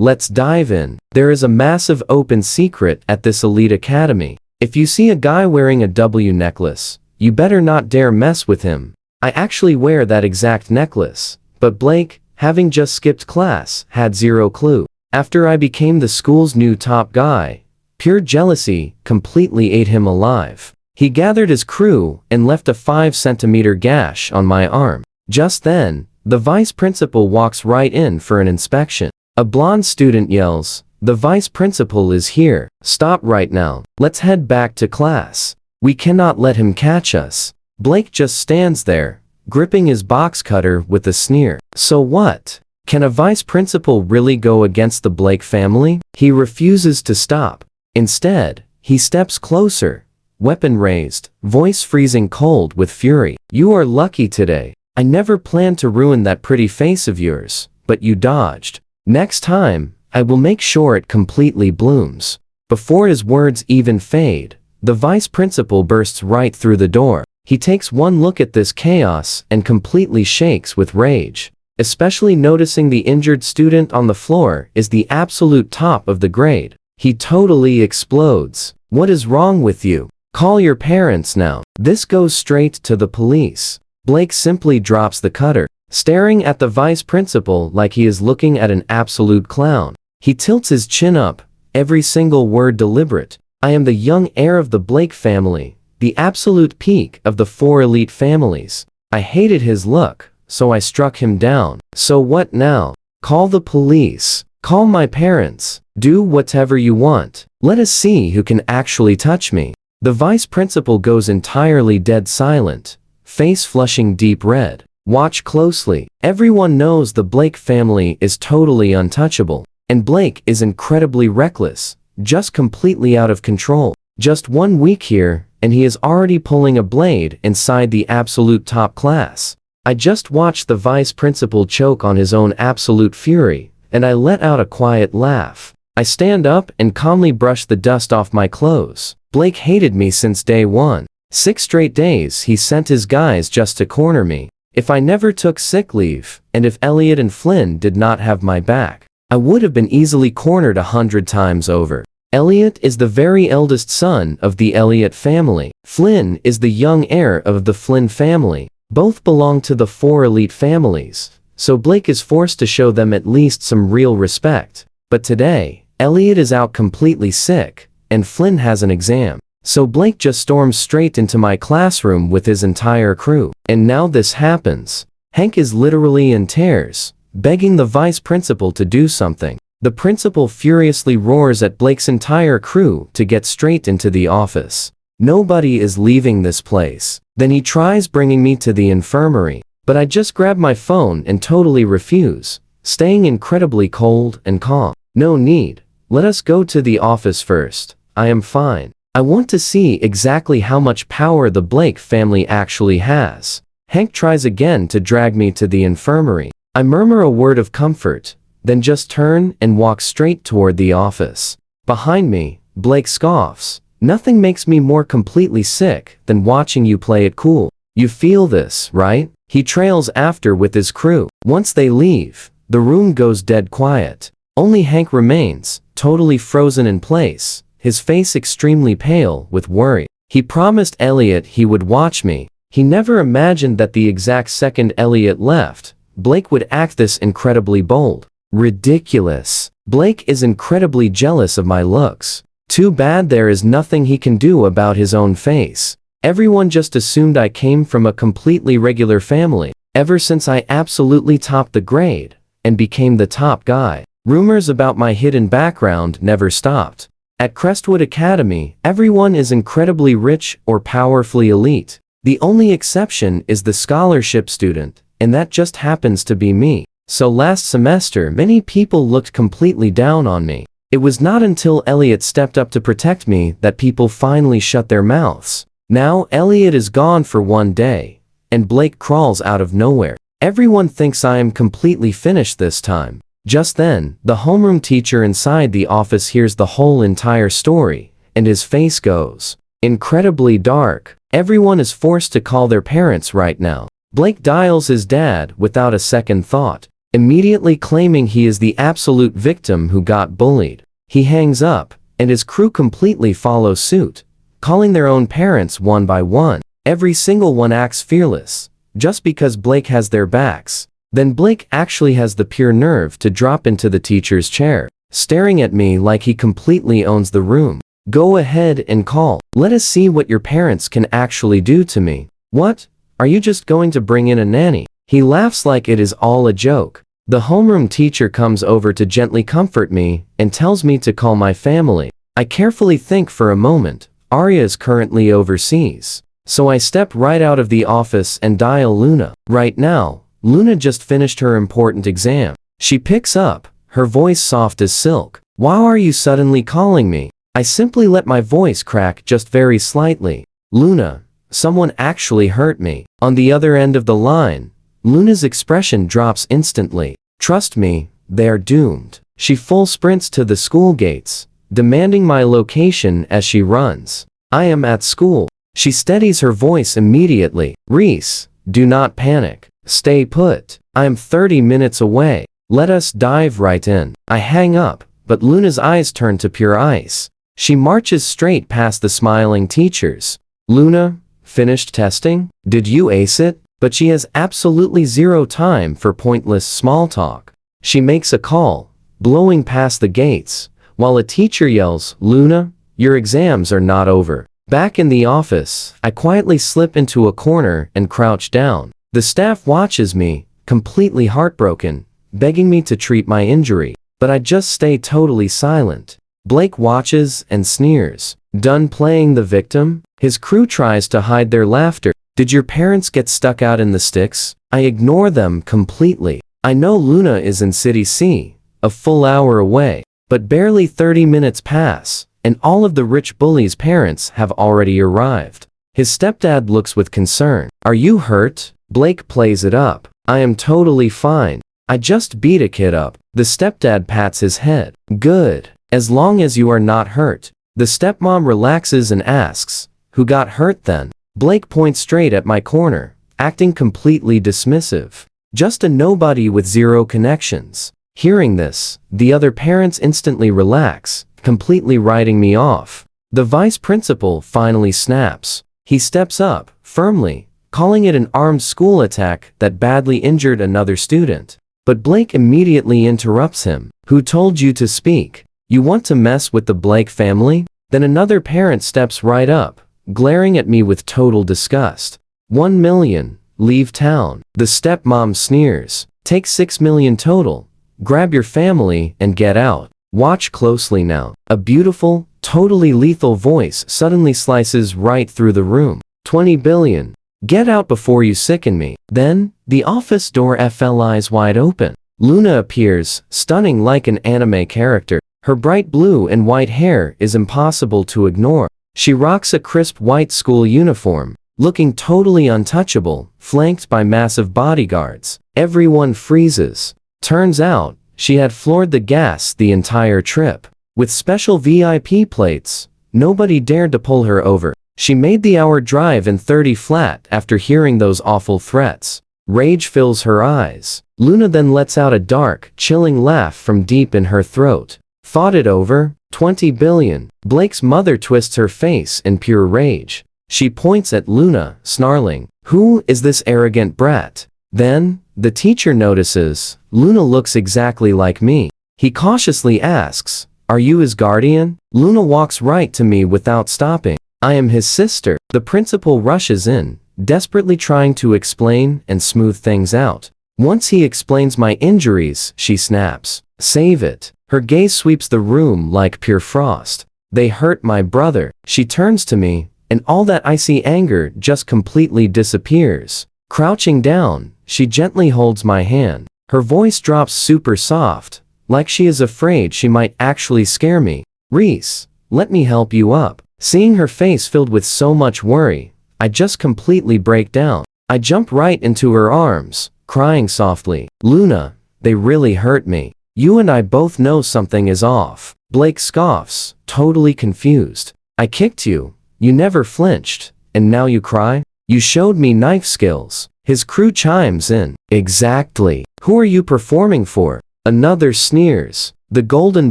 Let's dive in. There is a massive open secret at this elite academy. If you see a guy wearing a W necklace, you better not dare mess with him. I actually wear that exact necklace, but Blake, having just skipped class, had zero clue. After I became the school's new top guy, pure jealousy completely ate him alive. He gathered his crew and left a 5-centimeter gash on my arm. Just then, the vice principal walks right in for an inspection. A blonde student yells, "The vice principal is here. Stop right now. Let's head back to class. We cannot let him catch us." Blake just stands there, gripping his box cutter with a sneer. So what? Can a vice principal really go against the Blake family? He refuses to stop. Instead, he steps closer, weapon raised, voice freezing cold with fury. "You are lucky today. I never planned to ruin that pretty face of yours, but you dodged. Next time, I will make sure it completely blooms." Before his words even fade, the vice principal bursts right through the door. He takes one look at this chaos and completely shakes with rage. Especially noticing the injured student on the floor is the absolute top of the grade. He totally explodes. "What is wrong with you? Call your parents now." This goes straight to the police. Blake simply drops the cutter, staring at the vice principal like he is looking at an absolute clown. He tilts his chin up, every single word deliberate. "I am the young heir of the Blake family, the absolute peak of the 4 elite families." I hated his look, so I struck him down. "So what now? Call the police. Call my parents. Do whatever you want. Let us see who can actually touch me." The vice principal goes entirely dead silent, face flushing deep red. Watch closely. Everyone knows the Blake family is totally untouchable. And Blake is incredibly reckless, just completely out of control. Just 1 week here, and he is already pulling a blade inside the absolute top class. I just watched the vice principal choke on his own absolute fury, and I let out a quiet laugh. I stand up and calmly brush the dust off my clothes. Blake hated me since day 1. 6 straight days he sent his guys just to corner me. If I never took sick leave, and if Elliot and Flynn did not have my back, I would have been easily cornered 100 times over. Elliot is the very eldest son of the Elliot family. Flynn is the young heir of the Flynn family. Both belong to the 4 elite families, so Blake is forced to show them at least some real respect. But today, Elliot is out completely sick, and Flynn has an exam. So Blake just storms straight into my classroom with his entire crew. And now this happens. Hank is literally in tears, begging the vice principal to do something. The principal furiously roars at Blake's entire crew to get straight into the office. Nobody is leaving this place. Then he tries bringing me to the infirmary, but I just grab my phone and totally refuse, staying incredibly cold and calm. "No need. Let us go to the office first. I am fine. I want to see exactly how much power the Blake family actually has." Hank tries again to drag me to the infirmary. I murmur a word of comfort, then just turn and walk straight toward the office. Behind me, Blake scoffs. "Nothing makes me more completely sick than watching you play it cool. You feel this, right?" He trails after with his crew. Once they leave, the room goes dead quiet. Only Hank remains, totally frozen in place, his face extremely pale with worry. He promised Elliot he would watch me. He never imagined that the exact second Elliot left, Blake would act this incredibly bold. Ridiculous. Blake is incredibly jealous of my looks. Too bad there is nothing he can do about his own face. Everyone just assumed I came from a completely regular family, ever since I absolutely topped the grade, and became the top guy. Rumors about my hidden background never stopped. At Crestwood Academy, everyone is incredibly rich or powerfully elite. The only exception is the scholarship student, and that just happens to be me. So last semester many people looked completely down on me. It was not until Elliot stepped up to protect me that people finally shut their mouths. Now Elliot is gone for 1 day, and Blake crawls out of nowhere. Everyone thinks I am completely finished this time. Just then, the homeroom teacher inside the office hears the whole entire story, and his face goes incredibly dark. Everyone is forced to call their parents right now. Blake dials his dad without a second thought. immediately claiming he is the absolute victim who got bullied. He hangs up, and his crew completely follow suit, calling their own parents one by one. Every single one acts fearless, just because Blake has their backs. Then Blake actually has the pure nerve to drop into the teacher's chair, staring at me like he completely owns the room. Go ahead and call. Let us see what your parents can actually do to me. What? Are you just going to bring in a nanny? He laughs like it is all a joke. The homeroom teacher comes over to gently comfort me and tells me to call my family. I carefully think for a moment. Arya is currently overseas. So I step right out of the office and dial Luna. Right now, Luna just finished her important exam. She picks up, her voice soft as silk. Why are you suddenly calling me? I simply let my voice crack just very slightly. Luna, someone actually hurt me. On the other end of the line, Luna's expression drops instantly. Trust me, they're doomed. She full sprints to the school gates, demanding my location as she runs. I am at school. She steadies her voice immediately. Reese, do not panic. Stay put. I am 30 minutes away. Let us dive right in. I hang up, but Luna's eyes turn to pure ice. She marches straight past the smiling teachers. Luna, finished testing? Did you ace it? But she has absolutely zero time for pointless small talk. She makes a call, blowing past the gates, while a teacher yells, Luna, your exams are not over. Back in the office, I quietly slip into a corner and crouch down. The staff watches me, completely heartbroken, begging me to treat my injury, but I just stay totally silent. Blake watches and sneers. Done playing the victim? His crew tries to hide their laughter. Did your parents get stuck out in the sticks? I ignore them completely. I know Luna is in City C, a full hour away, but barely 30 minutes pass, and all of the rich bully's parents have already arrived. His stepdad looks with concern. Are you hurt? Blake plays it up. I am totally fine. I just beat a kid up. The stepdad pats his head. Good. As long as you are not hurt. The stepmom relaxes and asks, who got hurt then? Blake points straight at my corner, acting completely dismissive. Just a nobody with zero connections. Hearing this, the other parents instantly relax, completely writing me off. The vice principal finally snaps. He steps up, firmly, calling it an armed school attack that badly injured another student. But Blake immediately interrupts him. Who told you to speak? You want to mess with the Blake family? Then another parent steps right up, glaring at me with total disgust. 1 million, leave town. The stepmom sneers. Take 6 million total. Grab your family and get out. Watch closely now. A beautiful, totally lethal voice suddenly slices right through the room. 20 billion. Get out before you sicken me. Then, the office door flies wide open. Luna appears, stunning like an anime character. Her bright blue and white hair is impossible to ignore. She rocks a crisp white school uniform, looking totally untouchable, flanked by massive bodyguards. Everyone freezes. Turns out, she had floored the gas the entire trip. With special VIP plates, nobody dared to pull her over. She made the hour drive in 30 flat after hearing those awful threats. Rage fills her eyes. Luna then lets out a dark, chilling laugh from deep in her throat. Thought it over? 20 billion. Blake's mother twists her face in pure rage. She points at Luna, snarling, who is this arrogant brat? Then, the teacher notices, Luna looks exactly like me. He cautiously asks, are you his guardian? Luna walks right to me without stopping. I am his sister. The principal rushes in, desperately trying to explain and smooth things out. Once he explains my injuries, she snaps. Save it. Her gaze sweeps the room like pure frost. They hurt my brother. She turns to me, and all that icy anger just completely disappears. Crouching down, she gently holds my hand. Her voice drops super soft, like she is afraid she might actually scare me. Reese, let me help you up. Seeing her face filled with so much worry, I just completely break down. I jump right into her arms, crying softly. Luna, they really hurt me. You and I both know something is off. Blake scoffs, totally confused. I kicked you, you never flinched, and now you cry? You showed me knife skills. His crew chimes in. Exactly. Who are you performing for? Another sneers. The golden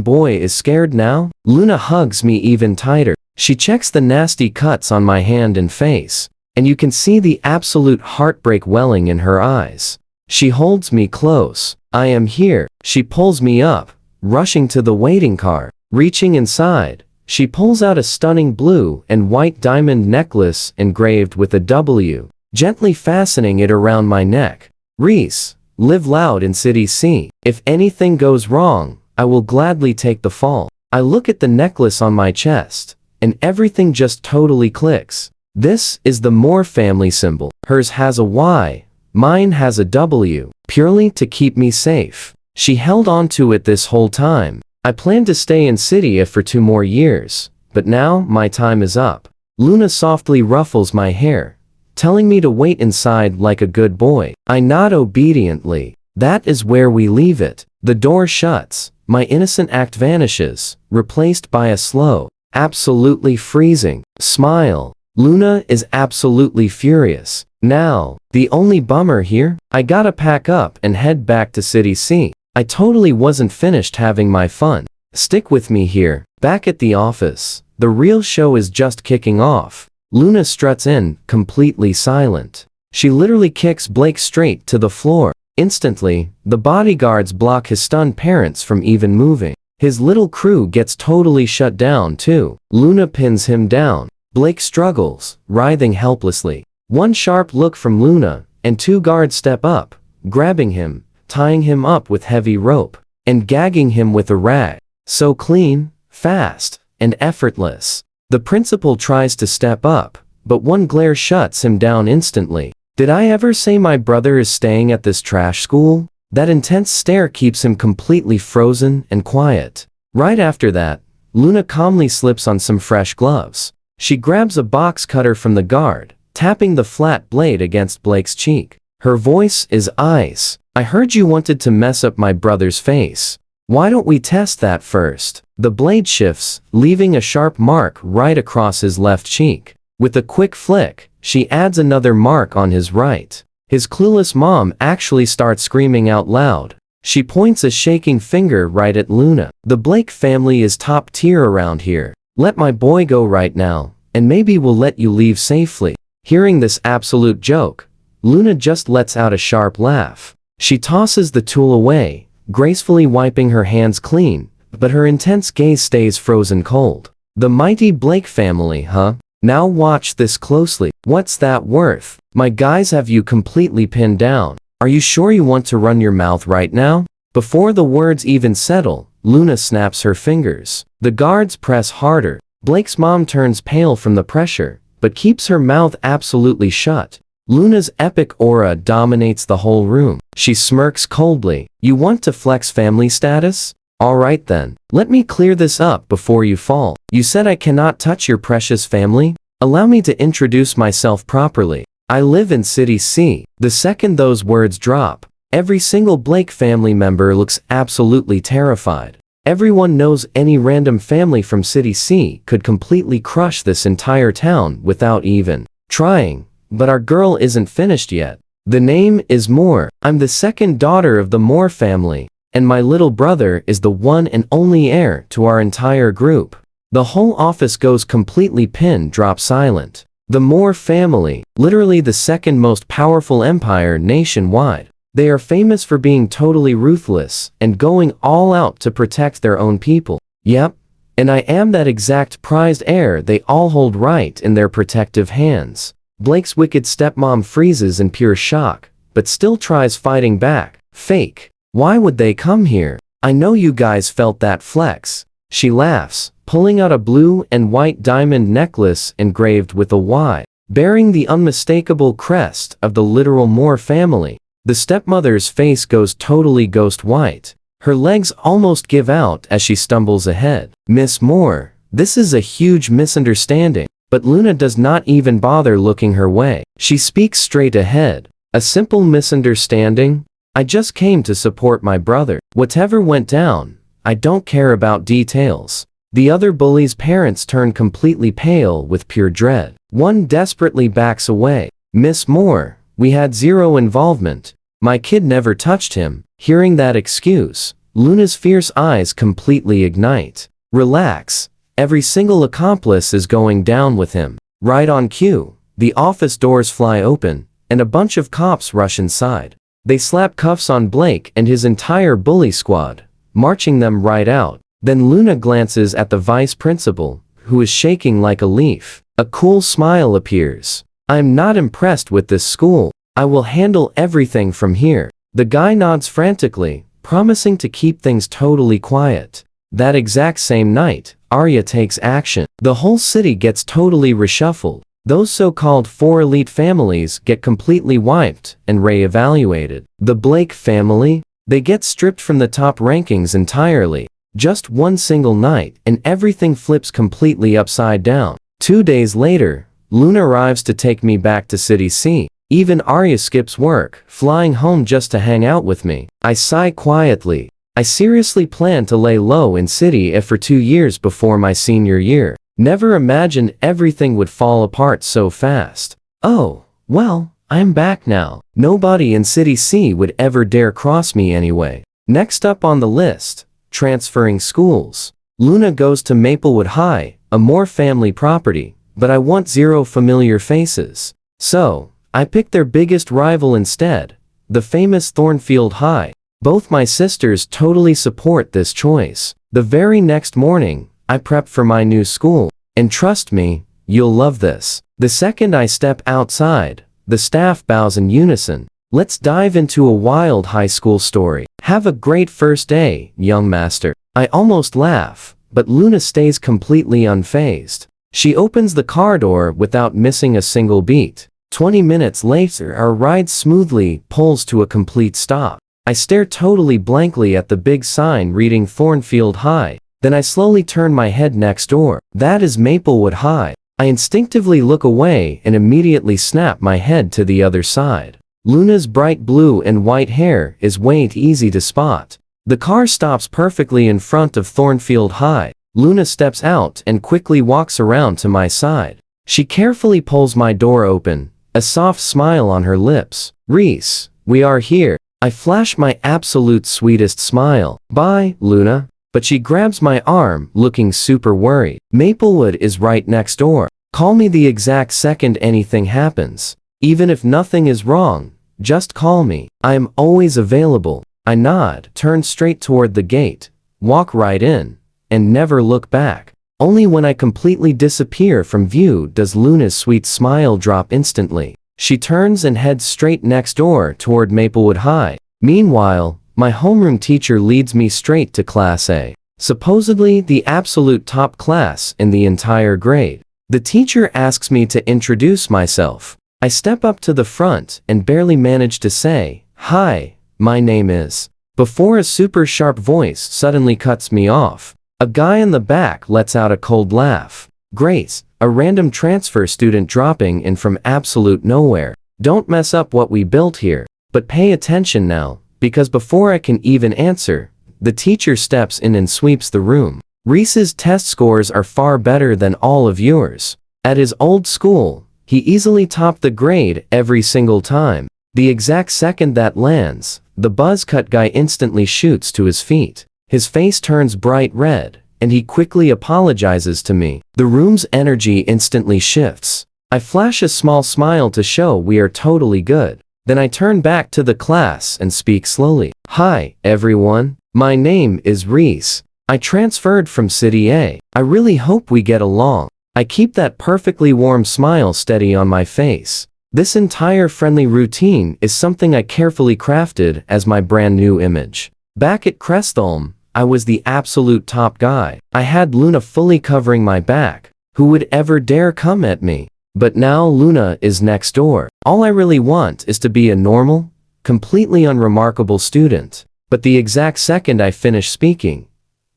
boy is scared now? Luna hugs me even tighter. She checks the nasty cuts on my hand and face, and you can see the absolute heartbreak welling in her eyes. She holds me close. I am here. She pulls me up, rushing to the waiting car. Reaching inside, she pulls out a stunning blue and white diamond necklace engraved with a W, gently fastening it around my neck. Reese, live loud in City C. If anything goes wrong, I will gladly take the fall. I look at the necklace on my chest, and everything just totally clicks. This is the Moore family symbol. Hers has a Y, mine has a W, purely to keep me safe. She held on to it this whole time. I planned to stay in City F for 2 more years, but now my time is up. Luna softly ruffles my hair, telling me to wait inside like a good boy. I nod obediently. That is where we leave it. The door shuts. My innocent act vanishes, replaced by a slow, absolutely freezing smile. Luna is absolutely furious. Now, the only bummer here, I gotta pack up and head back to City C. I totally wasn't finished having my fun. Stick with me here. Back at the office, the real show is just kicking off. Luna struts in, completely silent. She literally kicks Blake straight to the floor. Instantly, the bodyguards block his stunned parents from even moving. His little crew gets totally shut down too. Luna pins him down. Blake struggles, writhing helplessly. One sharp look from Luna, and 2 guards step up, grabbing him, tying him up with heavy rope, and gagging him with a rag. So clean, fast, and effortless. The principal tries to step up, but one glare shuts him down instantly. Did I ever say my brother is staying at this trash school? That intense stare keeps him completely frozen and quiet. Right after that, Luna calmly slips on some fresh gloves. She grabs a box cutter from the guard, tapping the flat blade against Blake's cheek. Her voice is ice. I heard you wanted to mess up my brother's face. Why don't we test that first? The blade shifts, leaving a sharp mark right across his left cheek. With a quick flick, she adds another mark on his right. His clueless mom actually starts screaming out loud. She points a shaking finger right at Luna. The Blake family is top tier around here. Let my boy go right now, and maybe we'll let you leave safely. Hearing this absolute joke, Luna just lets out a sharp laugh. She tosses the tool away, gracefully wiping her hands clean, but her intense gaze stays frozen cold. The mighty Blake family, huh? Now watch this closely. What's that worth? My guys have you completely pinned down. Are you sure you want to run your mouth right now? Before the words even settle, Luna snaps her fingers. The guards press harder. Blake's mom turns pale from the pressure, but keeps her mouth absolutely shut. Luna's epic aura dominates the whole room. She smirks coldly. You want to flex family status? Alright then, let me clear this up before you fall. You said I cannot touch your precious family? Allow me to introduce myself properly. I live in City C. The second those words drop, every single Blake family member looks absolutely terrified. Everyone knows any random family from City C could completely crush this entire town without even trying. But our girl isn't finished yet. The name is Moore. I'm the second daughter of the Moore family, and my little brother is the one and only heir to our entire group. The whole office goes completely pin drop silent. The Moore family, literally the second most powerful empire nationwide. They are famous for being totally ruthless and going all out to protect their own people. Yep, and I am that exact prized heir they all hold right in their protective hands. Blake's wicked stepmom freezes in pure shock, but still tries fighting back. Fake. Why would they come here? I know you guys felt that flex. She laughs, pulling out a blue and white diamond necklace engraved with a Y, bearing the unmistakable crest of the literal Moore family. The stepmother's face goes totally ghost white. Her legs almost give out as she stumbles ahead. Miss Moore, this is a huge misunderstanding. But Luna does not even bother looking her way. She speaks straight ahead. A simple misunderstanding? I just came to support my brother. Whatever went down, I don't care about details. The other bully's parents turn completely pale with pure dread. One desperately backs away. Miss Moore, We had zero involvement. My kid never touched him. Hearing that excuse, Luna's fierce eyes completely ignite. Relax. Every single accomplice is going down with him. Right on cue, the office doors fly open, and a bunch of cops rush inside. They slap cuffs on Blake and his entire bully squad, marching them right out. Then Luna glances at the vice principal, who is shaking like a leaf. A cool smile appears. I'm not impressed with this school. I will handle everything from here. The guy nods frantically, promising to keep things totally quiet. That exact same night, Arya takes action. The whole city gets totally reshuffled. Those so-called 4 elite families get completely wiped and re-evaluated. The Blake family? They get stripped from the top rankings entirely. Just one single night and everything flips completely upside down. 2 days later, Luna arrives to take me back to City C. Even Arya skips work, flying home just to hang out with me. I sigh quietly. I seriously plan to lay low in City F for 2 years before my senior year. Never imagined everything would fall apart so fast. Oh, well, I'm back now. Nobody in City C would ever dare cross me anyway. Next up on the list, transferring schools. Luna goes to Maplewood High, a more family property, but I want 0 familiar faces. So, I picked their biggest rival instead, the famous Thornfield High. Both my sisters totally support this choice. The very next morning, I prep for my new school, and trust me, you'll love this. The second I step outside, the staff bows in unison. Let's dive into a wild high school story. Have a great first day, young master. I almost laugh, but Luna stays completely unfazed. She opens the car door without missing a single beat. 20 minutes later, our ride smoothly pulls to a complete stop. I stare totally blankly at the big sign reading Thornfield High. Then I slowly turn my head next door. That is Maplewood High. I instinctively look away and immediately snap my head to the other side. Luna's bright blue and white hair is way too easy to spot. The car stops perfectly in front of Thornfield High. Luna steps out and quickly walks around to my side. She carefully pulls my door open, a soft smile on her lips. Reese, we are here. I flash my absolute sweetest smile. Bye, Luna. But she grabs my arm, looking super worried. Maplewood is right next door. Call me the exact second anything happens. Even if nothing is wrong, just call me. I am always available. I nod, turn straight toward the gate, walk right in, and never look back. Only when I completely disappear from view does Luna's sweet smile drop instantly. She turns and heads straight next door toward Maplewood High. Meanwhile, my homeroom teacher leads me straight to Class A, supposedly the absolute top class in the entire grade. The teacher asks me to introduce myself. I step up to the front and barely manage to say, "Hi, my name is," before a super sharp voice suddenly cuts me off. A guy in the back lets out a cold laugh. Grace, a random transfer student dropping in from absolute nowhere. Don't mess up what we built here, but pay attention now, because before I can even answer, the teacher steps in and sweeps the room. Reese's test scores are far better than all of yours. At his old school, he easily topped the grade every single time. The exact second that lands, the buzz cut guy instantly shoots to his feet. His face turns bright red, and he quickly apologizes to me. The room's energy instantly shifts. I flash a small smile to show we are totally good. Then I turn back to the class and speak slowly. Hi, everyone. My name is Reese. I transferred from City A. I really hope we get along. I keep that perfectly warm smile steady on my face. This entire friendly routine is something I carefully crafted as my brand new image. Back at Crestholm, I was the absolute top guy. I had Luna fully covering my back. Who would ever dare come at me? But now Luna is next door. All I really want is to be a normal, completely unremarkable student. But the exact second I finish speaking,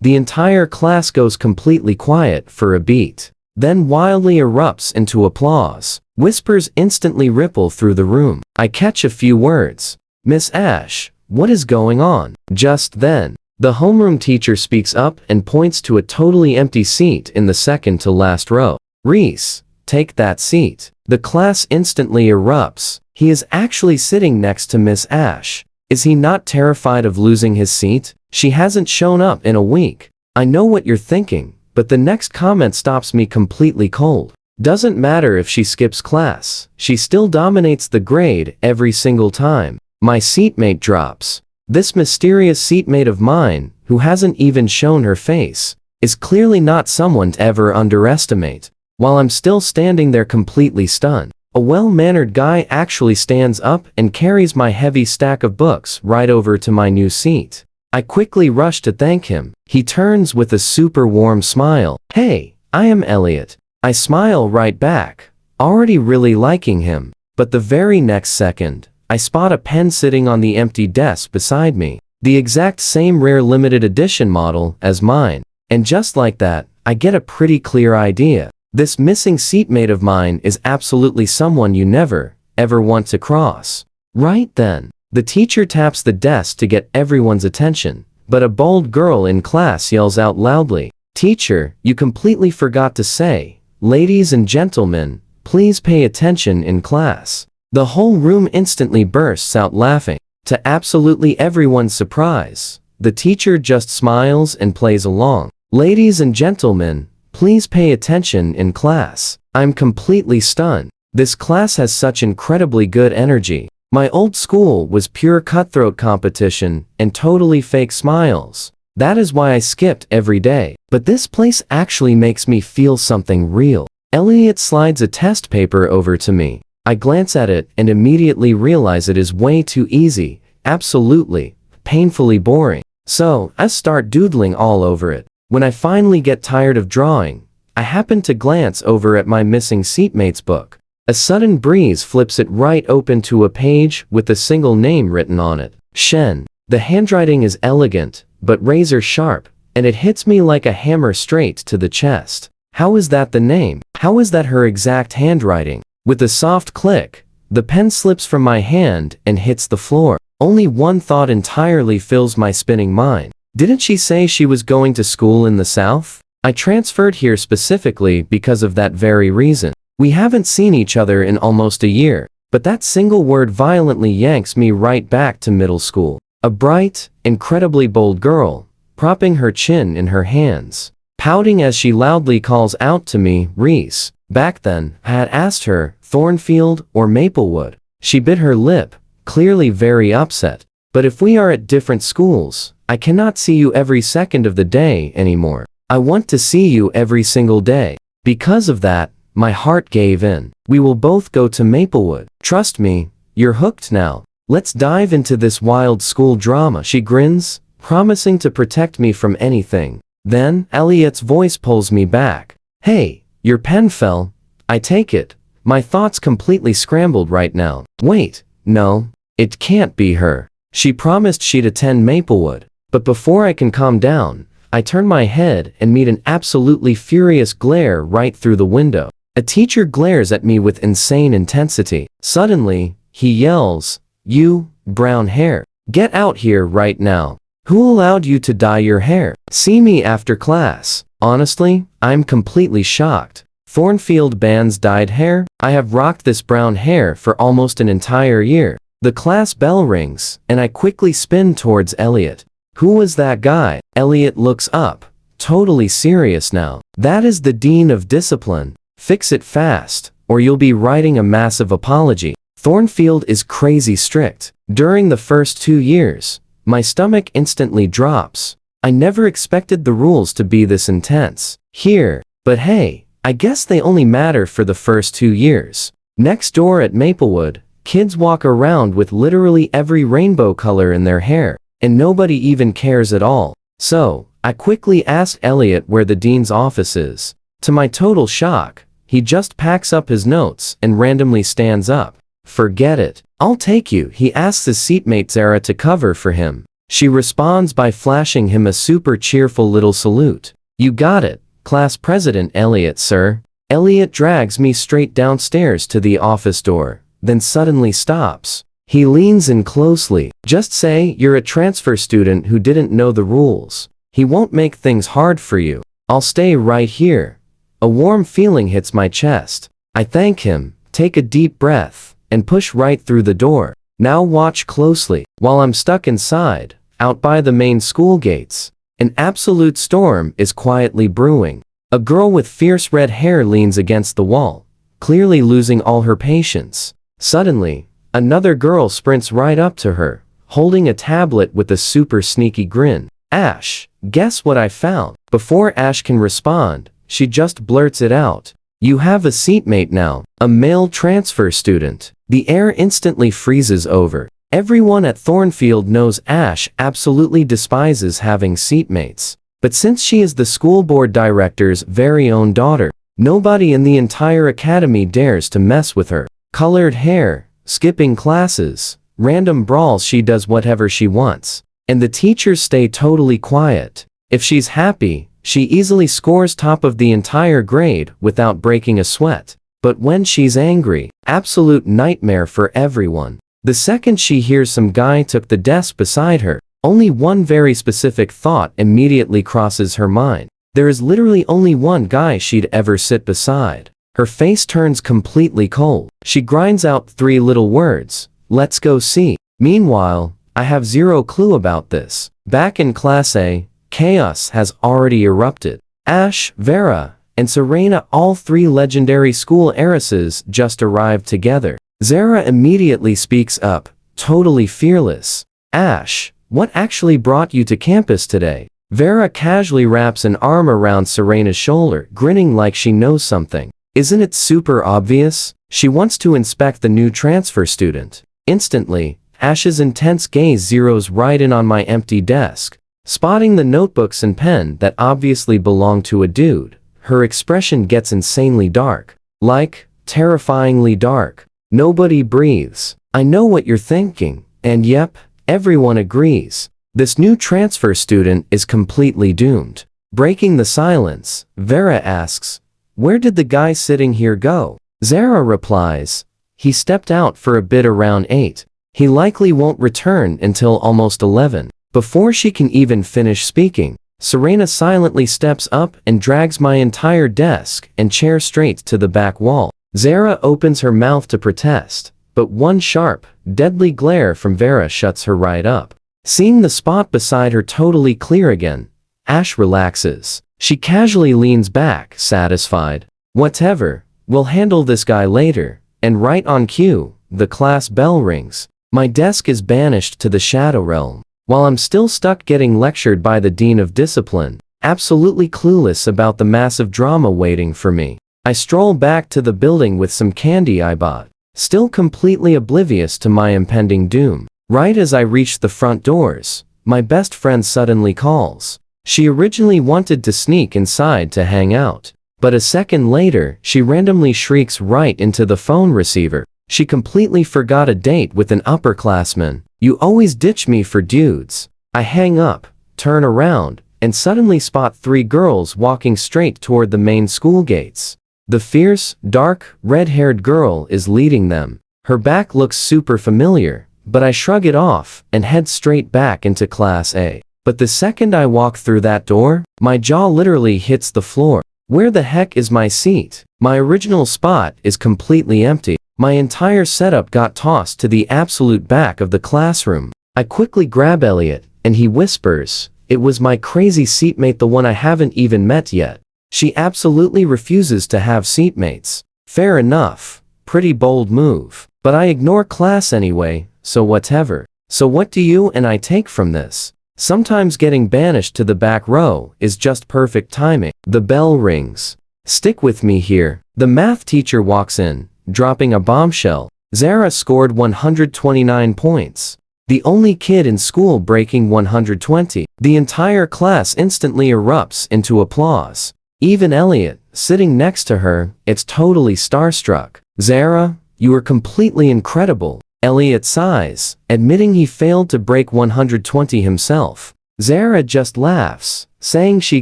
the entire class goes completely quiet for a beat, then wildly erupts into applause. Whispers instantly ripple through the room. I catch a few words. Miss Ash, what is going on? Just then, the homeroom teacher speaks up and points to a totally empty seat in the second to last row. Reese, take that seat. The class instantly erupts. He is actually sitting next to Miss Ash. Is he not terrified of losing his seat? She hasn't shown up in a week. I know what you're thinking, but the next comment stops me completely cold. Doesn't matter if she skips class, she still dominates the grade every single time. My seatmate drops. This mysterious seatmate of mine, who hasn't even shown her face, is clearly not someone to ever underestimate. While I'm still standing there completely stunned, a well-mannered guy actually stands up and carries my heavy stack of books right over to my new seat. I quickly rush to thank him. He turns with a super warm smile. Hey, I am Elliot. I smile right back, already really liking him, but the very next second, I spot a pen sitting on the empty desk beside me, the exact same rare limited edition model as mine, and just like that, I get a pretty clear idea. This missing seatmate of mine is absolutely someone you never, ever want to cross. Right then, the teacher taps the desk to get everyone's attention, but a bold girl in class yells out loudly, "Teacher, you completely forgot to say, ladies and gentlemen, please pay attention in class." The whole room instantly bursts out laughing. To absolutely everyone's surprise, the teacher just smiles and plays along. Ladies and gentlemen, please pay attention in class. I'm completely stunned. This class has such incredibly good energy. My old school was pure cutthroat competition and totally fake smiles. That is why I skipped every day. But this place actually makes me feel something real. Elliot slides a test paper over to me. I glance at it and immediately realize it is way too easy, absolutely, painfully boring. So, I start doodling all over it. When I finally get tired of drawing, I happen to glance over at my missing seatmate's book. A sudden breeze flips it right open to a page with a single name written on it. Shen. The handwriting is elegant, but razor sharp, and it hits me like a hammer straight to the chest. How is that the name? How is that her exact handwriting? With a soft click, the pen slips from my hand and hits the floor. Only one thought entirely fills my spinning mind. Didn't she say she was going to school in the South? I transferred here specifically because of that very reason. We haven't seen each other in almost a year, but that single word violently yanks me right back to middle school. A bright, incredibly bold girl, propping her chin in her hands, pouting as she loudly calls out to me, Reese. Back then, I had asked her, Thornfield or Maplewood. She bit her lip, clearly very upset. But if we are at different schools, I cannot see you every second of the day anymore. I want to see you every single day. Because of that, my heart gave in. We will both go to Maplewood. Trust me, you're hooked now. Let's dive into this wild school drama. She grins, promising to protect me from anything. Then, Elliot's voice pulls me back. Hey, your pen fell. I take it. My thoughts completely scrambled right now. Wait, no, it can't be her. She promised she'd attend Maplewood. But before I can calm down, I turn my head and meet an absolutely furious glare right through the window. A teacher glares at me with insane intensity. Suddenly, he yells, "You, brown hair, get out here right now. Who allowed you to dye your hair? See me after class." Honestly, I'm completely shocked. Thornfield bans dyed hair? I have rocked this brown hair for almost an entire year. The class bell rings, and I quickly spin towards Elliot. Who was that guy? Elliot looks up, totally serious now. That is the Dean of Discipline. Fix it fast, or you'll be writing a massive apology. Thornfield is crazy strict. During the first 2 years, my stomach instantly drops. I never expected the rules to be this intense. Here, but hey, I guess they only matter for the first 2 years. Next door at Maplewood, kids walk around with literally every rainbow color in their hair, and nobody even cares at all. So, I quickly asked Elliot where the dean's office is. To my total shock, he just packs up his notes and randomly stands up. Forget it. I'll take you. He asks his seatmate Zara to cover for him. She responds by flashing him a super cheerful little salute. You got it, Class President Elliot, sir. Elliot drags me straight downstairs to the office door, then suddenly stops. He leans in closely. Just say you're a transfer student who didn't know the rules. He won't make things hard for you. I'll stay right here. A warm feeling hits my chest. I thank him, take a deep breath, and push right through the door. Now watch closely. While I'm stuck inside, out by the main school gates, an absolute storm is quietly brewing. A girl with fierce red hair leans against the wall, clearly losing all her patience. Suddenly, another girl sprints right up to her, holding a tablet with a super sneaky grin. Ash, guess what I found? Before Ash can respond, she just blurts it out. You have a seatmate now, a male transfer student. The air instantly freezes over. Everyone at Thornfield knows Ash absolutely despises having seatmates. But since she is the school board director's very own daughter, nobody in the entire academy dares to mess with her. Colored hair, skipping classes, random brawls, she does whatever she wants. And the teachers stay totally quiet. If she's happy, she easily scores top of the entire grade without breaking a sweat. But when she's angry, absolute nightmare for everyone. The second she hears some guy took the desk beside her, only one very specific thought immediately crosses her mind. There is literally only one guy she'd ever sit beside. Her face turns completely cold. She grinds out 3 little words. Let's go see. Meanwhile, I have zero clue about this. Back in Class A, chaos has already erupted. Ash, Vera, and Serena, all 3 legendary school heiresses, just arrived together. Zara immediately speaks up, totally fearless. Ash, what actually brought you to campus today? Vera casually wraps an arm around Serena's shoulder, grinning like she knows something. Isn't it super obvious? She wants to inspect the new transfer student. Instantly, Ash's intense gaze zeroes right in on my empty desk. Spotting the notebooks and pen that obviously belong to a dude, her expression gets insanely dark. Like, terrifyingly dark. Nobody breathes. I know what you're thinking, and yep, everyone agrees. This new transfer student is completely doomed. Breaking the silence, Vera asks, where did the guy sitting here go? Zara replies, he stepped out for a bit around 8. He likely won't return until almost 11. Before she can even finish speaking, Serena silently steps up and drags my entire desk and chair straight to the back wall. Zara opens her mouth to protest, but one sharp, deadly glare from Vera shuts her right up. Seeing the spot beside her totally clear again, Ash relaxes. She casually leans back, satisfied. Whatever, we'll handle this guy later. And right on cue, the class bell rings. My desk is banished to the shadow realm. While I'm still stuck getting lectured by the Dean of Discipline, absolutely clueless about the massive drama waiting for me, I stroll back to the building with some candy I bought, still completely oblivious to my impending doom. Right as I reach the front doors, my best friend suddenly calls. She originally wanted to sneak inside to hang out, but a second later, she randomly shrieks right into the phone receiver. She completely forgot a date with an upperclassman. You always ditch me for dudes. I hang up, turn around, and suddenly spot 3 girls walking straight toward the main school gates. The fierce, dark, red-haired girl is leading them. Her back looks super familiar, but I shrug it off and head straight back into Class A. But the second I walk through that door, my jaw literally hits the floor. Where the heck is my seat? My original spot is completely empty. My entire setup got tossed to the absolute back of the classroom. I quickly grab Elliot, and he whispers, it was my crazy seatmate, the one I haven't even met yet. She absolutely refuses to have seatmates. Fair enough. Pretty bold move. But I ignore class anyway, so whatever. So what do you and I take from this? Sometimes getting banished to the back row is just perfect timing. The bell rings. Stick with me here. The math teacher walks in, dropping a bombshell. Zara scored 129 points. The only kid in school breaking 120. The entire class instantly erupts into applause. Even Elliot, sitting next to her, is totally starstruck. Zara, you are completely incredible. Elliot sighs, admitting he failed to break 120 himself. Zara just laughs, saying she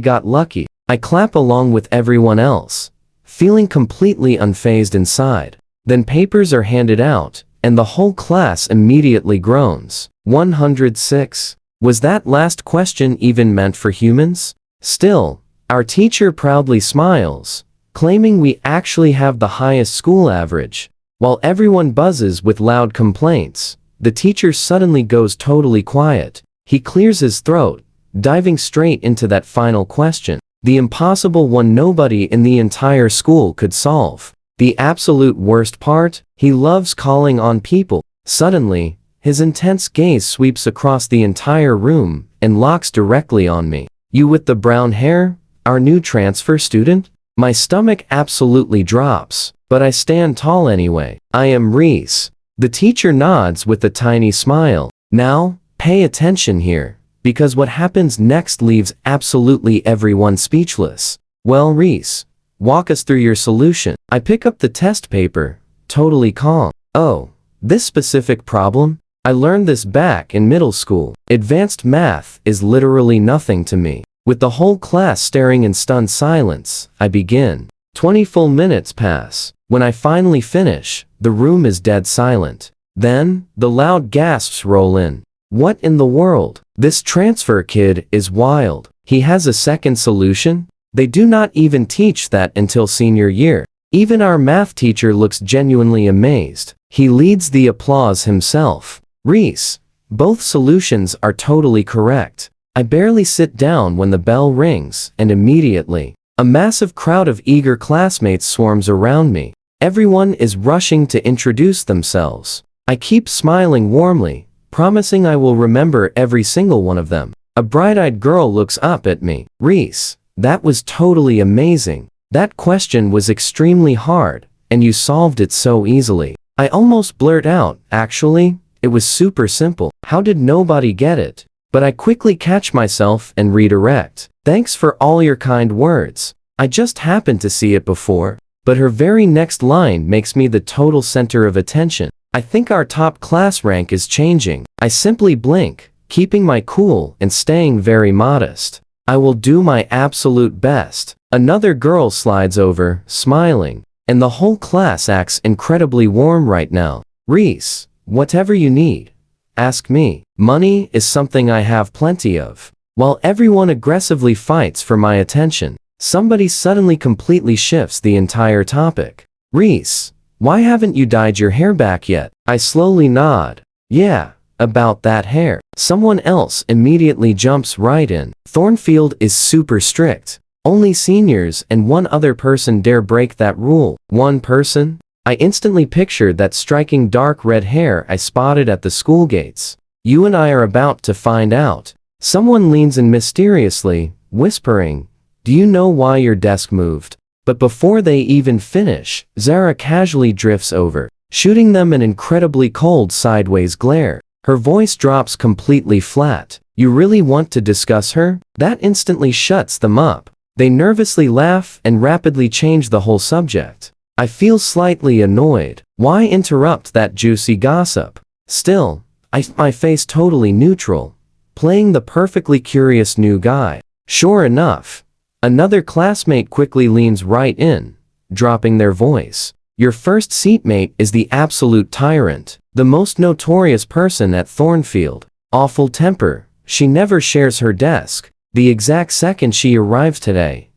got lucky. I clap along with everyone else, feeling completely unfazed inside. Then papers are handed out, and the whole class immediately groans. 106. Was that last question even meant for humans? Still, our teacher proudly smiles, claiming we actually have the highest school average. While everyone buzzes with loud complaints, the teacher suddenly goes totally quiet. He clears his throat, diving straight into that final question. The impossible one nobody in the entire school could solve. The absolute worst part? He loves calling on people. Suddenly, his intense gaze sweeps across the entire room and locks directly on me. You with the brown hair? Our new transfer student? My stomach absolutely drops, but I stand tall anyway. I am Reese. The teacher nods with a tiny smile. Now, pay attention here, because what happens next leaves absolutely everyone speechless. Well, Reese, walk us through your solution. I pick up the test paper, totally calm. Oh, this specific problem? I learned this back in middle school. Advanced math is literally nothing to me. With the whole class staring in stunned silence, I begin. 20 full minutes pass. When I finally finish, the room is dead silent. Then, the loud gasps roll in. What in the world? This transfer kid is wild. He has a second solution? They do not even teach that until senior year. Even our math teacher looks genuinely amazed. He leads the applause himself. Reese, both solutions are totally correct. I barely sit down when the bell rings, and immediately, a massive crowd of eager classmates swarms around me. Everyone is rushing to introduce themselves. I keep smiling warmly, promising I will remember every single one of them. A bright-eyed girl looks up at me. Reese, that was totally amazing. That question was extremely hard, and you solved it so easily. I almost blurt out, actually, it was super simple. How did nobody get it? But I quickly catch myself and redirect. Thanks for all your kind words. I just happened to see it before. But her very next line makes me the total center of attention. I think our top class rank is changing. I simply blink, keeping my cool and staying very modest. I will do my absolute best. Another girl slides over, smiling, and the whole class acts incredibly warm right now. Reese, whatever you need, ask me. Money is something I have plenty of. While everyone aggressively fights for my attention, somebody suddenly completely shifts the entire topic. Reese, why haven't you dyed your hair back yet? I slowly nod. Yeah, about that hair. Someone else immediately jumps right in. Thornfield is super strict. Only seniors and one other person dare break that rule. One person? I instantly pictured that striking dark red hair I spotted at the school gates. You and I are about to find out. Someone leans in mysteriously, whispering, do you know why your desk moved? But before they even finish, Zara casually drifts over, shooting them an incredibly cold sideways glare. Her voice drops completely flat. You really want to discuss her? That instantly shuts them up. They nervously laugh and rapidly change the whole subject. I feel slightly annoyed. Why interrupt that juicy gossip? Still, I keep my face totally neutral, playing the perfectly curious new guy. Sure enough, another classmate quickly leans right in, dropping their voice. Your first seatmate is the absolute tyrant, the most notorious person at Thornfield. Awful temper. She never shares her desk. The exact second she arrived today,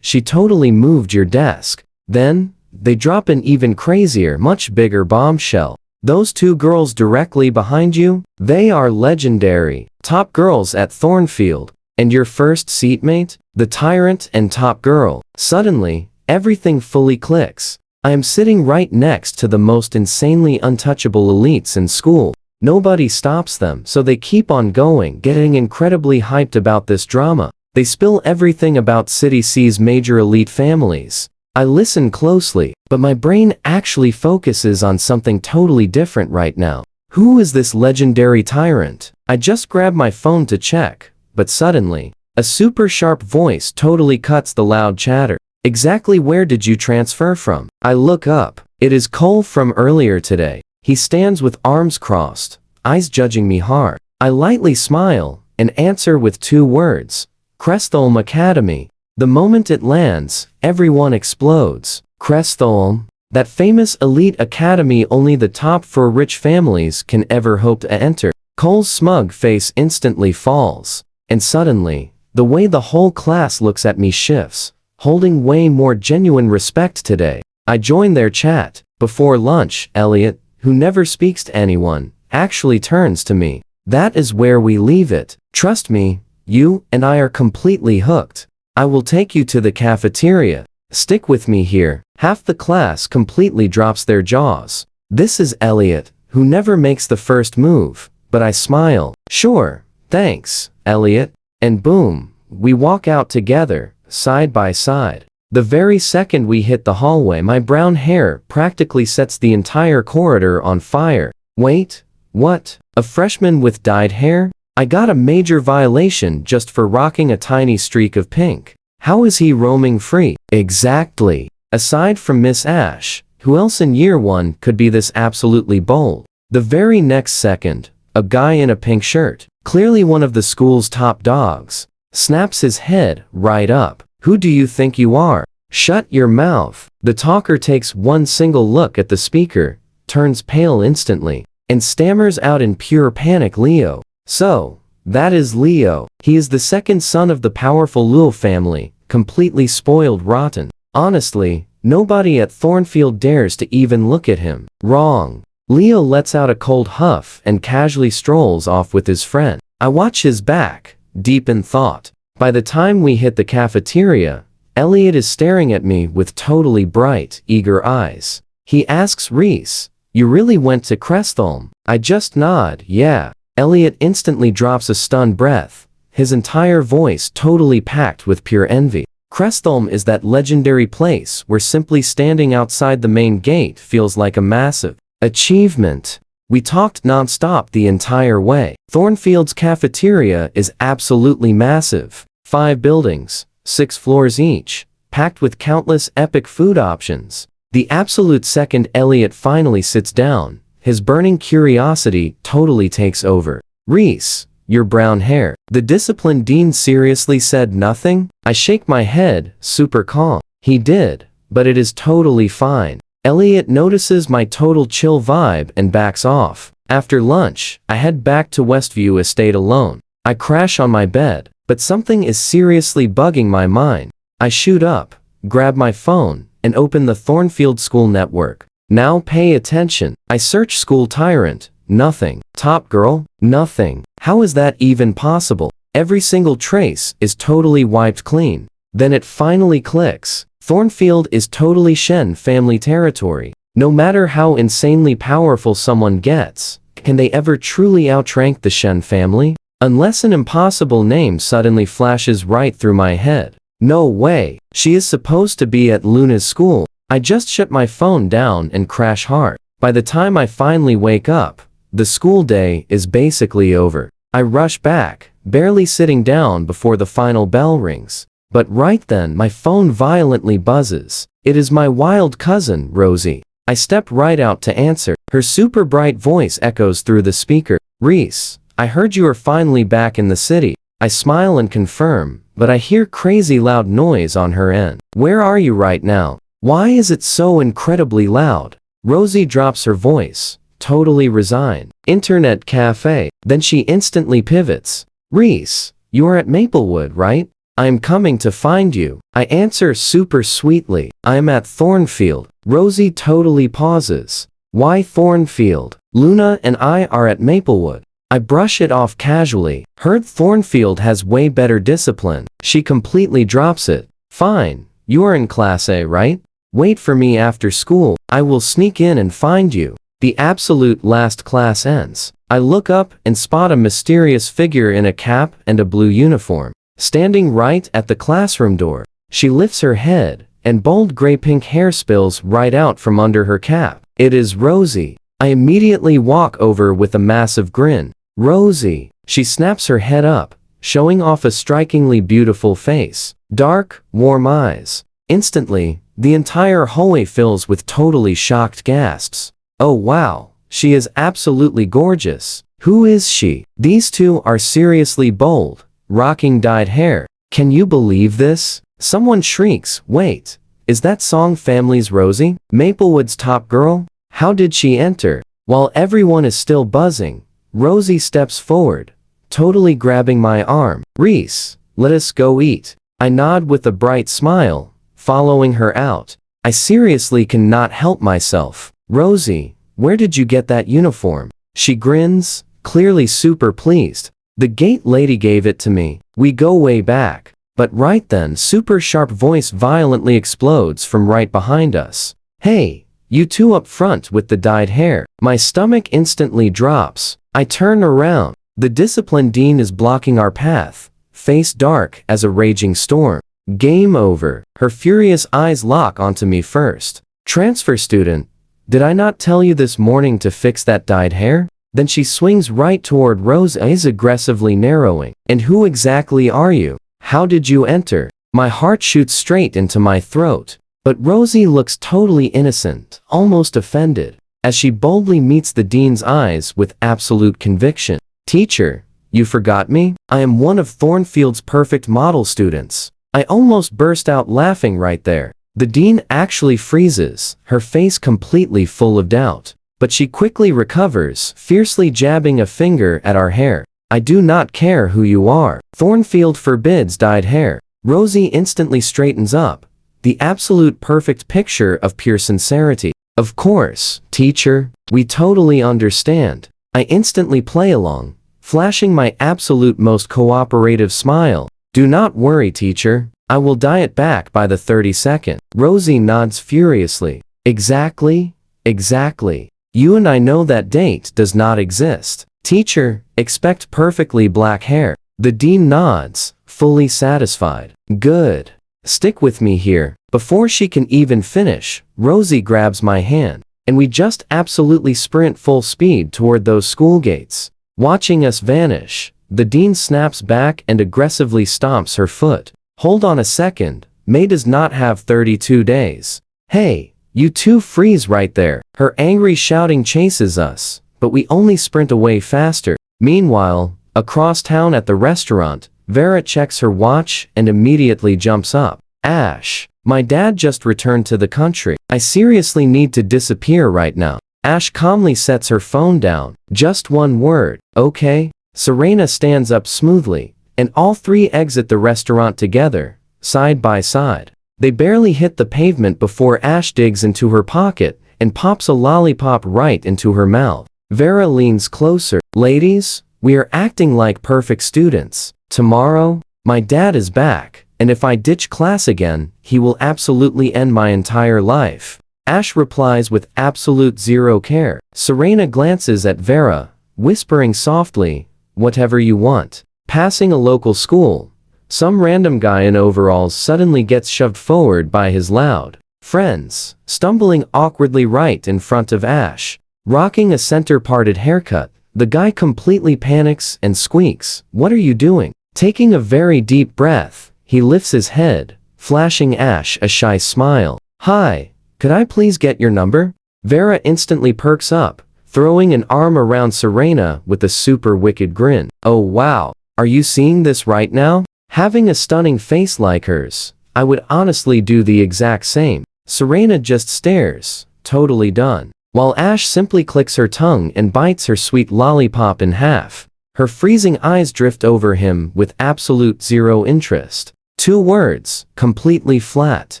she totally moved your desk. Then, they drop an even crazier, much bigger bombshell. Those two girls directly behind you, they are legendary. Top girls at Thornfield. And your first seatmate? The tyrant and top girl. Suddenly, everything fully clicks. I am sitting right next to the most insanely untouchable elites in school. Nobody stops them, so they keep on going, getting incredibly hyped about this drama. They spill everything about City C's major elite families. I listen closely, but my brain actually focuses on something totally different right now. Who is this legendary tyrant? I just grab my phone to check, but suddenly, a super sharp voice totally cuts the loud chatter. Exactly where did you transfer from? I look up. It is Cole from earlier today. He stands with arms crossed, eyes judging me hard. I lightly smile and answer with 2 words. Crestholm Academy. The moment it lands, everyone explodes. Crestholm, that famous elite academy only the top 4 rich families can ever hope to enter. Cole's smug face instantly falls, and suddenly, the way the whole class looks at me shifts, holding way more genuine respect today. I join their chat, Before lunch, Elliot, who never speaks to anyone, actually turns to me. That is where we leave it. Trust me, you and I are completely hooked. I will take you to the cafeteria. Stick with me here. Half the class completely drops their jaws. This is Elliot, who never makes the first move, but I smile. Sure, thanks, Elliot. And boom, we walk out together, side by side. The very second we hit the hallway, my brown hair practically sets the entire corridor on fire. Wait, what? A freshman with dyed hair? I got a major violation just for rocking a tiny streak of pink. How is he roaming free? Exactly. Aside from Miss Ash, who else in year 1 could be this absolutely bold? The very next second, a guy in a pink shirt, clearly one of the school's top dogs, snaps his head right up. Who do you think you are? Shut your mouth. The talker takes one single look at the speaker, turns pale instantly, and stammers out in pure panic, Leo. So, that is Leo. He is the second son of the powerful Lul family, completely spoiled rotten. Honestly, nobody at Thornfield dares to even look at him. Wrong. Leo lets out a cold huff and casually strolls off with his friend. I watch his back, deep in thought. By the time we hit the cafeteria, Elliot is staring at me with totally bright, eager eyes. He asks Reese, "You really went to Crestholm?" I just nod, yeah. Elliot instantly drops a stunned breath, his entire voice totally packed with pure envy. Crestholm is that legendary place where simply standing outside the main gate feels like a massive achievement. We talked non-stop the entire way. Thornfield's cafeteria is absolutely massive. 5 buildings, 6 floors each, packed with countless epic food options. The absolute second Elliot finally sits down, his burning curiosity totally takes over. Reese, your brown hair. The discipline dean seriously said nothing? I shake my head, super calm. He did, but it is totally fine. Elliot notices my total chill vibe and backs off. After lunch, I head back to Westview Estate alone. I crash on my bed, but something is seriously bugging my mind. I shoot up, grab my phone, and open the Thornfield School network. Now pay attention. I search School Tyrant. Nothing. Top Girl. Nothing. How is that even possible? Every single trace is totally wiped clean. Then it finally clicks. Thornfield is totally Shen family territory. No matter how insanely powerful someone gets, can they ever truly outrank the Shen family? Unless an impossible name suddenly flashes right through my head. No way. She is supposed to be at Luna's school. I just shut my phone down and crash hard. By the time I finally wake up, the school day is basically over. I rush back, barely sitting down before the final bell rings. But right then my phone violently buzzes. It is my wild cousin, Rosie. I step right out to answer. Her super bright voice echoes through the speaker. Reese, I heard you are finally back in the city. I smile and confirm, but I hear crazy loud noise on her end. Where are you right now? Why is it so incredibly loud? Rosie drops her voice, totally resigned. Internet cafe. Then she instantly pivots. Reese, you are at Maplewood, right? I am coming to find you. I answer super sweetly. I am at Thornfield. Rosie totally pauses. Why Thornfield? Luna and I are at Maplewood. I brush it off casually. Heard Thornfield has way better discipline. She completely drops it. Fine, you are in Class A, right? Wait for me after school. I will sneak in and find you. The absolute last class ends. I look up and spot a mysterious figure in a cap and a blue uniform, standing right at the classroom door. She lifts her head, and bold gray-pink hair spills right out from under her cap. It is Rosie. I immediately walk over with a massive grin. Rosie. She snaps her head up, showing off a strikingly beautiful face. Dark, warm eyes. Instantly, the entire hallway fills with totally shocked gasps. Oh wow, she is absolutely gorgeous. Who is she? These two are seriously bold, rocking dyed hair. Can you believe this? Someone shrieks, wait, is that Song Family's Rosie? Maplewood's top girl? How did she enter? While everyone is still buzzing, Rosie steps forward, totally grabbing my arm. Reese, let us go eat. I nod with a bright smile, following her out. I seriously cannot help myself. Rosie, where did you get that uniform? She grins, clearly super pleased. The gate lady gave it to me. We go way back. But right then, super sharp voice violently explodes from right behind us. Hey, you two up front with the dyed hair. My stomach instantly drops. I turn around. The discipline dean is blocking our path, face dark as a raging storm. Game over. Her furious eyes lock onto me first. Transfer student, did I not tell you this morning to fix that dyed hair? Then she swings right toward Rose, eyes aggressively narrowing. And who exactly are you? How did you enter? My heart shoots straight into my throat. But Rosie looks totally innocent, almost offended, as she boldly meets the dean's eyes with absolute conviction. Teacher, you forgot me? I am one of Thornfield's perfect model students. I almost burst out laughing right there. The dean actually freezes, her face completely full of doubt. But she quickly recovers, fiercely jabbing a finger at our hair. I do not care who you are. Thornfield forbids dyed hair. Rosie instantly straightens up, the absolute perfect picture of pure sincerity. Of course, teacher, we totally understand. I instantly play along, flashing my absolute most cooperative smile. Do not worry, teacher. I will dye it back by the 32nd. Rosie nods furiously. Exactly, exactly. You and I know that date does not exist. Teacher, expect perfectly black hair. The dean nods, fully satisfied. Good. Stick with me here. Before she can even finish, Rosie grabs my hand, and we just absolutely sprint full speed toward those school gates. Watching us vanish, the dean snaps back and aggressively stomps her foot. Hold on a second, May does not have 32 days. Hey, you two freeze right there. Her angry shouting chases us, but we only sprint away faster. Meanwhile, across town at the restaurant, Vera checks her watch and immediately jumps up. Ash, my dad just returned to the country. I seriously need to disappear right now. Ash calmly sets her phone down. Just one word, okay? Serena stands up smoothly, and all three exit the restaurant together, side by side. They barely hit the pavement before Ash digs into her pocket and pops a lollipop right into her mouth. Vera leans closer. Ladies, we are acting like perfect students. Tomorrow, my dad is back, and if I ditch class again, he will absolutely end my entire life. Ash replies with absolute zero care. Serena glances at Vera, whispering softly, whatever you want. Passing a local school, some random guy in overalls suddenly gets shoved forward by his loud friends, stumbling awkwardly right in front of Ash. Rocking a center-parted haircut, the guy completely panics and squeaks, "What are you doing?" Taking a very deep breath, he lifts his head, flashing Ash a shy smile. "Hi, could I please get your number?" Vera instantly perks up, throwing an arm around Serena with a super wicked grin. "Oh wow, are you seeing this right now?" Having a stunning face like hers, I would honestly do the exact same. Serena just stares, totally done, while Ash simply clicks her tongue and bites her sweet lollipop in half. Her freezing eyes drift over him with absolute zero interest. 2 words, completely flat,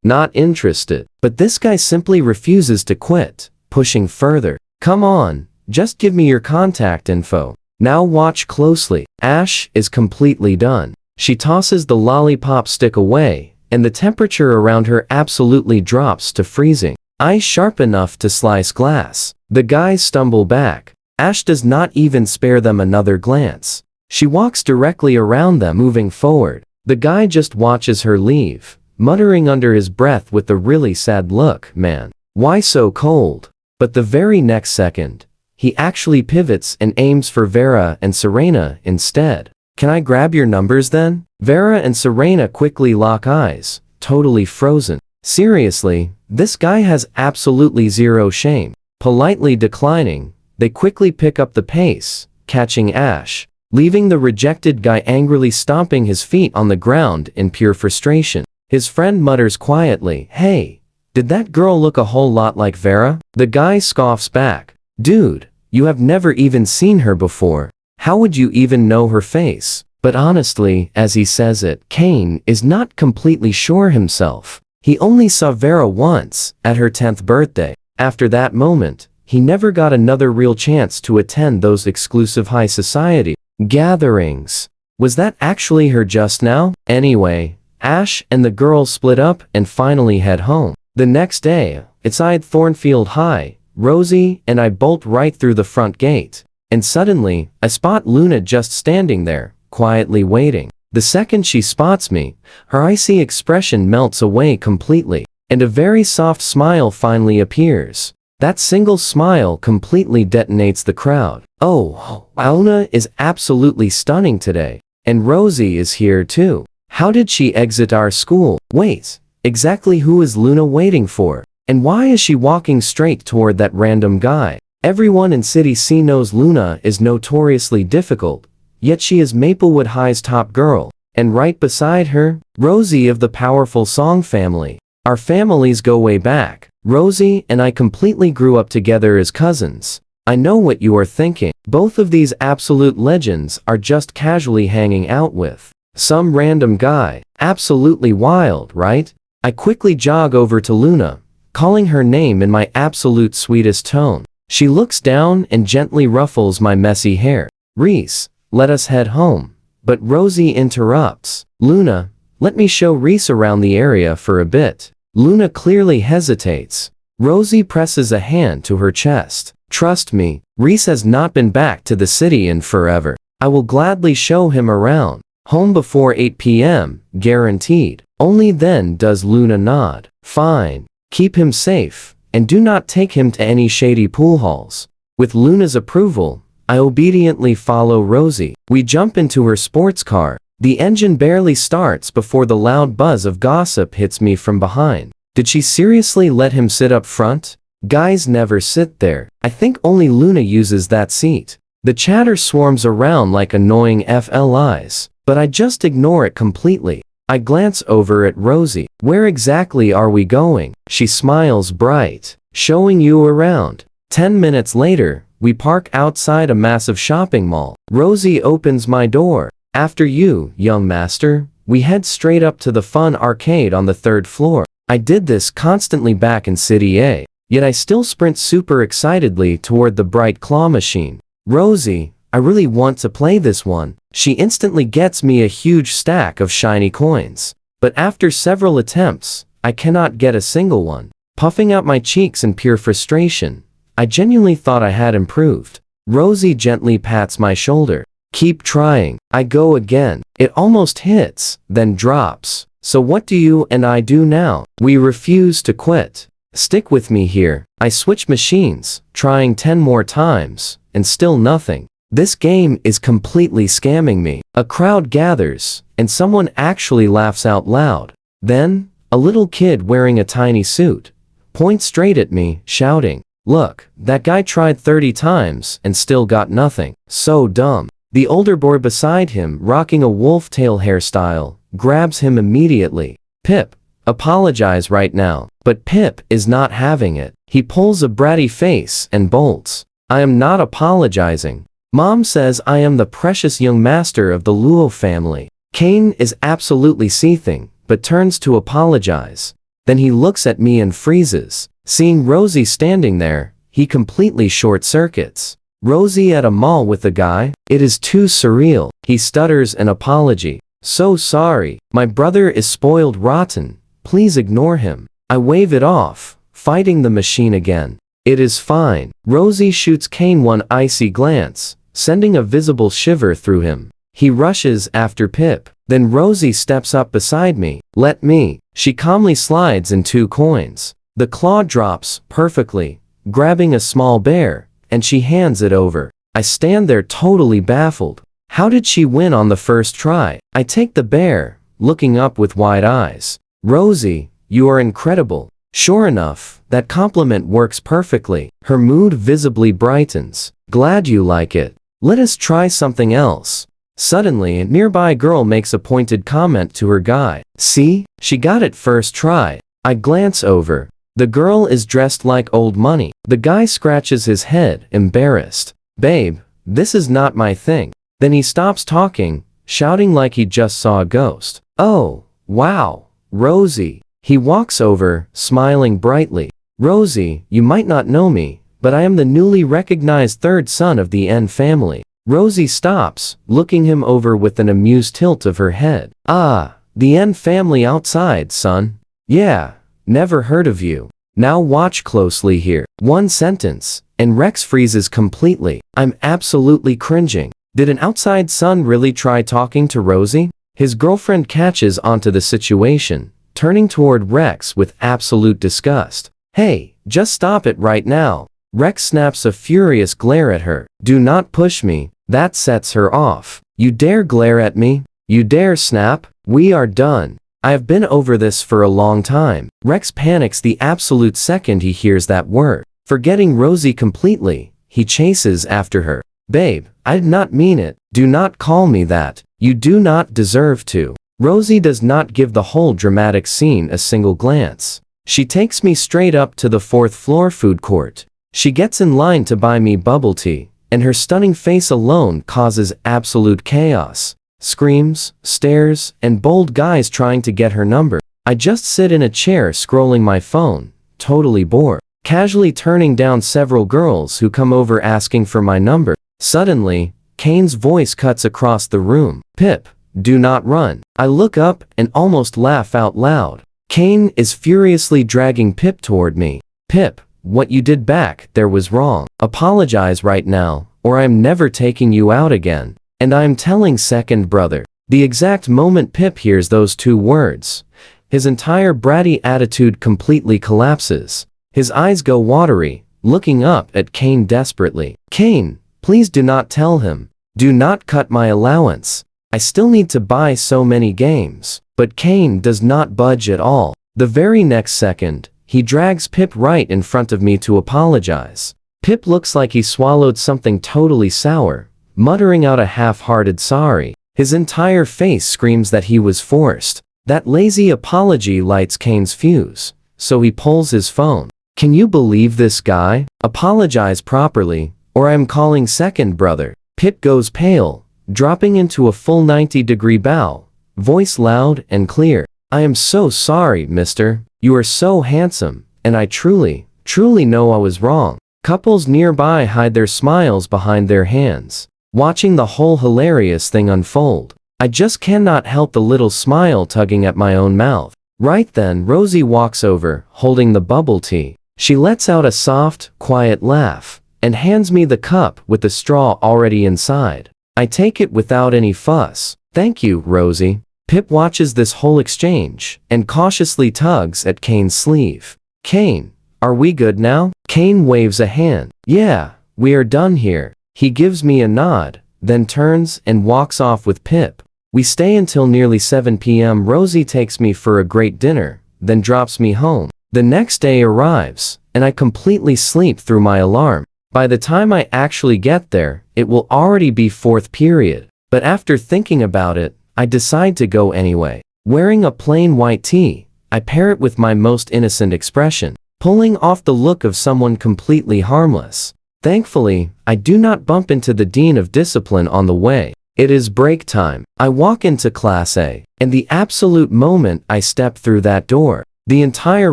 not interested. But this guy simply refuses to quit, pushing further. "Come on, just give me your contact info. Now watch closely." Ash is completely done. She tosses the lollipop stick away, and the temperature around her absolutely drops to freezing. Eyes sharp enough to slice glass. The guys stumble back. Ash does not even spare them another glance. She walks directly around them, moving forward. The guy just watches her leave, muttering under his breath with a really sad look, "Man, why so cold?" But the very next second, he actually pivots and aims for Vera and Serena instead. "Can I grab your numbers then?" Vera and Serena quickly lock eyes, totally frozen. Seriously, this guy has absolutely zero shame. Politely declining, they quickly pick up the pace, catching Ash, leaving the rejected guy angrily stomping his feet on the ground in pure frustration. His friend mutters quietly, "Hey, did that girl look a whole lot like Vera?" The guy scoffs back, "Dude, you have never even seen her before. How would you even know her face?" But honestly, as he says it, Kane is not completely sure himself. He only saw Vera once, at her 10th birthday. After that moment, he never got another real chance to attend those exclusive high society gatherings. Was that actually her just now? Anyway, Ash and the girl split up and finally head home. The next day, inside Thornfield High, Rosie and I bolt right through the front gate. And suddenly, I spot Luna just standing there, quietly waiting. The second she spots me, her icy expression melts away completely, and a very soft smile finally appears. That single smile completely detonates the crowd. Oh, Luna is absolutely stunning today. And Rosie is here too. How did she exit our school? Wait, exactly who is Luna waiting for? And why is she walking straight toward that random guy? Everyone in City C knows Luna is notoriously difficult, yet she is Maplewood High's top girl. And right beside her, Rosie of the powerful Song family. Our families go way back. Rosie and I completely grew up together as cousins. I know what you are thinking. Both of these absolute legends are just casually hanging out with some random guy. Absolutely wild, right? I quickly jog over to Luna, calling her name in my absolute sweetest tone. She looks down and gently ruffles my messy hair. Reese, let us head home. But Rosie interrupts. Luna, let me show Reese around the area for a bit. Luna clearly hesitates. Rosie presses a hand to her chest. Trust me, Reese has not been back to the city in forever. I will gladly show him around. Home before 8 p.m., guaranteed. Only then does Luna nod. Fine. Keep him safe, and do not take him to any shady pool halls. With Luna's approval, I obediently follow Rosie. We jump into her sports car. The engine barely starts before the loud buzz of gossip hits me from behind. Did she seriously let him sit up front? Guys never sit there. I think only Luna uses that seat. The chatter swarms around like annoying FLIs, but I just ignore it completely. I glance over at Rosie. Where exactly are we going? She smiles bright. Showing you around. 10 minutes later, we park outside a massive shopping mall. Rosie opens my door. After you, young master. We head straight up to the fun arcade on the 3rd floor. I did this constantly back in City A, yet I still sprint super excitedly toward the bright claw machine. Rosie, I really want to play this one. She instantly gets me a huge stack of shiny coins. But after several attempts, I cannot get a single one. Puffing out my cheeks in pure frustration, I genuinely thought I had improved. Rosie gently pats my shoulder. Keep trying. I go again. It almost hits, then drops. So what do you and I do now? We refuse to quit. Stick with me here. I switch machines, trying 10 more times, and still nothing. This game is completely scamming me. A crowd gathers, and someone actually laughs out loud. Then, a little kid wearing a tiny suit points straight at me, shouting, "Look, that guy tried 30 times and still got nothing. So dumb." The older boy beside him, rocking a wolf tail hairstyle, grabs him immediately. Pip, apologize right now. But Pip is not having it. He pulls a bratty face and bolts. I am not apologizing. Mom says I am the precious young master of the Luo family. Kane is absolutely seething, but turns to apologize. Then he looks at me and freezes. Seeing Rosie standing there, he completely short-circuits. Rosie at a mall with a guy? It is too surreal. He stutters an apology. So sorry. My brother is spoiled rotten. Please ignore him. I wave it off, fighting the machine again. It is fine. Rosie shoots Kane one icy glance, sending a visible shiver through him. He rushes after Pip. Then Rosie steps up beside me. Let me. She calmly slides in 2 coins. The claw drops perfectly, grabbing a small bear, and she hands it over. I stand there totally baffled. How did she win on the first try? I take the bear, looking up with wide eyes. Rosie, you are incredible. Sure enough, that compliment works perfectly. Her mood visibly brightens. Glad you like it. Let us try something else. Suddenly, a nearby girl makes a pointed comment to her guy. See? She got it first try. I glance over. The girl is dressed like old money. The guy scratches his head, embarrassed. Babe, this is not my thing. Then he stops talking, shouting like he just saw a ghost. Oh, wow, Rosie. He walks over, smiling brightly. Rosie, you might not know me, but I am the newly recognized third son of the N family. Rosie stops, looking him over with an amused tilt of her head. Ah, the N family outside, son. Yeah, never heard of you. Now watch closely here. One sentence, and Rex freezes completely. I'm absolutely cringing. Did an outside son really try talking to Rosie? His girlfriend catches onto the situation, turning toward Rex with absolute disgust. Hey, just stop it right now. Rex snaps a furious glare at her. Do not push me. That sets her off. You dare glare at me? You dare snap? We are done. I have been over this for a long time. Rex panics the absolute second he hears that word. Forgetting Rosie completely, he chases after her. Babe, I did not mean it. Do not call me that. You do not deserve to. Rosie does not give the whole dramatic scene a single glance. She takes me straight up to the 4th floor food court. She gets in line to buy me bubble tea, and her stunning face alone causes absolute chaos. Screams, stares, and bold guys trying to get her number. I just sit in a chair scrolling my phone, totally bored, casually turning down several girls who come over asking for my number. Suddenly, Kane's voice cuts across the room. Pip, do not run. I look up and almost laugh out loud. Kane is furiously dragging Pip toward me. Pip, what you did back there was wrong. Apologize right now, or I'm never taking you out again. And I'm telling second brother. The exact moment Pip hears those 2 words, his entire bratty attitude completely collapses. His eyes go watery, looking up at Kane desperately. Kane, please do not tell him. Do not cut my allowance. I still need to buy so many games. But Kane does not budge at all. The very next second, he drags Pip right in front of me to apologize. Pip looks like he swallowed something totally sour, muttering out a half-hearted sorry. His entire face screams that he was forced. That lazy apology lights Kane's fuse, so he pulls his phone. Can you believe this guy? Apologize properly, or I'm calling second brother. Pip goes pale, dropping into a full 90-degree bow, voice loud and clear. I am so sorry, mister. You are so handsome, and I truly know I was wrong. Couples nearby hide their smiles behind their hands, watching the whole hilarious thing unfold. I just cannot help the little smile tugging at my own mouth. Right then, Rosie walks over, holding the bubble tea. She lets out a soft, quiet laugh, and hands me the cup with the straw already inside. I take it without any fuss. Thank you, Rosie. Pip watches this whole exchange, and cautiously tugs at Kane's sleeve. Kane, are we good now? Kane waves a hand. Yeah, we are done here. He gives me a nod, then turns and walks off with Pip. We stay until nearly 7 p.m. Rosie takes me for a great dinner, then drops me home. The next day arrives, and I completely sleep through my alarm. By the time I actually get there, it will already be 4th period. But after thinking about it, I decide to go anyway. Wearing a plain white tee, I pair it with my most innocent expression, pulling off the look of someone completely harmless. Thankfully, I do not bump into the Dean of Discipline on the way. It is break time. I walk into Class A, and the absolute moment I step through that door, the entire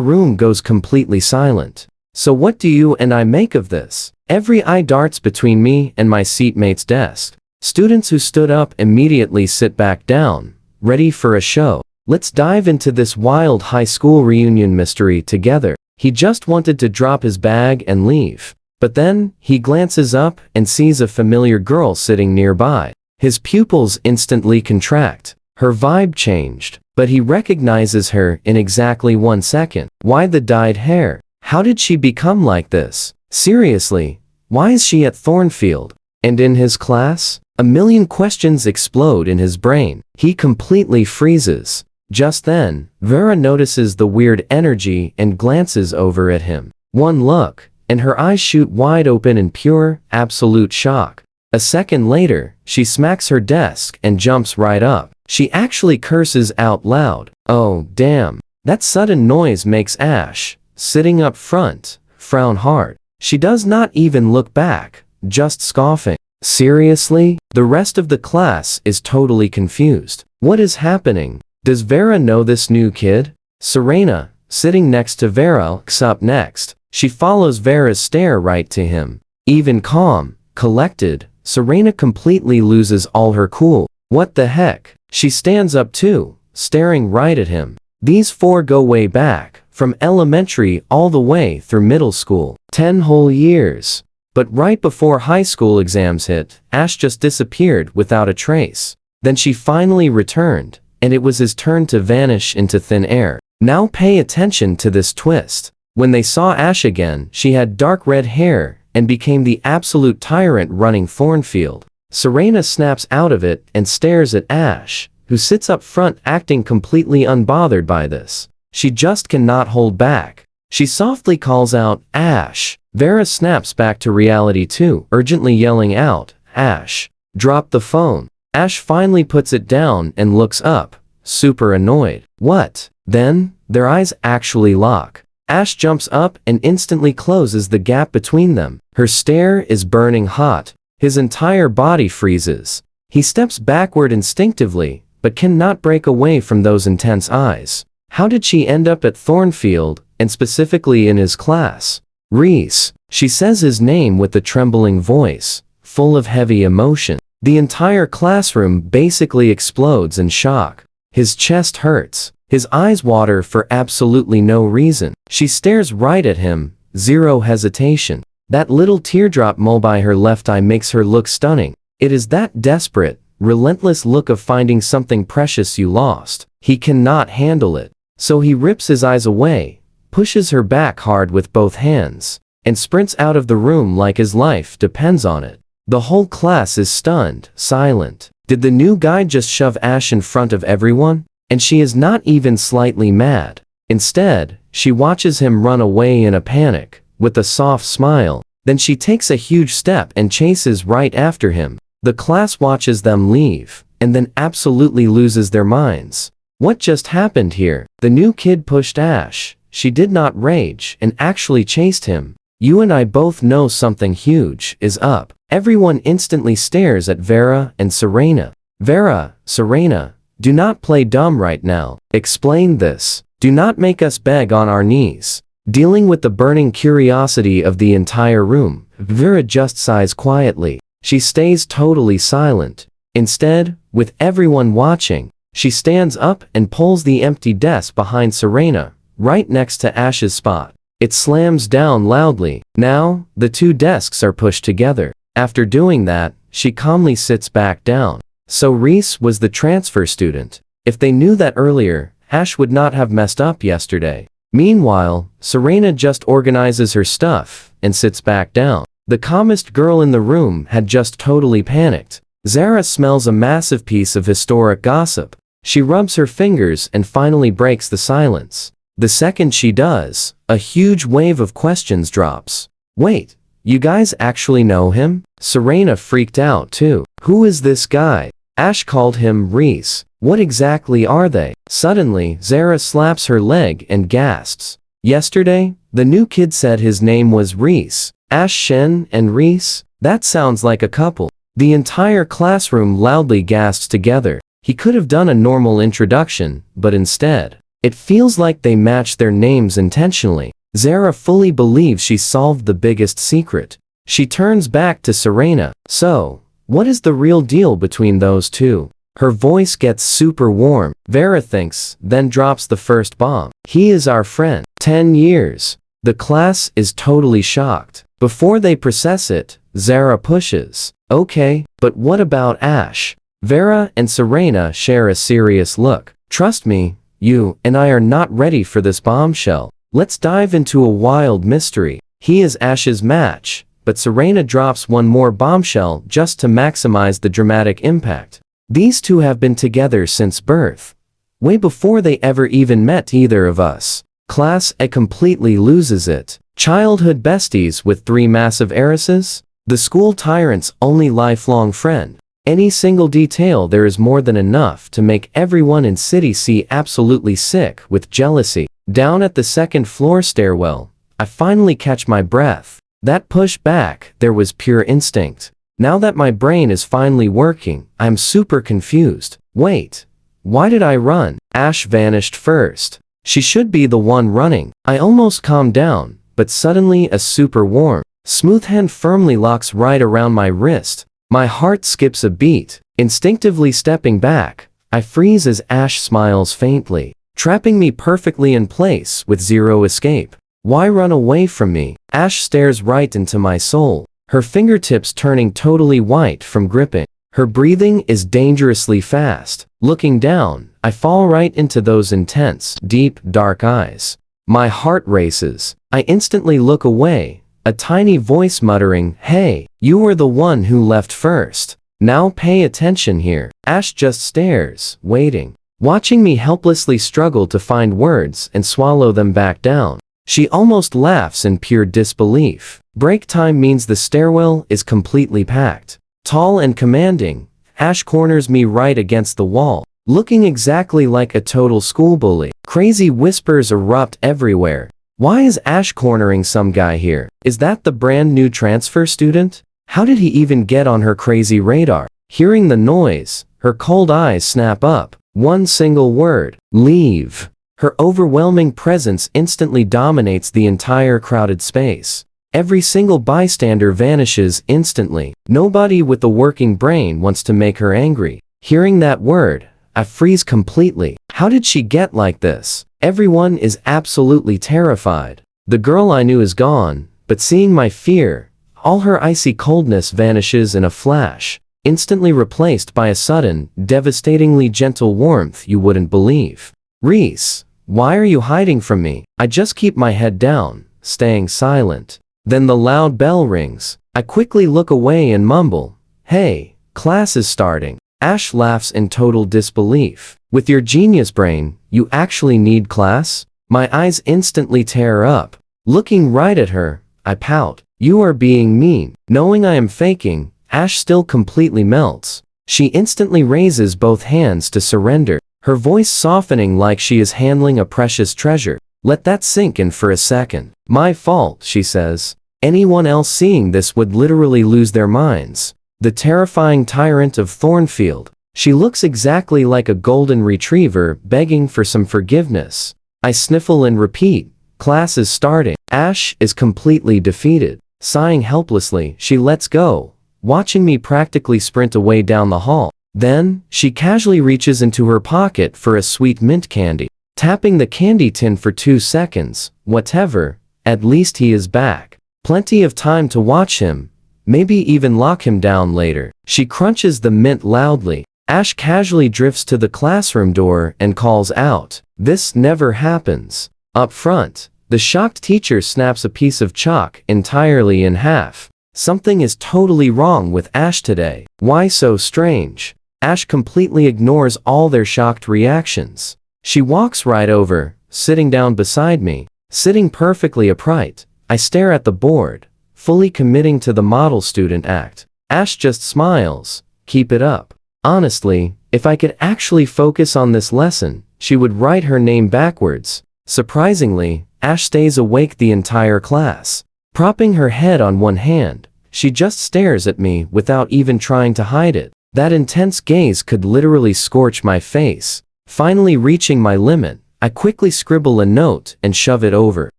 room goes completely silent. So what do you and I make of this? Every eye darts between me and my seatmate's desk. Students who stood up immediately sit back down, ready for a show. Let's dive into this wild high school reunion mystery together. He just wanted to drop his bag and leave. But then, he glances up and sees a familiar girl sitting nearby. His pupils instantly contract. Her vibe changed, but he recognizes her in exactly 1 second. Why the dyed hair? How did she become like this? Seriously, why is she at Thornfield? And in his class? A million questions explode in his brain. He completely freezes. Just then, Vera notices the weird energy and glances over at him. One look, and her eyes shoot wide open in pure, absolute shock. A second later, she smacks her desk and jumps right up. She actually curses out loud. Oh, damn. That sudden noise makes Ash, sitting up front, frown hard. She does not even look back, just scoffing. Seriously? The rest of the class is totally confused. What is happening? Does Vera know this new kid? Serena, sitting next to Vera, looks up next. She follows Vera's stare right to him. Even calm, collected, Serena completely loses all her cool. What the heck? She stands up too, staring right at him. These four go way back, from elementary all the way through middle school. 10 whole years. But right before high school exams hit, Ash just disappeared without a trace. Then she finally returned, and it was his turn to vanish into thin air. Now pay attention to this twist. When they saw Ash again, she had dark red hair and became the absolute tyrant running Thornfield. Serena snaps out of it and stares at Ash, who sits up front acting completely unbothered by this. She just cannot hold back. She softly calls out, "Ash." Vera snaps back to reality too, urgently yelling out, "Ash, drop the phone." Ash finally puts it down and looks up, super annoyed. What? Then, their eyes actually lock. Ash jumps up and instantly closes the gap between them. Her stare is burning hot. His entire body freezes. He steps backward instinctively, but cannot break away from those intense eyes. How did she end up at Thornfield, and specifically in his class? Reese. She says his name with a trembling voice, full of heavy emotion. The entire classroom basically explodes in shock. His chest hurts. His eyes water for absolutely no reason. She stares right at him, zero hesitation. That little teardrop mole by her left eye makes her look stunning. It is that desperate, relentless look of finding something precious you lost. He cannot handle it. So he rips his eyes away, pushes her back hard with both hands, and sprints out of the room like his life depends on it. The whole class is stunned, silent. Did the new guy just shove Ash in front of everyone? And she is not even slightly mad. Instead, she watches him run away in a panic, with a soft smile. Then she takes a huge step and chases right after him. The class watches them leave, and then absolutely loses their minds. What just happened here? The new kid pushed Ash. She did not rage and actually chased him. You and I both know something huge is up. Everyone instantly stares at Vera and Serena. Vera, Serena, do not play dumb right now. Explain this. Do not make us beg on our knees. Dealing with the burning curiosity of the entire room, Vera just sighs quietly. She stays totally silent. Instead, with everyone watching, she stands up and pulls the empty desk behind Serena, right next to Ash's spot. It slams down loudly. Now, the two desks are pushed together. After doing that, she calmly sits back down. So Reese was the transfer student. If they knew that earlier, Ash would not have messed up yesterday. Meanwhile, Serena just organizes her stuff and sits back down. The calmest girl in the room had just totally panicked. Zara smells a massive piece of historic gossip. She rubs her fingers and finally breaks the silence. The second she does, a huge wave of questions drops. Wait, you guys actually know him? Serena freaked out too. Who is this guy? Ash called him Reese. What exactly are they? Suddenly, Zara slaps her leg and gasps. Yesterday, the new kid said his name was Reese. Ash Shen and Reese? That sounds like a couple. The entire classroom loudly gasps together. He could have done a normal introduction, but instead, it feels like they matched their names intentionally. Zara fully believes she solved the biggest secret. She turns back to Serena. So, what is the real deal between those two? Her voice gets super warm. Vera thinks, then drops the first bomb. He is our friend. 10 years. The class is totally shocked. Before they process it, Zara pushes. Okay, but what about Ash? Vera and Serena share a serious look. Trust me, you and I are not ready for this bombshell. Let's dive into a wild mystery. He is Ash's match, but Serena drops one more bombshell just to maximize the dramatic impact. These two have been together since birth. Way before they ever even met either of us. Class A completely loses it. Childhood besties with 3 massive heiresses? The school tyrant's only lifelong friend. Any single detail there is more than enough to make everyone in City C absolutely sick with jealousy. Down at the second floor stairwell, I finally catch my breath. That push back there was pure instinct. Now that my brain is finally working, I'm super confused. Wait, why did I run? Ash vanished first. She should be the one running. I almost calmed down, but suddenly a super warm, smooth hand firmly locks right around my wrist. My heart skips a beat. Instinctively stepping back, I freeze as Ash smiles faintly, trapping me perfectly in place with zero escape. Why run away from me? Ash stares right into my soul, her fingertips turning totally white from gripping. Her breathing is dangerously fast. Looking down, I fall right into those intense, deep, dark eyes. My heart races. I instantly look away, a tiny voice muttering, "Hey, you were the one who left first. Now pay attention here." Ash just stares, waiting, watching me helplessly struggle to find words and swallow them back down. She almost laughs in pure disbelief. Break time means the stairwell is completely packed. Tall and commanding, Ash corners me right against the wall, looking exactly like a total school bully. Crazy whispers erupt everywhere. Why is Ash cornering some guy here? Is that the brand new transfer student? How did he even get on her crazy radar? Hearing the noise, her cold eyes snap up. One single word: leave. Her overwhelming presence instantly dominates the entire crowded space. Every single bystander vanishes instantly. Nobody with a working brain wants to make her angry. Hearing that word, I freeze completely. How did she get like this? Everyone is absolutely terrified. The girl I knew is gone, but seeing my fear, all her icy coldness vanishes in a flash, instantly replaced by a sudden, devastatingly gentle warmth you wouldn't believe. "Reese, why are you hiding from me?" I just keep my head down, staying silent. Then the loud bell rings. I quickly look away and mumble, "Hey, class is starting." Ash laughs in total disbelief. "With your genius brain, you actually need class?" My eyes instantly tear up. Looking right at her, I pout. "You are being mean." Knowing I am faking, Ash still completely melts. She instantly raises both hands to surrender, her voice softening like she is handling a precious treasure. "Let that sink in for a second. My fault," she says. Anyone else seeing this would literally lose their minds. The terrifying tyrant of Thornfield. She looks exactly like a golden retriever begging for some forgiveness. I sniffle and repeat, "Class is starting." Ash is completely defeated. Sighing helplessly, she lets go, watching me practically sprint away down the hall. Then, she casually reaches into her pocket for a sweet mint candy, tapping the candy tin for 2 seconds. Whatever, at least he is back. Plenty of time to watch him, maybe even lock him down later. She crunches the mint loudly. Ash casually drifts to the classroom door and calls out, "This never happens." Up front, the shocked teacher snaps a piece of chalk entirely in half. Something is totally wrong with Ash today. Why so strange? Ash completely ignores all their shocked reactions. She walks right over, sitting down beside me, sitting perfectly upright. I stare at the board, fully committing to the model student act. Ash just smiles. "Keep it up." Honestly, if I could actually focus on this lesson, she would write her name backwards. Surprisingly, Ash stays awake the entire class. Propping her head on one hand, she just stares at me without even trying to hide it. That intense gaze could literally scorch my face. Finally reaching my limit, I quickly scribble a note and shove it over.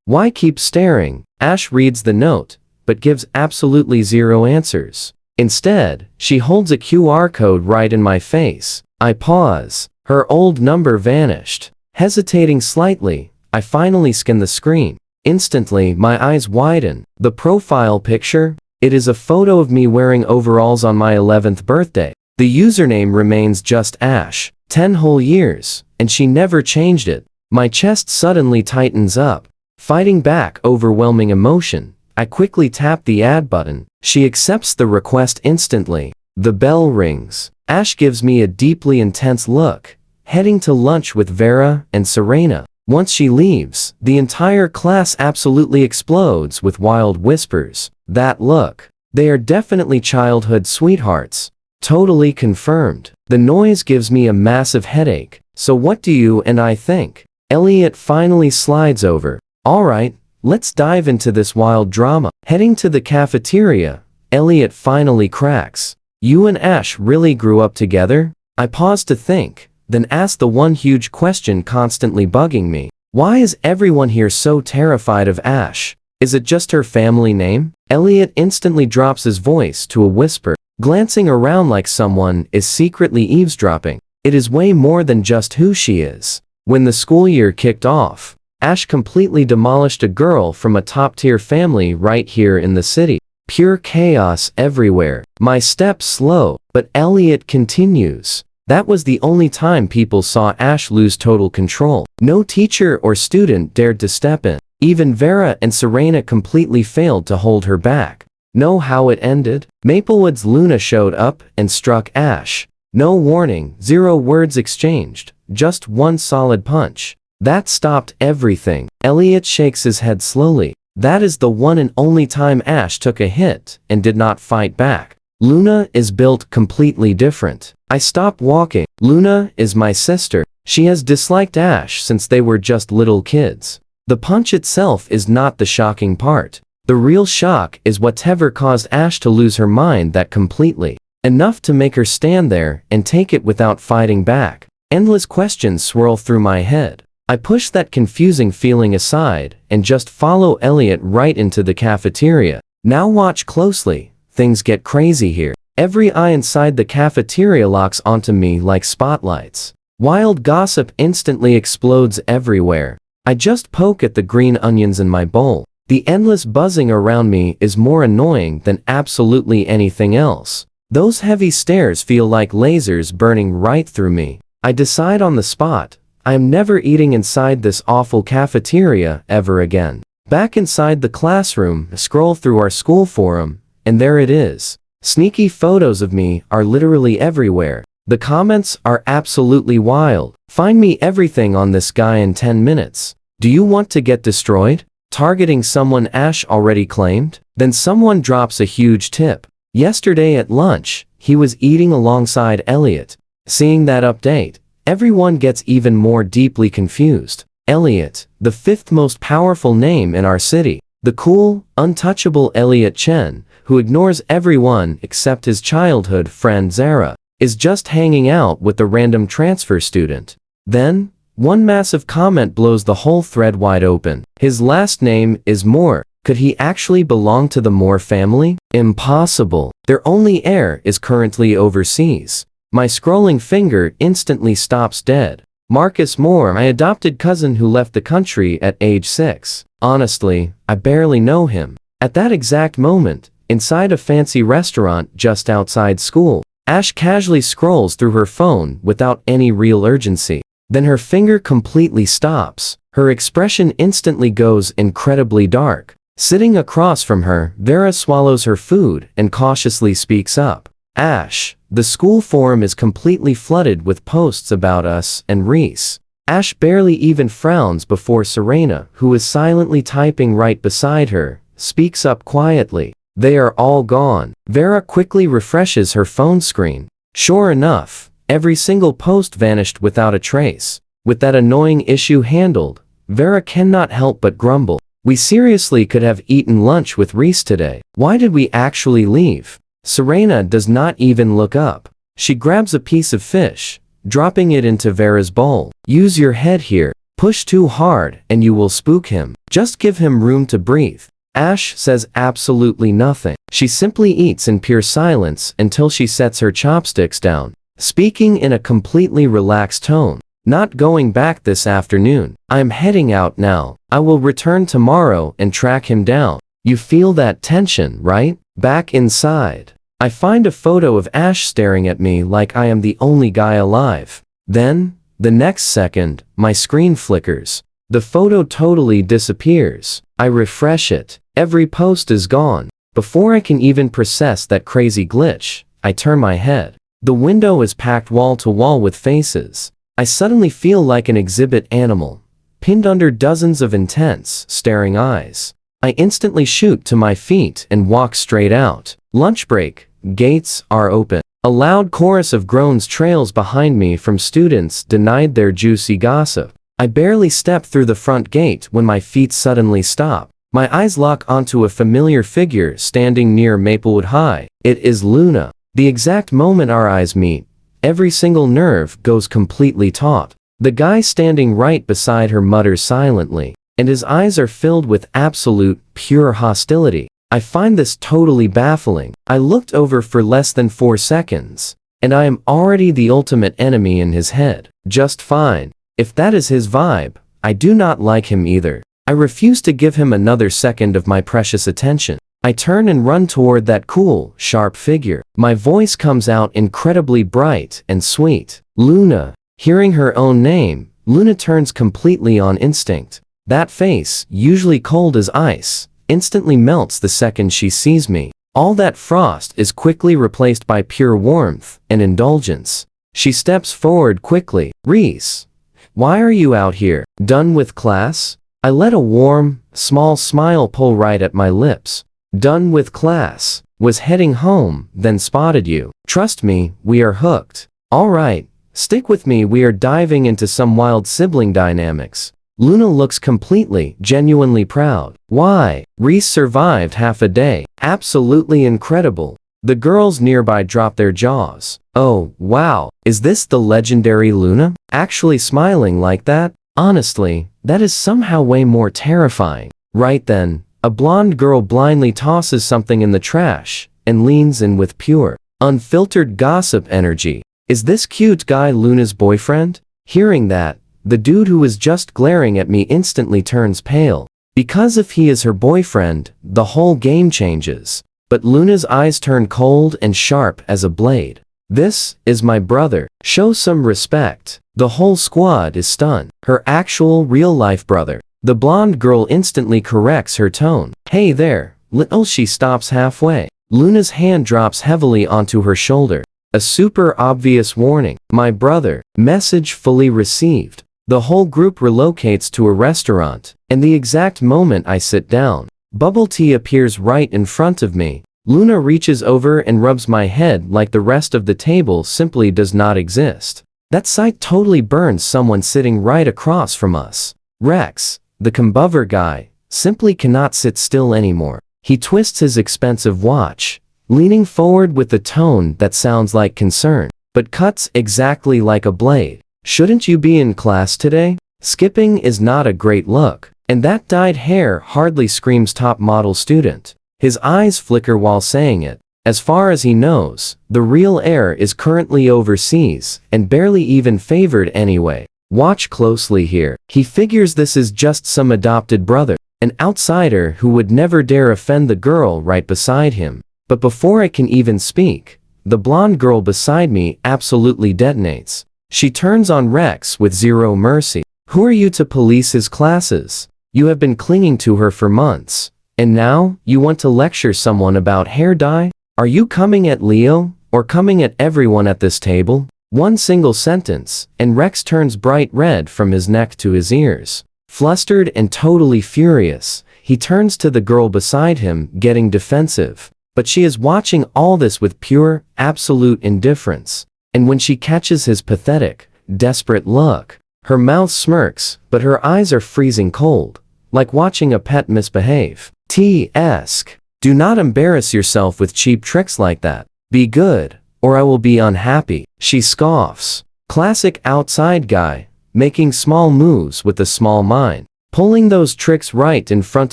"Why keep staring?" Ash reads the note, but gives absolutely zero answers. Instead, she holds a QR code right in my face. I pause. Her old number vanished. Hesitating slightly, I finally scan the screen. Instantly, my eyes widen. The profile picture? It is a photo of me wearing overalls on my 11th birthday. The username remains just Ash. 10 whole years, and she never changed it. My chest suddenly tightens up. Fighting back overwhelming emotion, I quickly tap the add button. She accepts the request instantly. The bell rings. Ash gives me a deeply intense look, heading to lunch with Vera and Serena. Once she leaves, the entire class absolutely explodes with wild whispers. That look. They are definitely childhood sweethearts. Totally confirmed. The noise gives me a massive headache. So what do you and I think? Elliot finally slides over. "Alright, let's dive into this wild drama." Heading to the cafeteria, Elliot finally cracks. "You and Ash really grew up together?" I pause to think, then ask the one huge question constantly bugging me. Why is everyone here so terrified of Ash? Is it just her family name? Elliot instantly drops his voice to a whisper, glancing around like someone is secretly eavesdropping. It is way more than just who she is. When the school year kicked off, Ash completely demolished a girl from a top-tier family right here in the city. Pure chaos everywhere. My steps slow, but Elliot continues. That was the only time people saw Ash lose total control. No teacher or student dared to step in. Even Vera and Serena completely failed to hold her back. Know how it ended? Maplewood's Luna showed up and struck Ash. No warning, 0 words exchanged, just one solid punch. That stopped everything. Elliot shakes his head slowly. That is the one and only time Ash took a hit and did not fight back. Luna is built completely different. I stop walking. Luna is my sister. She has disliked Ash since they were just little kids. The punch itself is not the shocking part. The real shock is whatever caused Ash to lose her mind that completely. Enough to make her stand there and take it without fighting back. Endless questions swirl through my head. I push that confusing feeling aside and just follow Elliot right into the cafeteria. Now watch closely. Things get crazy here. Every eye inside the cafeteria locks onto me like spotlights. Wild gossip instantly explodes everywhere. I just poke at the green onions in my bowl. The endless buzzing around me is more annoying than absolutely anything else. Those heavy stares feel like lasers burning right through me. I decide on the spot. I am never eating inside this awful cafeteria ever again. Back inside the classroom, I scroll through our school forum, and there it is. Sneaky photos of me are literally everywhere. The comments are absolutely wild. Find me everything on this guy in 10 minutes. Do you want to get destroyed? Targeting someone Ash already claimed? Then someone drops a huge tip. Yesterday at lunch, he was eating alongside Elliot. Seeing that update, everyone gets even more deeply confused. Elliot, the 5th most powerful name in our city. The cool, untouchable Elliot Chen, who ignores everyone except his childhood friend Zara, is just hanging out with a random transfer student. Then, one massive comment blows the whole thread wide open. His last name is Moore. Could he actually belong to the Moore family? Impossible. Their only heir is currently overseas. My scrolling finger instantly stops dead. Marcus Moore, my adopted cousin who left the country at age 6. Honestly, I barely know him. At that exact moment, inside a fancy restaurant just outside school, Ash casually scrolls through her phone without any real urgency. Then her finger completely stops. Her expression instantly goes incredibly dark. Sitting across from her, Vera swallows her food and cautiously speaks up. Ash, the school forum is completely flooded with posts about us and Reese. Ash barely even frowns before Serena, who is silently typing right beside her, speaks up quietly. They are all gone. Vera quickly refreshes her phone screen. Sure enough, every single post vanished without a trace. With that annoying issue handled, Vera cannot help but grumble. We seriously could have eaten lunch with Reese today. Why did we actually leave? Serena does not even look up. She grabs a piece of fish, dropping it into Vera's bowl. Use your head here. Push too hard and you will spook him. Just give him room to breathe. Ash says absolutely nothing. She simply eats in pure silence until she sets her chopsticks down, speaking in a completely relaxed tone. Not going back this afternoon. I'm heading out now. I will return tomorrow and track him down. You feel that tension, right? Back inside, I find a photo of Ash staring at me like I am the only guy alive. Then, the next second, my screen flickers. The photo totally disappears. I refresh it. Every post is gone. Before I can even process that crazy glitch, I turn my head. The window is packed wall to wall with faces. I suddenly feel like an exhibit animal, pinned under dozens of intense, staring eyes. I instantly shoot to my feet and walk straight out. Lunch break, gates are open. A loud chorus of groans trails behind me from students denied their juicy gossip. I barely step through the front gate when my feet suddenly stop. My eyes lock onto a familiar figure standing near Maplewood High. It is Luna. The exact moment our eyes meet, every single nerve goes completely taut. The guy standing right beside her mutters silently. and his eyes are filled with absolute, pure hostility. I find this totally baffling. I looked over for less than 4 seconds, and I am already the ultimate enemy in his head. Just fine. If that is his vibe, I do not like him either. I refuse to give him another second of my precious attention. I turn and run toward that cool, sharp figure. My voice comes out incredibly bright and sweet. Luna. Hearing her own name, Luna turns completely on instinct. That face, usually cold as ice, instantly melts the second she sees me. All that frost is quickly replaced by pure warmth and indulgence. She steps forward quickly. Reese, why are you out here? Done with class? I let a warm, small smile pull right at my lips. Done with class. Was heading home, then spotted you. Trust me, we are hooked. All right, stick with me, we are diving into some wild sibling dynamics. Luna looks completely, genuinely proud. Why? Reese survived half a day. Absolutely incredible. The girls nearby drop their jaws. Oh, wow. Is this the legendary Luna? Actually smiling like that? Honestly, that is somehow way more terrifying. Right then, a blonde girl blindly tosses something in the trash and leans in with pure, unfiltered gossip energy. Is this cute guy Luna's boyfriend? Hearing that, the dude who was just glaring at me instantly turns pale. Because if he is her boyfriend, the whole game changes. But Luna's eyes turn cold and sharp as a blade. This is my brother. Show some respect. The whole squad is stunned. Her actual real-life brother. The blonde girl instantly corrects her tone. Hey there, little. She stops halfway. Luna's hand drops heavily onto her shoulder. A super obvious warning. My brother. Message fully received. The whole group relocates to a restaurant, and the exact moment I sit down, bubble tea appears right in front of me. Luna reaches over and rubs my head like the rest of the table simply does not exist. That sight totally burns someone sitting right across from us. Rex, the combover guy, simply cannot sit still anymore. He twists his expensive watch, leaning forward with a tone that sounds like concern, but cuts exactly like a blade. Shouldn't you be in class today? Skipping is not a great look, and that dyed hair hardly screams top model student. His eyes flicker while saying it. As far as he knows, the real heir is currently overseas, and barely even favored anyway. Watch closely here. He figures this is just some adopted brother, an outsider who would never dare offend the girl right beside him. But before I can even speak, the blonde girl beside me absolutely detonates. She turns on Rex with zero mercy. Who are you to police his classes? You have been clinging to her for months, and now, you want to lecture someone about hair dye? Are you coming at Leo, or coming at everyone at this table? One single sentence, and Rex turns bright red from his neck to his ears. Flustered and totally furious, he turns to the girl beside him, getting defensive. But she is watching all this with pure, absolute indifference. And when she catches his pathetic, desperate look, her mouth smirks, but her eyes are freezing cold, like watching a pet misbehave. T-esque. Do not embarrass yourself with cheap tricks like that. Be good, or I will be unhappy. She scoffs. Classic outside guy, making small moves with a small mind. Pulling those tricks right in front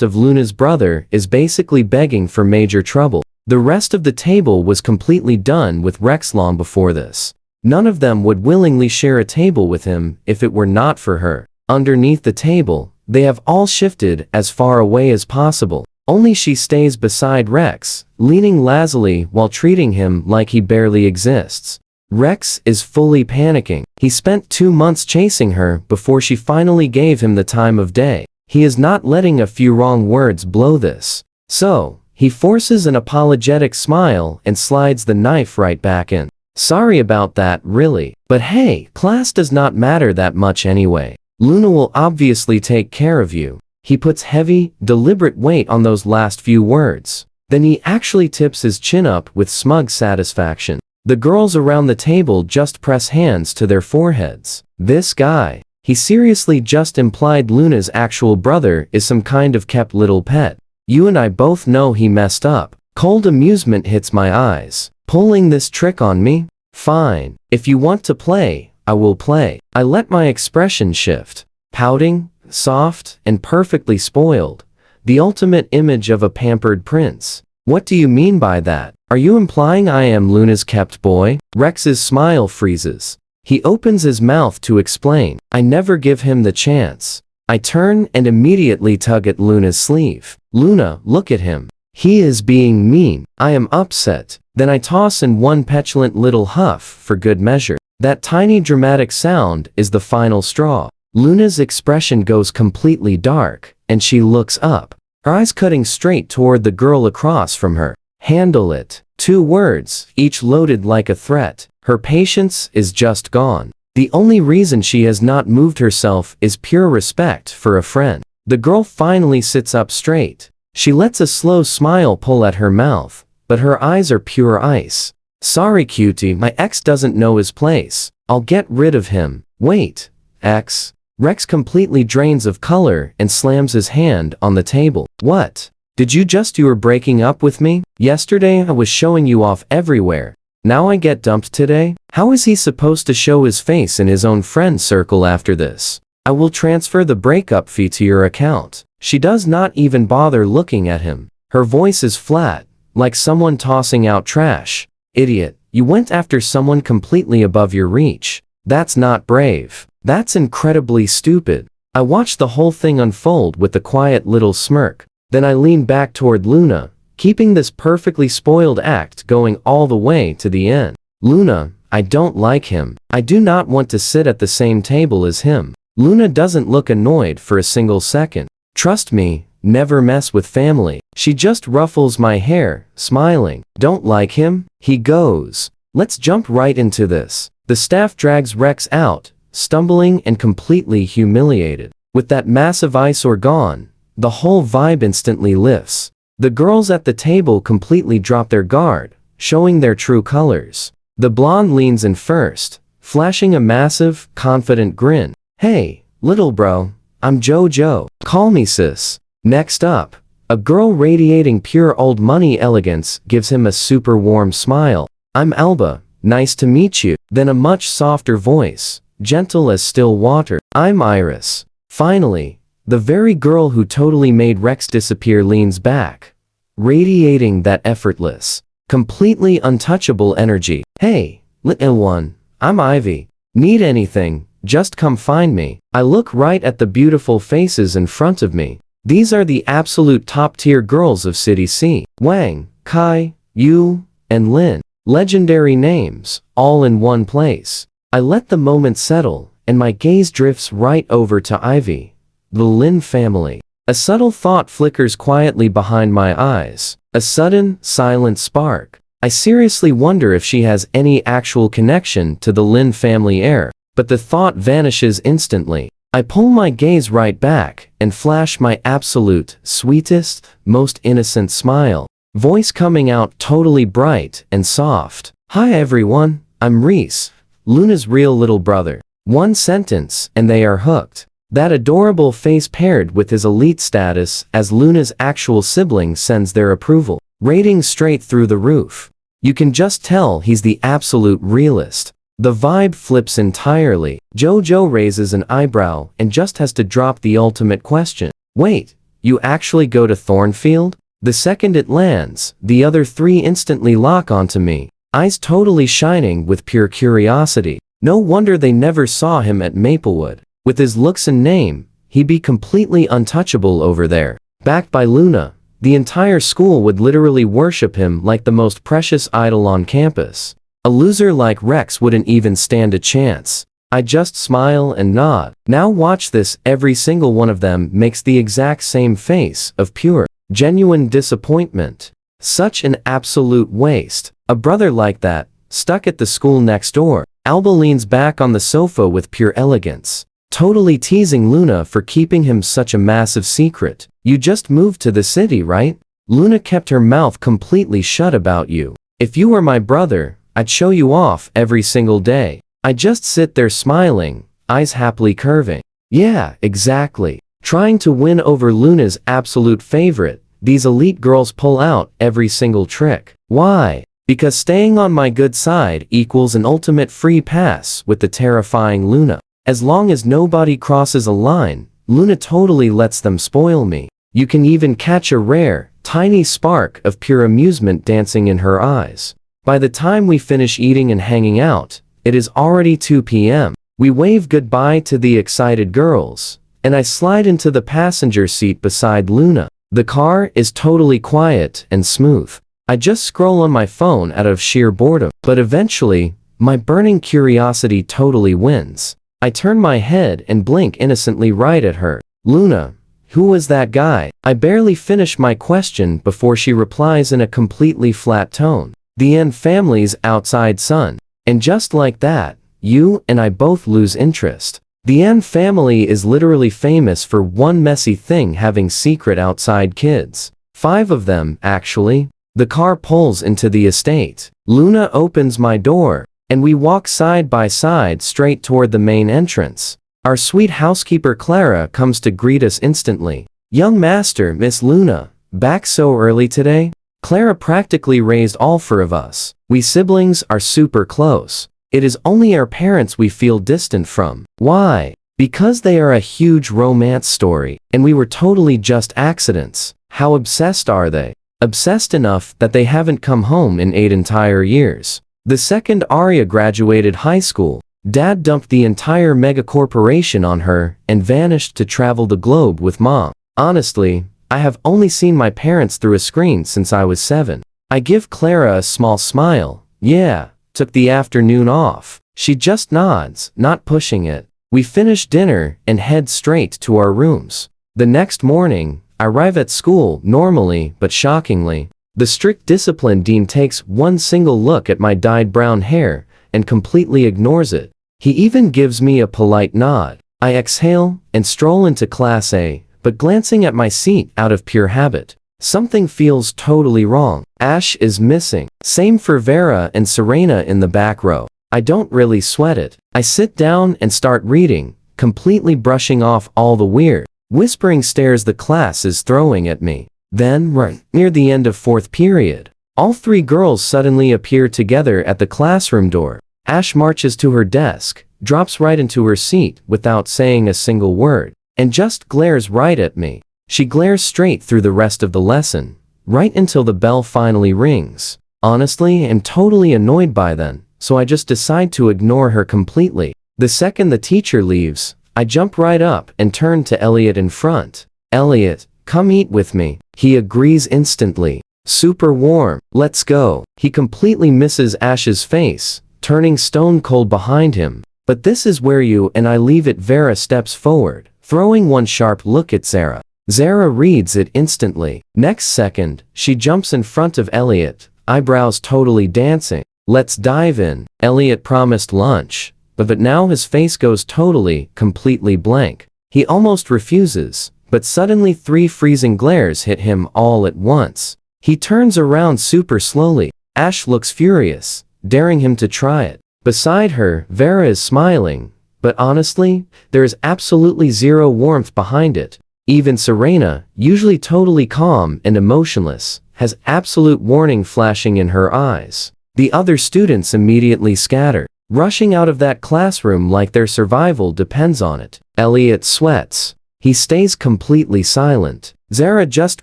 of Luna's brother is basically begging for major trouble. The rest of the table was completely done with Rex long before this. None of them would willingly share a table with him if it were not for her. Underneath the table, they have all shifted as far away as possible. Only she stays beside Rex, leaning lazily while treating him like he barely exists. Rex is fully panicking. He spent 2 months chasing her before she finally gave him the time of day. He is not letting a few wrong words blow this. So, he forces an apologetic smile and slides the knife right back in. Sorry about that, really. But hey, class does not matter that much anyway. Luna will obviously take care of you. He puts heavy, deliberate weight on those last few words. Then he actually tips his chin up with smug satisfaction. The girls around the table just press hands to their foreheads. This guy, he seriously just implied Luna's actual brother is some kind of kept little pet. You and I both know he messed up. Cold amusement hits my eyes. Pulling this trick on me? Fine. If you want to play, I will play. I let my expression shift. Pouting, soft, and perfectly spoiled. The ultimate image of a pampered prince. What do you mean by that? Are you implying I am Luna's kept boy? Rex's smile freezes. He opens his mouth to explain. I never give him the chance. I turn and immediately tug at Luna's sleeve. Luna, look at him. He is being mean. I am upset. Then I toss in one petulant little huff for good measure. That tiny dramatic sound is the final straw. Luna's expression goes completely dark, and she looks up, her eyes cutting straight toward the girl across from her. Handle it. 2 words, each loaded like a threat. Her patience is just gone. The only reason she has not moved herself is pure respect for a friend. The girl finally sits up straight. She lets a slow smile pull at her mouth, but her eyes are pure ice. Sorry cutie, my ex doesn't know his place. I'll get rid of him. Wait, ex? Rex completely drains of color and slams his hand on the table. What? Did you were breaking up with me? Yesterday I was showing you off everywhere. Now I get dumped today? How is he supposed to show his face in his own friend circle after this? I will transfer the breakup fee to your account. She does not even bother looking at him. Her voice is flat, like someone tossing out trash. Idiot, you went after someone completely above your reach. That's not brave. That's incredibly stupid. I watched the whole thing unfold with a quiet little smirk. Then I leaned back toward Luna, keeping this perfectly spoiled act going all the way to the end. Luna, I don't like him. I do not want to sit at the same table as him. Luna doesn't look annoyed for a single second. Trust me, never mess with family. She just ruffles my hair, smiling. Don't like him? He goes. Let's jump right into this. The staff drags Rex out, stumbling and completely humiliated. With that massive eyesore gone, the whole vibe instantly lifts. The girls at the table completely drop their guard, showing their true colors. The blonde leans in first, flashing a massive, confident grin. Hey, little bro, I'm JoJo. Call me sis. Next up, a girl radiating pure old money elegance gives him a super warm smile. I'm Alba, nice to meet you. Then a much softer voice, gentle as still water. I'm Iris. Finally, the very girl who totally made Rex disappear leans back, radiating that effortless, completely untouchable energy. Hey, little one, I'm Ivy. Need anything, just come find me. I look right at the beautiful faces in front of me. These are the absolute top-tier girls of City C. Wang, Kai, Yu, and Lin. Legendary names, all in one place. I let the moment settle, and my gaze drifts right over to Ivy, the Lin family. A subtle thought flickers quietly behind my eyes. A sudden, silent spark. I seriously wonder if she has any actual connection to the Lin family heir, but the thought vanishes instantly. I pull my gaze right back and flash my absolute, sweetest, most innocent smile. Voice coming out totally bright and soft. Hi everyone, I'm Reese, Luna's real little brother. One sentence and they are hooked. That adorable face paired with his elite status as Luna's actual sibling sends their approval. Ratings straight through the roof. You can just tell he's the absolute realist. The vibe flips entirely. JoJo raises an eyebrow and just has to drop the ultimate question. Wait, you actually go to Thornfield? The second it lands, the other 3 instantly lock onto me, eyes totally shining with pure curiosity. No wonder they never saw him at Maplewood. With his looks and name, he'd be completely untouchable over there. Backed by Luna, the entire school would literally worship him like the most precious idol on campus. A loser like Rex wouldn't even stand a chance. I just smile and nod. Now watch this, every single one of them makes the exact same face of pure, genuine disappointment. Such an absolute waste. A brother like that, stuck at the school next door. Alba leans back on the sofa with pure elegance, totally teasing Luna for keeping him such a massive secret. You just moved to the city, right? Luna kept her mouth completely shut about you. If you were my brother, I'd show you off every single day. I just sit there smiling, eyes happily curving. Yeah, exactly. Trying to win over Luna's absolute favorite, these elite girls pull out every single trick. Why? Because staying on my good side equals an ultimate free pass with the terrifying Luna. As long as nobody crosses a line, Luna totally lets them spoil me. You can even catch a rare, tiny spark of pure amusement dancing in her eyes. By the time we finish eating and hanging out, it is already 2 p.m. We wave goodbye to the excited girls, and I slide into the passenger seat beside Luna. The car is totally quiet and smooth. I just scroll on my phone out of sheer boredom, but eventually, my burning curiosity totally wins. I turn my head and blink innocently right at her. Luna, who was that guy? I barely finish my question before she replies in a completely flat tone. The N family's outside son. And just like that, you and I both lose interest. The N family is literally famous for one messy thing having secret outside kids. 5 of them, actually. The car pulls into the estate. Luna opens my door, and we walk side by side straight toward the main entrance. Our sweet housekeeper Clara comes to greet us instantly. Young master, Miss Luna, back so early today? Clara practically raised all 4 of us. We siblings are super close. It is only our parents we feel distant from. Why? Because they are a huge romance story, and we were totally just accidents. How obsessed are they? Obsessed enough that they haven't come home in 8 entire years. The second Arya graduated high school, Dad dumped the entire mega corporation on her and vanished to travel the globe with Mom. Honestly, I have only seen my parents through a screen since I was 7. I give Clara a small smile. Yeah, took the afternoon off. She just nods, not pushing it. We finish dinner and head straight to our rooms. The next morning, I arrive at school normally but shockingly. The strict discipline dean takes one single look at my dyed brown hair and completely ignores it. He even gives me a polite nod. I exhale and stroll into Class A, but glancing at my seat out of pure habit, something feels totally wrong. Ash is missing. Same for Vera and Serena in the back row. I don't really sweat it. I sit down and start reading, completely brushing off all the weird, whispering stares the class is throwing at me. Then, right near the end of 4th period, all 3 girls suddenly appear together at the classroom door. Ash marches to her desk, drops right into her seat without saying a single word, and just glares right at me. She glares straight through the rest of the lesson, right until the bell finally rings. Honestly, I'm totally annoyed by then, so I just decide to ignore her completely. The second the teacher leaves, I jump right up and turn to Elliot in front. Elliot, come eat with me. He agrees instantly. Super warm. Let's go. He completely misses Ash's face, turning stone cold behind him. But this is where you and I leave it. Vera steps forward, throwing one sharp look at Zara. Zara reads it instantly. Next second, she jumps in front of Elliot, eyebrows totally dancing. Let's dive in. Elliot promised lunch, but now his face goes totally, completely blank. He almost refuses, but suddenly 3 freezing glares hit him all at once. He turns around super slowly. Ash looks furious, daring him to try it. Beside her, Vera is smiling, but honestly, there is absolutely zero warmth behind it. Even Serena, usually totally calm and emotionless, has absolute warning flashing in her eyes. The other students immediately scatter, rushing out of that classroom like their survival depends on it. Elliot sweats. He stays completely silent. Zara just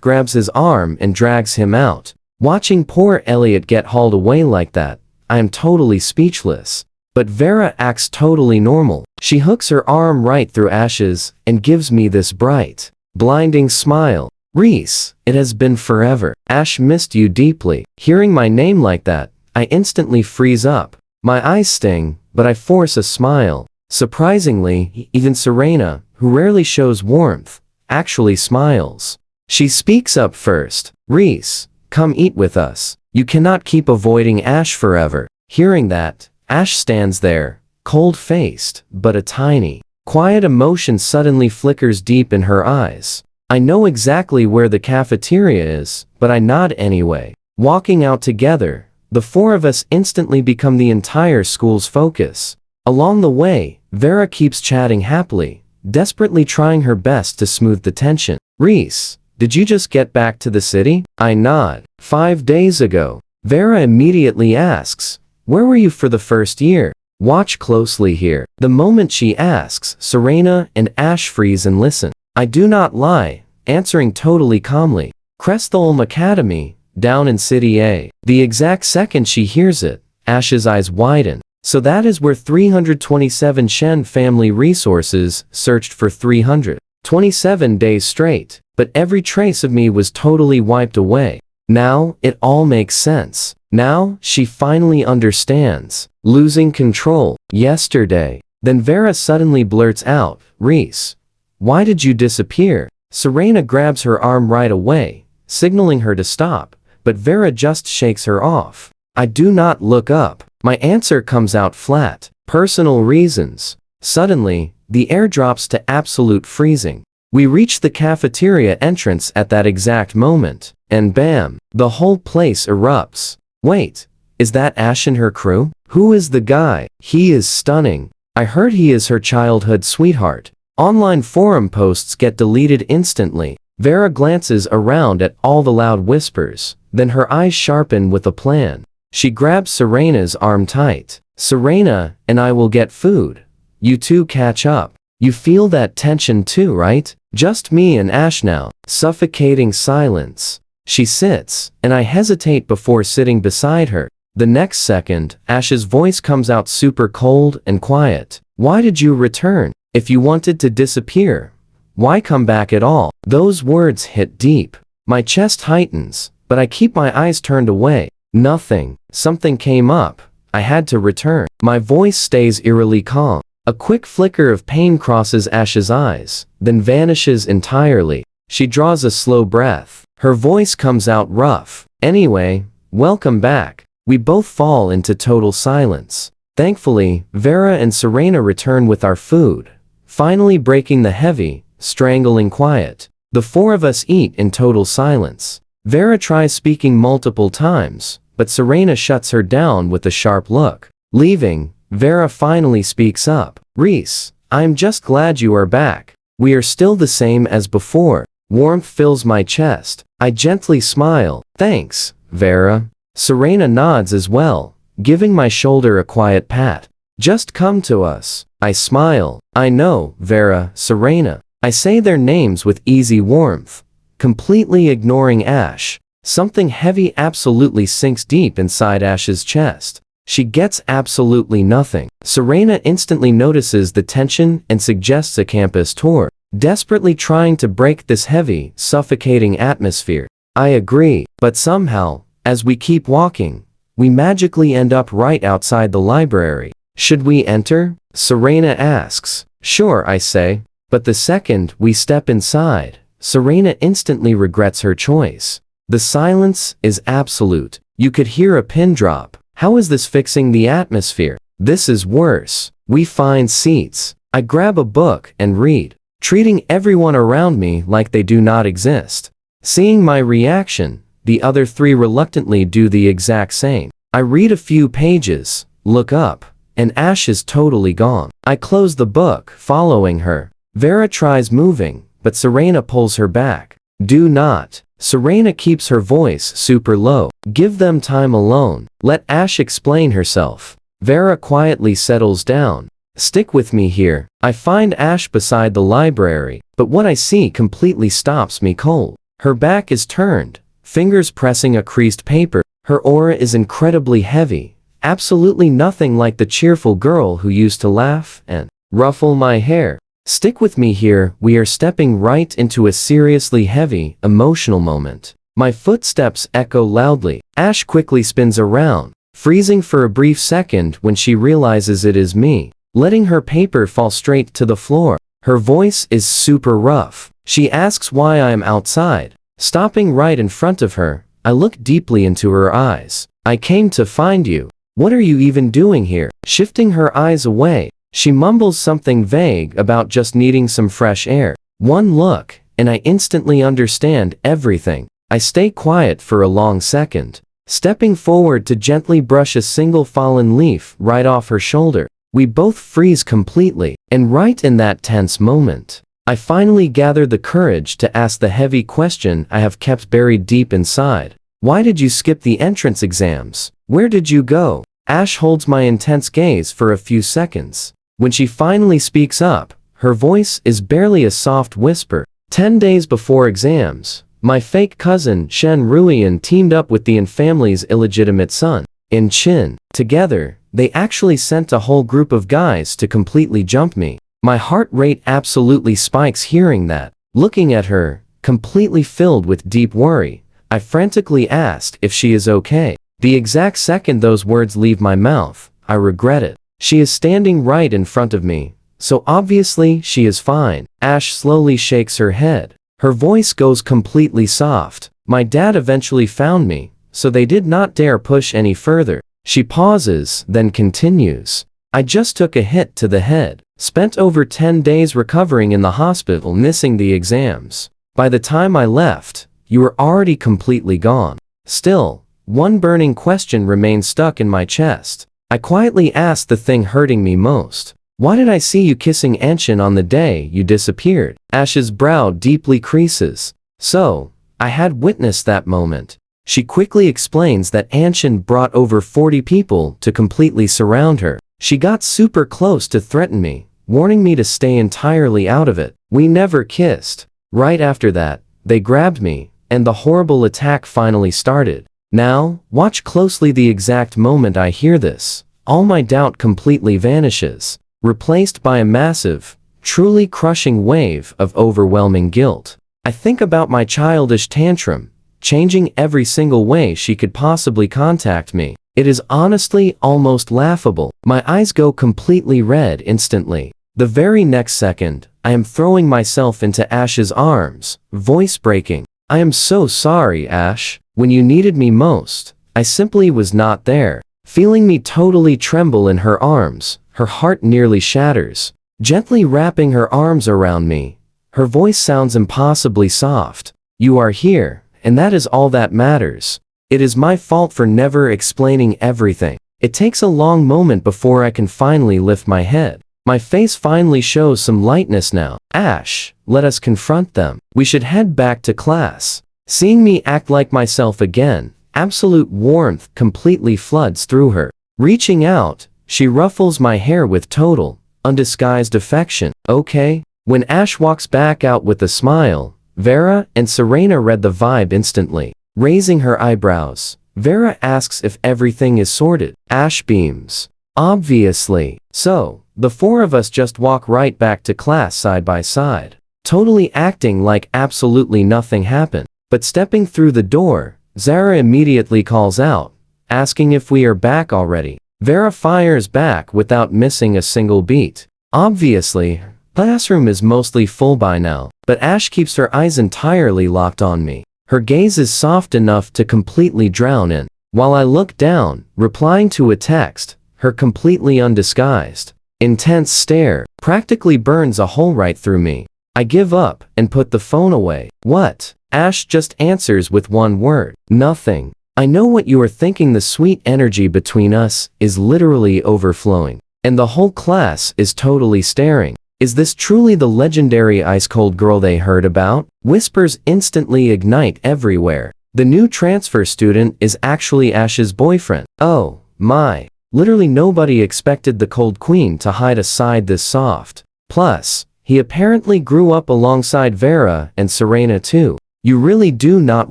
grabs his arm and drags him out. Watching poor Elliot get hauled away like that, I am totally speechless. But Vera acts totally normal. She hooks her arm right through Ash's and gives me this bright, blinding smile. Reese, it has been forever. Ash missed you deeply. Hearing my name like that, I instantly freeze up. My eyes sting, but I force a smile. Surprisingly, even Serena, who rarely shows warmth, actually smiles. She speaks up first. Reese, come eat with us. You cannot keep avoiding Ash forever. Hearing that, Ash stands there, cold-faced, but a tiny, quiet emotion suddenly flickers deep in her eyes. I know exactly where the cafeteria is, but I nod anyway. Walking out together, the 4 of us instantly become the entire school's focus. Along the way, Vera keeps chatting happily, desperately trying her best to smooth the tension. Reese, did you just get back to the city? I nod. 5 days ago. Vera immediately asks, where were you for the first year? Watch closely here. The moment she asks, Serena and Ash freeze and listen. I do not lie, answering totally calmly. Crestholm Academy, down in City A. The exact second she hears it, Ash's eyes widen. So that is where 327 Shen family resources searched for 327 days straight, but every trace of me was totally wiped away. Now, it all makes sense. Now, she finally understands. Losing control. Yesterday. Then Vera suddenly blurts out, Reese, why did you disappear? Serena grabs her arm right away, signaling her to stop, but Vera just shakes her off. I do not look up. My answer comes out flat. Personal reasons. Suddenly, the air drops to absolute freezing. We reach the cafeteria entrance at that exact moment, and bam, the whole place erupts. Wait, is that Ash and her crew? Who is the guy? He is stunning. I heard he is her childhood sweetheart. Online forum posts get deleted instantly. Vera glances around at all the loud whispers, then her eyes sharpen with a plan. She grabs Serena's arm tight. Serena and I will get food. You two catch up. You feel that tension too, right? Just me and Ash now. Suffocating silence. She sits, and I hesitate before sitting beside her. The next second, Ash's voice comes out super cold and quiet. Why did you return? If you wanted to disappear, why come back at all? Those words hit deep. My chest heightens, but I keep my eyes turned away. Nothing. Something came up. I had to return. My voice stays eerily calm. A quick flicker of pain crosses Ash's eyes, then vanishes entirely. She draws a slow breath. Her voice comes out rough. Anyway, welcome back. We both fall into total silence. Thankfully, Vera and Serena return with our food, finally breaking the heavy, strangling quiet. The four of us eat in total silence. Vera tries speaking multiple times, but Serena shuts her down with a sharp look. Leaving, Vera finally speaks up. Reese, I'm just glad you are back. We are still the same as before. Warmth fills my chest. I gently smile. Thanks, Vera. Serena nods as well, giving my shoulder a quiet pat. Just come to us. I smile. I know, Vera, Serena. I say their names with easy warmth, completely ignoring Ash. Something heavy absolutely sinks deep inside Ash's chest. She gets absolutely nothing. Serena instantly notices the tension and suggests a campus tour, desperately trying to break this heavy, suffocating atmosphere. I agree, but somehow, as we keep walking, we magically end up right outside the library. Should we enter? Serena asks. Sure, I say. But the second we step inside, Serena instantly regrets her choice. The silence is absolute. You could hear a pin drop. How is this fixing the atmosphere? This is worse. We find seats. I grab a book and read, treating everyone around me like they do not exist. Seeing my reaction, the other three reluctantly do the exact same. I read a few pages, look up, and Ash is totally gone. I close the book, following her. Vera tries moving, but Serena pulls her back. Do not. Serena keeps her voice super low. Give them time alone. Let Ash explain herself. Vera quietly settles down. Stick with me here. I find Ash beside the library, but what I see completely stops me cold. Her back is turned, fingers pressing a creased paper. Her aura is incredibly heavy, absolutely nothing like the cheerful girl who used to laugh and ruffle my hair. Stick with me here. We are stepping right into a seriously heavy, emotional moment. My footsteps echo loudly. Ash quickly spins around, freezing for a brief second when she realizes it is me, letting her paper fall straight to the floor. Her voice is super rough. She asks why I am outside. Stopping right in front of her, I look deeply into her eyes. I came to find you. What are you even doing here? Shifting her eyes away, she mumbles something vague about just needing some fresh air. One look, and I instantly understand everything. I stay quiet for a long second, stepping forward to gently brush a single fallen leaf right off her shoulder. We both freeze completely, and right in that tense moment, I finally gather the courage to ask the heavy question I have kept buried deep inside. Why did you skip the entrance exams? Where did you go? Ash holds my intense gaze for a few seconds. When she finally speaks up, her voice is barely a soft whisper. 10 days before exams, my fake cousin Shen Ruian teamed up with the In family's illegitimate son, In Chin. Together, they actually sent a whole group of guys to completely jump me. My heart rate absolutely spikes hearing that. Looking at her, completely filled with deep worry, I frantically asked if she is okay. The exact second those words leave my mouth, I regret it. She is standing right in front of me, so obviously she is fine. Ash slowly shakes her head. Her voice goes completely soft. My dad eventually found me, so they did not dare push any further. She pauses, then continues. I just took a hit to the head. Spent over 10 days recovering in the hospital, missing the exams. By the time I left, you were already completely gone. Still, one burning question remained stuck in my chest. I quietly asked the thing hurting me most. Why did I see you kissing Anshin on the day you disappeared? Ash's brow deeply creases. So, I had witnessed that moment. She quickly explains that Anshin brought over 40 people to completely surround her. She got super close to threaten me, warning me to stay entirely out of it. We never kissed. Right after that, they grabbed me, and the horrible attack finally started. Now, watch closely the exact moment I hear this. All my doubt completely vanishes, replaced by a massive, truly crushing wave of overwhelming guilt. I think about my childish tantrum, changing every single way she could possibly contact me. It is honestly almost laughable. My eyes go completely red instantly. The very next second, I am throwing myself into Ash's arms, voice breaking. I am so sorry, Ash. When you needed me most, I simply was not there. Feeling me totally tremble in her arms, her heart nearly shatters. Gently wrapping her arms around me, her voice sounds impossibly soft. You are here, and that is all that matters. It is my fault for never explaining everything. It takes a long moment before I can finally lift my head. My face finally shows some lightness now. Ash, let us confront them. We should head back to class. Seeing me act like myself again, absolute warmth completely floods through her. Reaching out, she ruffles my hair with total, undisguised affection. Okay? When Ash walks back out with a smile, Vera and Serena read the vibe instantly. Raising her eyebrows, Vera asks if everything is sorted. Ash beams. Obviously. So, the four of us just walk right back to class side by side, totally acting like absolutely nothing happened. But stepping through the door, Zara immediately calls out, asking if we are back already. Vera fires back without missing a single beat. Obviously, classroom is mostly full by now, but Ash keeps her eyes entirely locked on me. Her gaze is soft enough to completely drown in. While I look down, replying to a text, her completely undisguised, intense stare practically burns a hole right through me. I give up and put the phone away. What? Ash just answers with one word. Nothing. I know what you are thinking. The sweet energy between us is literally overflowing, and the whole class is totally staring. Is this truly the legendary ice-cold girl they heard about? Whispers instantly ignite everywhere. The new transfer student is actually Ash's boyfriend. Oh, my. Literally nobody expected the cold queen to hide a side this soft. Plus, he apparently grew up alongside Vera and Serena too. You really do not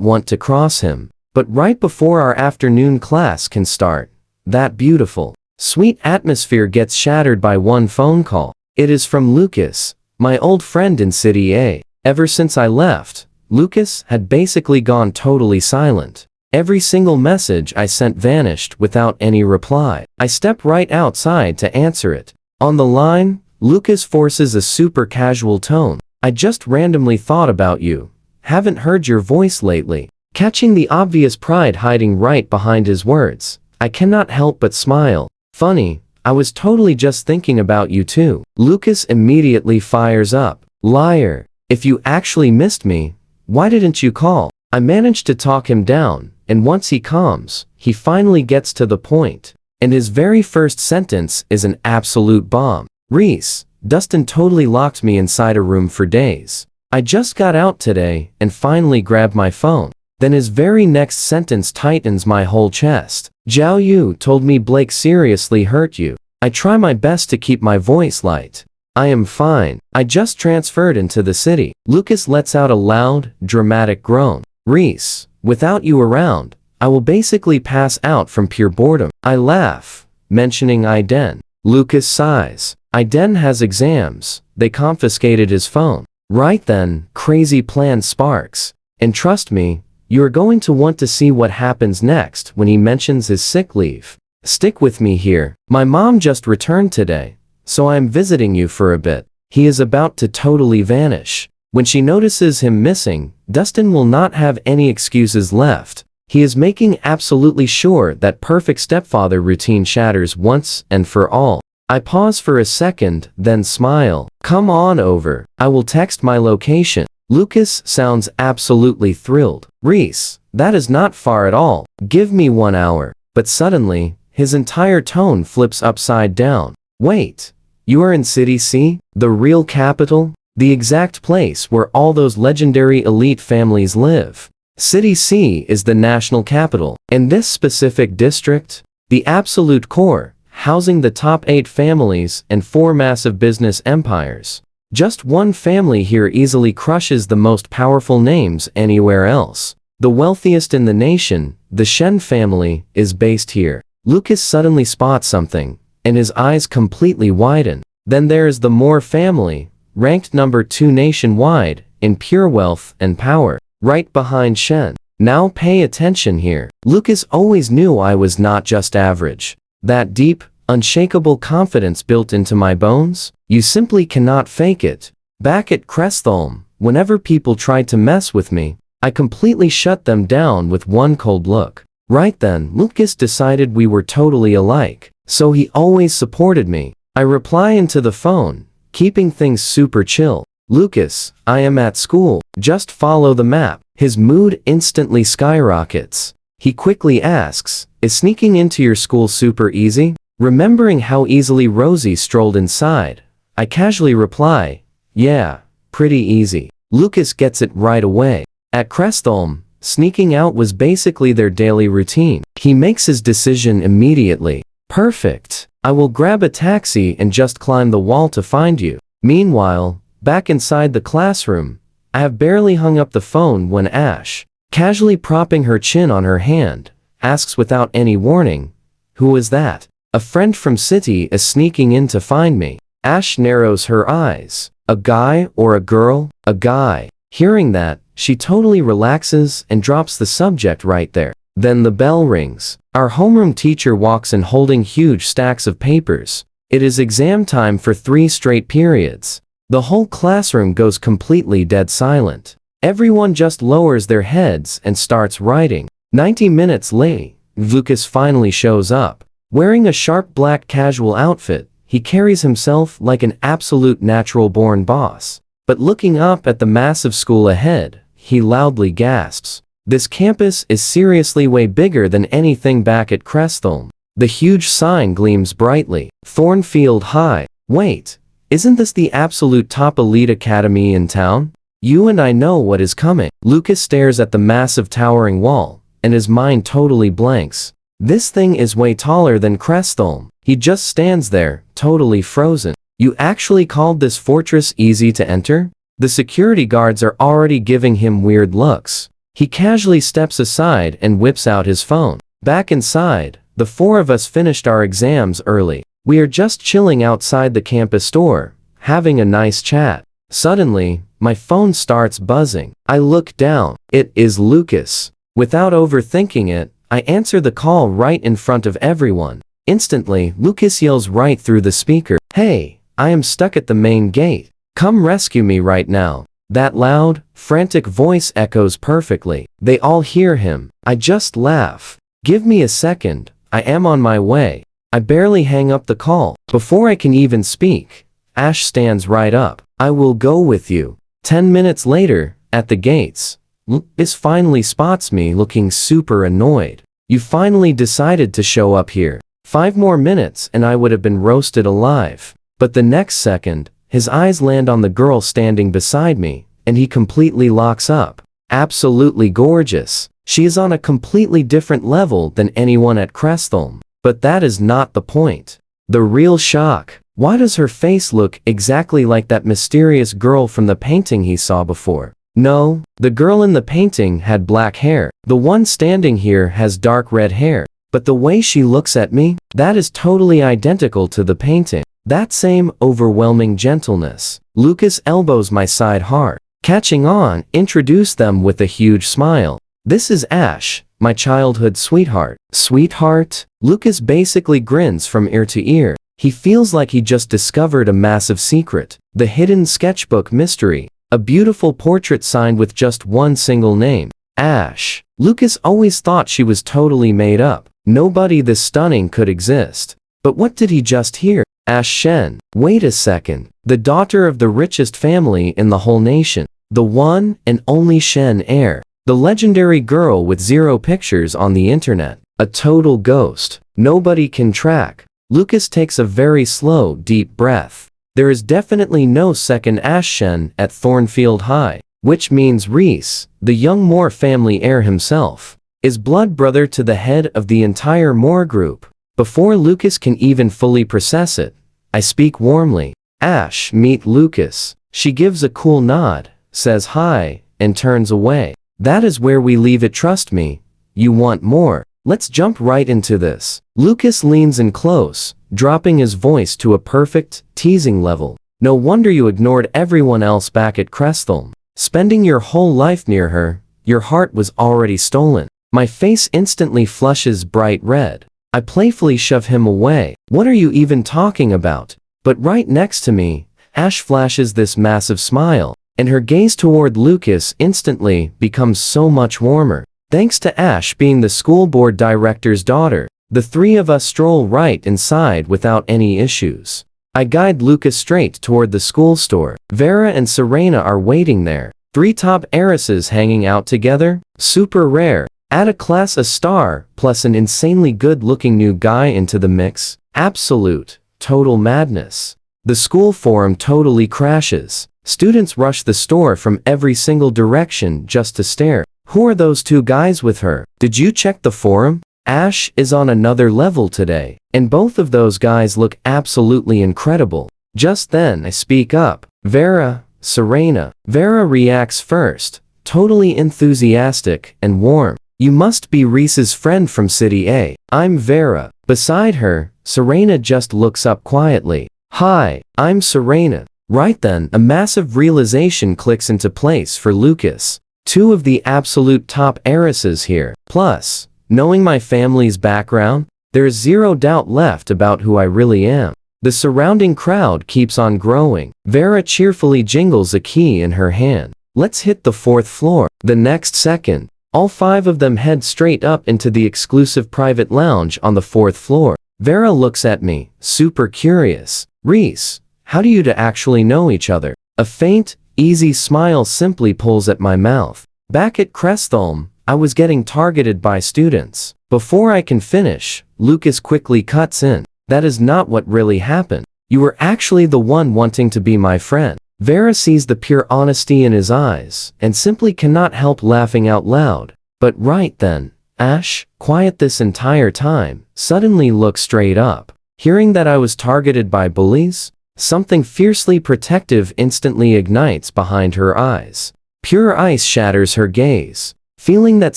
want to cross him. But right before our afternoon class can start, that beautiful, sweet atmosphere gets shattered by one phone call. It is from Lucas, my old friend in City A. Ever since I left, Lucas had basically gone totally silent. Every single message I sent vanished without any reply. I step right outside to answer it. On the line, Lucas forces a super casual tone. I just randomly thought about you. Haven't heard your voice lately. Catching the obvious pride hiding right behind his words, I cannot help but smile. Funny, I was totally just thinking about you too. Lucas immediately fires up. Liar. If you actually missed me, why didn't you call? I managed to talk him down, and once he calms, he finally gets to the point. And his very first sentence is an absolute bomb. Reese, Dustin totally locked me inside a room for days. I just got out today and finally grabbed my phone. Then his very next sentence tightens my whole chest. Zhao Yu told me Blake seriously hurt you. I try my best to keep my voice light. I am fine. I just transferred into the city. Lucas lets out a loud, dramatic groan. Reese, without you around, I will basically pass out from pure boredom. I laugh, mentioning Aiden. Lucas sighs. Aiden has exams. They confiscated his phone. Right then, crazy plan sparks. And trust me, you are going to want to see what happens next when he mentions his sick leave. Stick with me here. My mom just returned today, so I am visiting you for a bit. He is about to totally vanish. When she notices him missing, Dustin will not have any excuses left. He is making absolutely sure that perfect stepfather routine shatters once and for all. I pause for a second, then smile. Come on over. I will text my location. Lucas sounds absolutely thrilled. Reese, that is not far at all. Give me 1 hour. But suddenly, his entire tone flips upside down. Wait, you are in City C? The real capital? The exact place where all those legendary elite families live. City C is the national capital. In this specific district, the absolute core, housing the top 8 families and 4 massive business empires. Just one family here easily crushes the most powerful names anywhere else. The wealthiest in the nation, the Shen family, is based here. Lucas suddenly spots something, and his eyes completely widen. Then there is the Moore family, ranked number 2 nationwide, in pure wealth and power, right behind Shen. Now pay attention here. Lucas always knew I was not just average. That deep, unshakable confidence built into my bones? You simply cannot fake it. Back at Crestholm, whenever people tried to mess with me, I completely shut them down with one cold look. Right then, Lucas decided we were totally alike, so he always supported me. I reply into the phone, keeping things super chill. Lucas, I am at school. Just follow the map. His mood instantly skyrockets. He quickly asks, is sneaking into your school super easy? Remembering how easily Rosie strolled inside, I casually reply, yeah, pretty easy. Lucas gets it right away. At Crestholm, sneaking out was basically their daily routine. He makes his decision immediately. Perfect. I will grab a taxi and just climb the wall to find you. Meanwhile, back inside the classroom, I have barely hung up the phone when Ash, casually propping her chin on her hand, asks without any warning, who is that? A friend from City is sneaking in to find me. Ash narrows her eyes. A guy or a girl? A guy. Hearing that, she totally relaxes and drops the subject right there. Then the bell rings. Our homeroom teacher walks in holding huge stacks of papers. It is exam time for 3 straight periods. The whole classroom goes completely dead silent. Everyone just lowers their heads and starts writing. 90 minutes late, Lucas finally shows up. Wearing a sharp black casual outfit, he carries himself like an absolute natural-born boss. But looking up at the massive school ahead, he loudly gasps. This campus is seriously way bigger than anything back at Crestholm. The huge sign gleams brightly. Thornfield High. Wait, isn't this the absolute top elite academy in town? You and I know what is coming. Lucas stares at the massive towering wall, and his mind totally blanks. This thing is way taller than Crestholm. He just stands there, totally frozen. You actually called this fortress easy to enter? The security guards are already giving him weird looks. He casually steps aside and whips out his phone. Back inside, the 4 of us finished our exams early. We are just chilling outside the campus store, having a nice chat. Suddenly, my phone starts buzzing. I look down. It is Lucas. Without overthinking it, I answer the call right in front of everyone. Instantly, Lucas yells right through the speaker. Hey, I am stuck at the main gate. Come rescue me right now. That loud, frantic voice echoes perfectly. They all hear him. I just laugh. Give me a second. I am on my way. I barely hang up the call. Before I can even speak, Ash stands right up. I will go with you. 10 minutes later, at the gates, Lucas finally spots me looking super annoyed. You finally decided to show up here. 5 more minutes and I would have been roasted alive. But the next second, his eyes land on the girl standing beside me, and he completely locks up. Absolutely gorgeous. She is on a completely different level than anyone at Crestholm. But that is not the point. The real shock. Why does her face look exactly like that mysterious girl from the painting he saw before? No, the girl in the painting had black hair. The one standing here has dark red hair. But the way she looks at me, that is totally identical to the painting. That same overwhelming gentleness. Lucas elbows my side hard. Catching on, introduced them with a huge smile. This is Ash, my childhood sweetheart. Sweetheart? Lucas basically grins from ear to ear. He feels like he just discovered a massive secret. The hidden sketchbook mystery. A beautiful portrait signed with just one single name. Ash. Lucas always thought she was totally made up. Nobody this stunning could exist. But what did he just hear? Ash Shen. Wait a second. The daughter of the richest family in the whole nation. The one and only Shen heir. The legendary girl with 0 pictures on the internet. A total ghost. Nobody can track. Lucas takes a very slow, deep breath. There is definitely no second Ash Shen at Thornfield High, which means Reese, the young Moore family heir himself, is blood brother to the head of the entire Moore group. Before Lucas can even fully process it, I speak warmly. Ash, meet Lucas. She gives a cool nod, says hi, and turns away. That is where we leave it, trust me. You want more? Let's jump right into this. Lucas leans in close, dropping his voice to a perfect, teasing level. No wonder you ignored everyone else back at Crestholm. Spending your whole life near her, your heart was already stolen. My face instantly flushes bright red. I playfully shove him away. What are you even talking about? But right next to me, Ash flashes this massive smile, and her gaze toward Lucas instantly becomes so much warmer. Thanks to Ash being the school board director's daughter, the 3 of us stroll right inside without any issues. I guide Lucas straight toward the school store. Vera and Serena are waiting there. 3 top heiresses hanging out together? Super rare. Add a class A star, plus an insanely good-looking new guy into the mix. Absolute, total madness. The school forum totally crashes. Students rush the store from every single direction just to stare. Who are those 2 guys with her? Did you check the forum? Ash is on another level today, and both of those guys look absolutely incredible. Just then I speak up. Vera, Serena. Vera reacts first, totally enthusiastic and warm. You must be Reese's friend from City A. I'm Vera. Beside her, Serena just looks up quietly. Hi, I'm Serena. Right then, a massive realization clicks into place for Lucas. 2 of the absolute top heiresses here. Plus, knowing my family's background, there is 0 doubt left about who I really am. The surrounding crowd keeps on growing. Vera cheerfully jingles a key in her hand. Let's hit the 4th floor. The next second, all 5 of them head straight up into the exclusive private lounge on the 4th floor. Vera looks at me, super curious. Reese, how do you 2 actually know each other? A faint, easy smile simply pulls at my mouth. Back at Crestholm, I was getting targeted by students. Before I can finish, Lucas quickly cuts in. That is not what really happened. You were actually the one wanting to be my friend. Vera sees the pure honesty in his eyes, and simply cannot help laughing out loud. But right then, Ash, quiet this entire time, suddenly looks straight up. Hearing that I was targeted by bullies, something fiercely protective instantly ignites behind her eyes. Pure ice shatters her gaze. Feeling that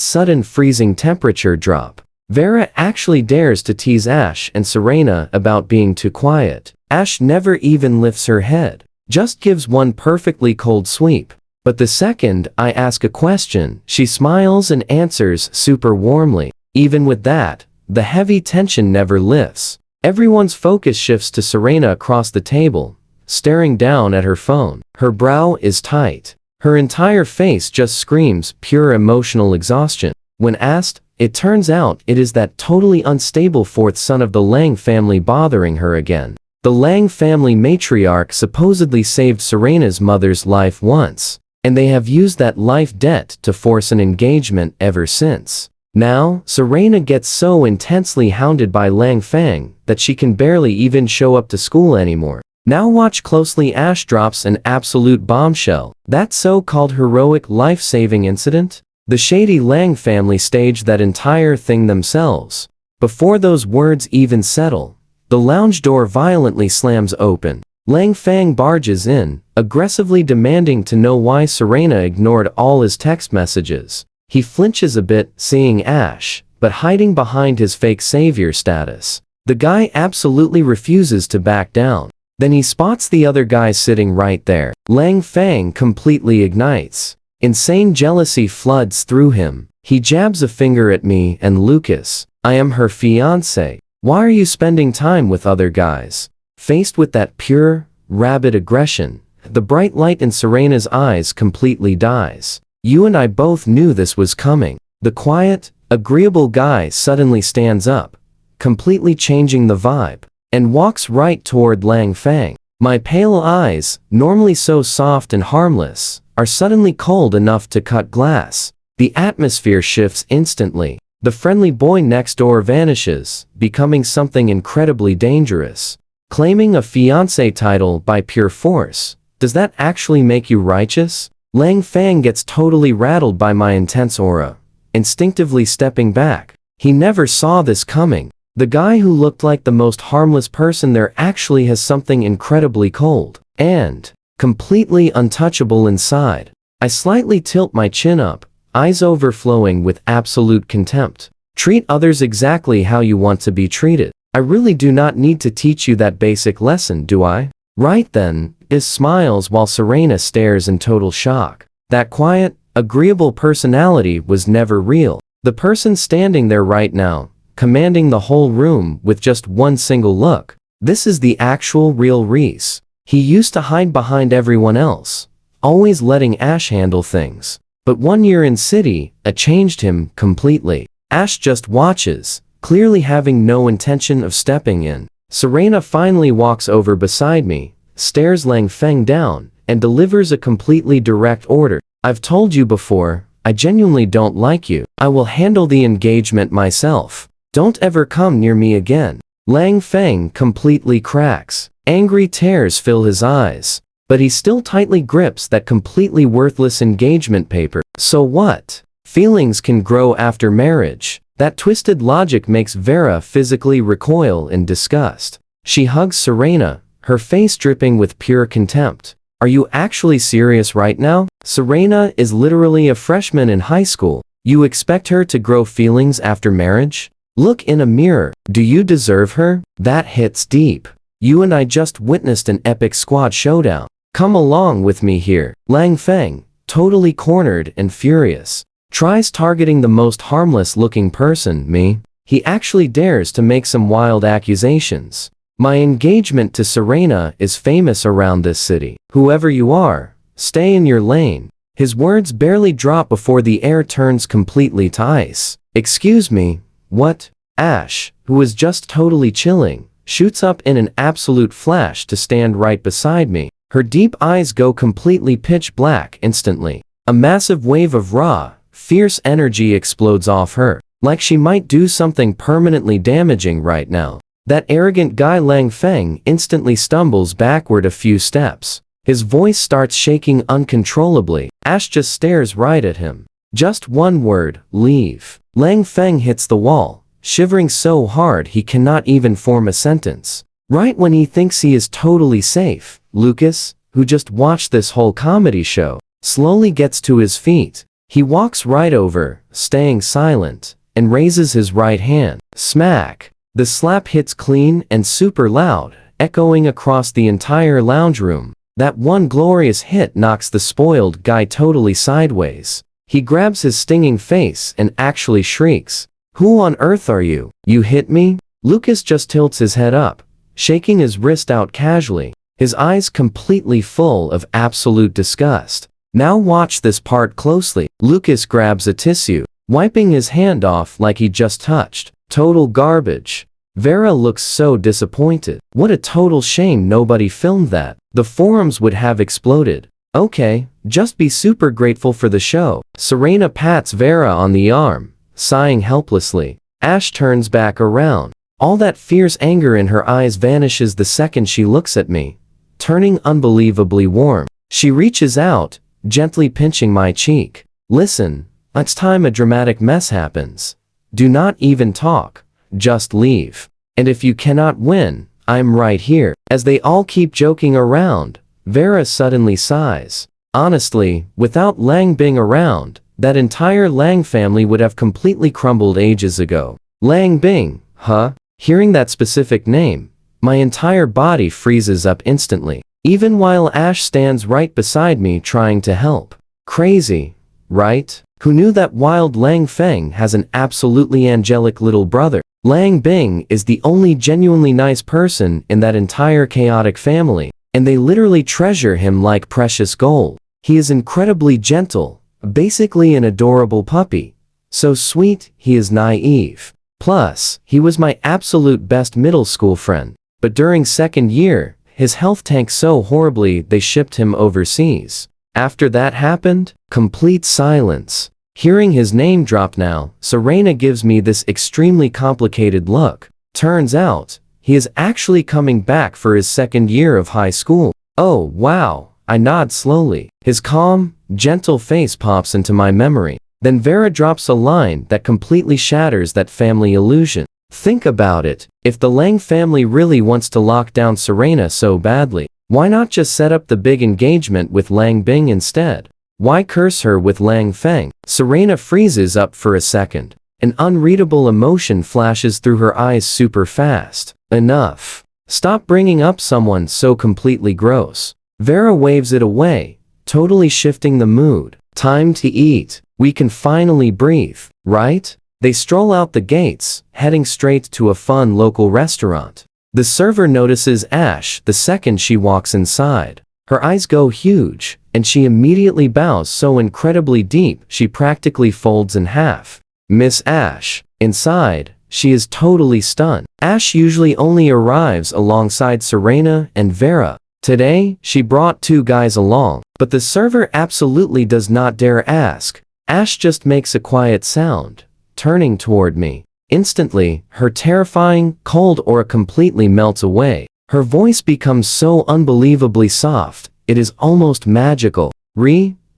sudden freezing temperature drop, Vera actually dares to tease Ash and Serena about being too quiet. Ash never even lifts her head, just gives one perfectly cold sweep. But the second I ask a question, she smiles and answers super warmly. Even with that, the heavy tension never lifts. Everyone's focus shifts to Serena across the table, staring down at her phone. Her brow is tight. Her entire face just screams pure emotional exhaustion. When asked, it turns out it is that totally unstable 4th son of the Lang family bothering her again. The Lang family matriarch supposedly saved Serena's mother's life once, and they have used that life debt to force an engagement ever since. Now, Serena gets so intensely hounded by Lang Fang that she can barely even show up to school anymore. Now watch closely. Ash drops an absolute bombshell. That so-called heroic life-saving incident? The shady Lang family staged that entire thing themselves. Before those words even settle, the lounge door violently slams open. Lang Fang barges in, aggressively demanding to know why Serena ignored all his text messages. He flinches a bit, seeing Ash, but hiding behind his fake savior status. The guy absolutely refuses to back down. Then he spots the other guy sitting right there. Lang Fang completely ignites. Insane jealousy floods through him. He jabs a finger at me and Lucas. I am her fiancé. Why are you spending time with other guys? Faced with that pure, rabid aggression, the bright light in Serena's eyes completely dies. You and I both knew this was coming. The quiet, agreeable guy suddenly stands up, completely changing the vibe, and walks right toward Lang Fang. My pale eyes, normally so soft and harmless, are suddenly cold enough to cut glass. The atmosphere shifts instantly. The friendly boy next door vanishes, becoming something incredibly dangerous. Claiming a fiancé title by pure force, does that actually make you righteous? Lang Fang gets totally rattled by my intense aura, instinctively stepping back. He never saw this coming. The guy who looked like the most harmless person there actually has something incredibly cold and completely untouchable inside. I slightly tilt my chin up, eyes overflowing with absolute contempt. Treat others exactly how you want to be treated. I really do not need to teach you that basic lesson, do I? Right then, Is smiles while Serena stares in total shock. That quiet, agreeable personality was never real. The person standing there right now, commanding the whole room with just one single look. This is the actual real Reese. He used to hide behind everyone else, always letting Ash handle things. But 1 year in city, changed him completely. Ash just watches, clearly having no intention of stepping in. Serena finally walks over beside me, stares Lang Feng down, and delivers a completely direct order. I've told you before, I genuinely don't like you. I will handle the engagement myself. Don't ever come near me again. Lang Feng completely cracks. Angry tears fill his eyes. But he still tightly grips that completely worthless engagement paper. So what? Feelings can grow after marriage. That twisted logic makes Vera physically recoil in disgust. She hugs Serena, her face dripping with pure contempt. Are you actually serious right now? Serena is literally a freshman in high school. You expect her to grow feelings after marriage? Look in a mirror. Do you deserve her? That hits deep. You and I just witnessed an epic squad showdown. Come along with me here. Lang Feng, totally cornered and furious, tries targeting the most harmless looking person, me. He actually dares to make some wild accusations. My engagement to Serena is famous around this city. Whoever you are, stay in your lane. His words barely drop before the air turns completely to ice. Excuse me, what? Ash, who was just totally chilling, shoots up in an absolute flash to stand right beside me. Her deep eyes go completely pitch black instantly. A massive wave of raw, fierce energy explodes off her, like she might do something permanently damaging right now. That arrogant guy Lang Feng instantly stumbles backward a few steps. His voice starts shaking uncontrollably. Ash just stares right at him. Just one word, leave. Lang Feng hits the wall, shivering so hard he cannot even form a sentence. Right when he thinks he is totally safe, Lucas, who just watched this whole comedy show, slowly gets to his feet. He walks right over, staying silent, and raises his right hand. Smack! The slap hits clean and super loud, echoing across the entire lounge room. That one glorious hit knocks the spoiled guy totally sideways. He grabs his stinging face and actually shrieks. Who on earth are you? You hit me? Lucas just tilts his head up, shaking his wrist out casually, his eyes completely full of absolute disgust. Now watch this part closely. Lucas grabs a tissue, wiping his hand off like he just touched. Total garbage. Vera looks so disappointed. What a total shame nobody filmed that. The forums would have exploded. Okay, just be super grateful for the show. Serena pats Vera on the arm, sighing helplessly. Ash turns back around. All that fierce anger in her eyes vanishes the second she looks at me, turning unbelievably warm. She reaches out, gently pinching my cheek. Listen, It's time a dramatic mess happens. Do not even talk. Just leave. And if you cannot win, I'm right here. As they all keep joking around, Vera suddenly sighs. Honestly, without Lang Bing around, that entire Lang family would have completely crumbled ages ago. Lang Bing, huh? Hearing that specific name, my entire body freezes up instantly. Even while Ash stands right beside me trying to help. Crazy, right? Who knew that wild Lang Feng has an absolutely angelic little brother? Lang Bing is the only genuinely nice person in that entire chaotic family, and they literally treasure him like precious gold. He is incredibly gentle, basically an adorable puppy. So sweet, he is naive. Plus, he was my absolute best middle school friend. But during second year, his health tanked so horribly they shipped him overseas. After that happened, complete silence. Hearing his name drop now, Serena gives me this extremely complicated look. Turns out, he is actually coming back for his second year of high school. Oh wow, I nod slowly. His calm, gentle face pops into my memory. Then Vera drops a line that completely shatters that family illusion. Think about it, if the Lang family really wants to lock down Serena so badly, why not just set up the big engagement with Lang Bing instead? Why curse her with Lang Feng? Serena freezes up for a second. An unreadable emotion flashes through her eyes super fast. Enough. Stop bringing up someone so completely gross. Vera waves it away, totally shifting the mood. Time to eat. We can finally breathe, right? They stroll out the gates, heading straight to a fun local restaurant. The server notices Ash the second she walks inside. Her eyes go huge, and she immediately bows so incredibly deep she practically folds in half. Miss Ash. Inside, she is totally stunned. Ash usually only arrives alongside Serena and Vera. Today, she brought two guys along, but the server absolutely does not dare ask. Ash just makes a quiet sound, turning toward me. Instantly, her terrifying, cold aura completely melts away. Her voice becomes so unbelievably soft, it is almost magical.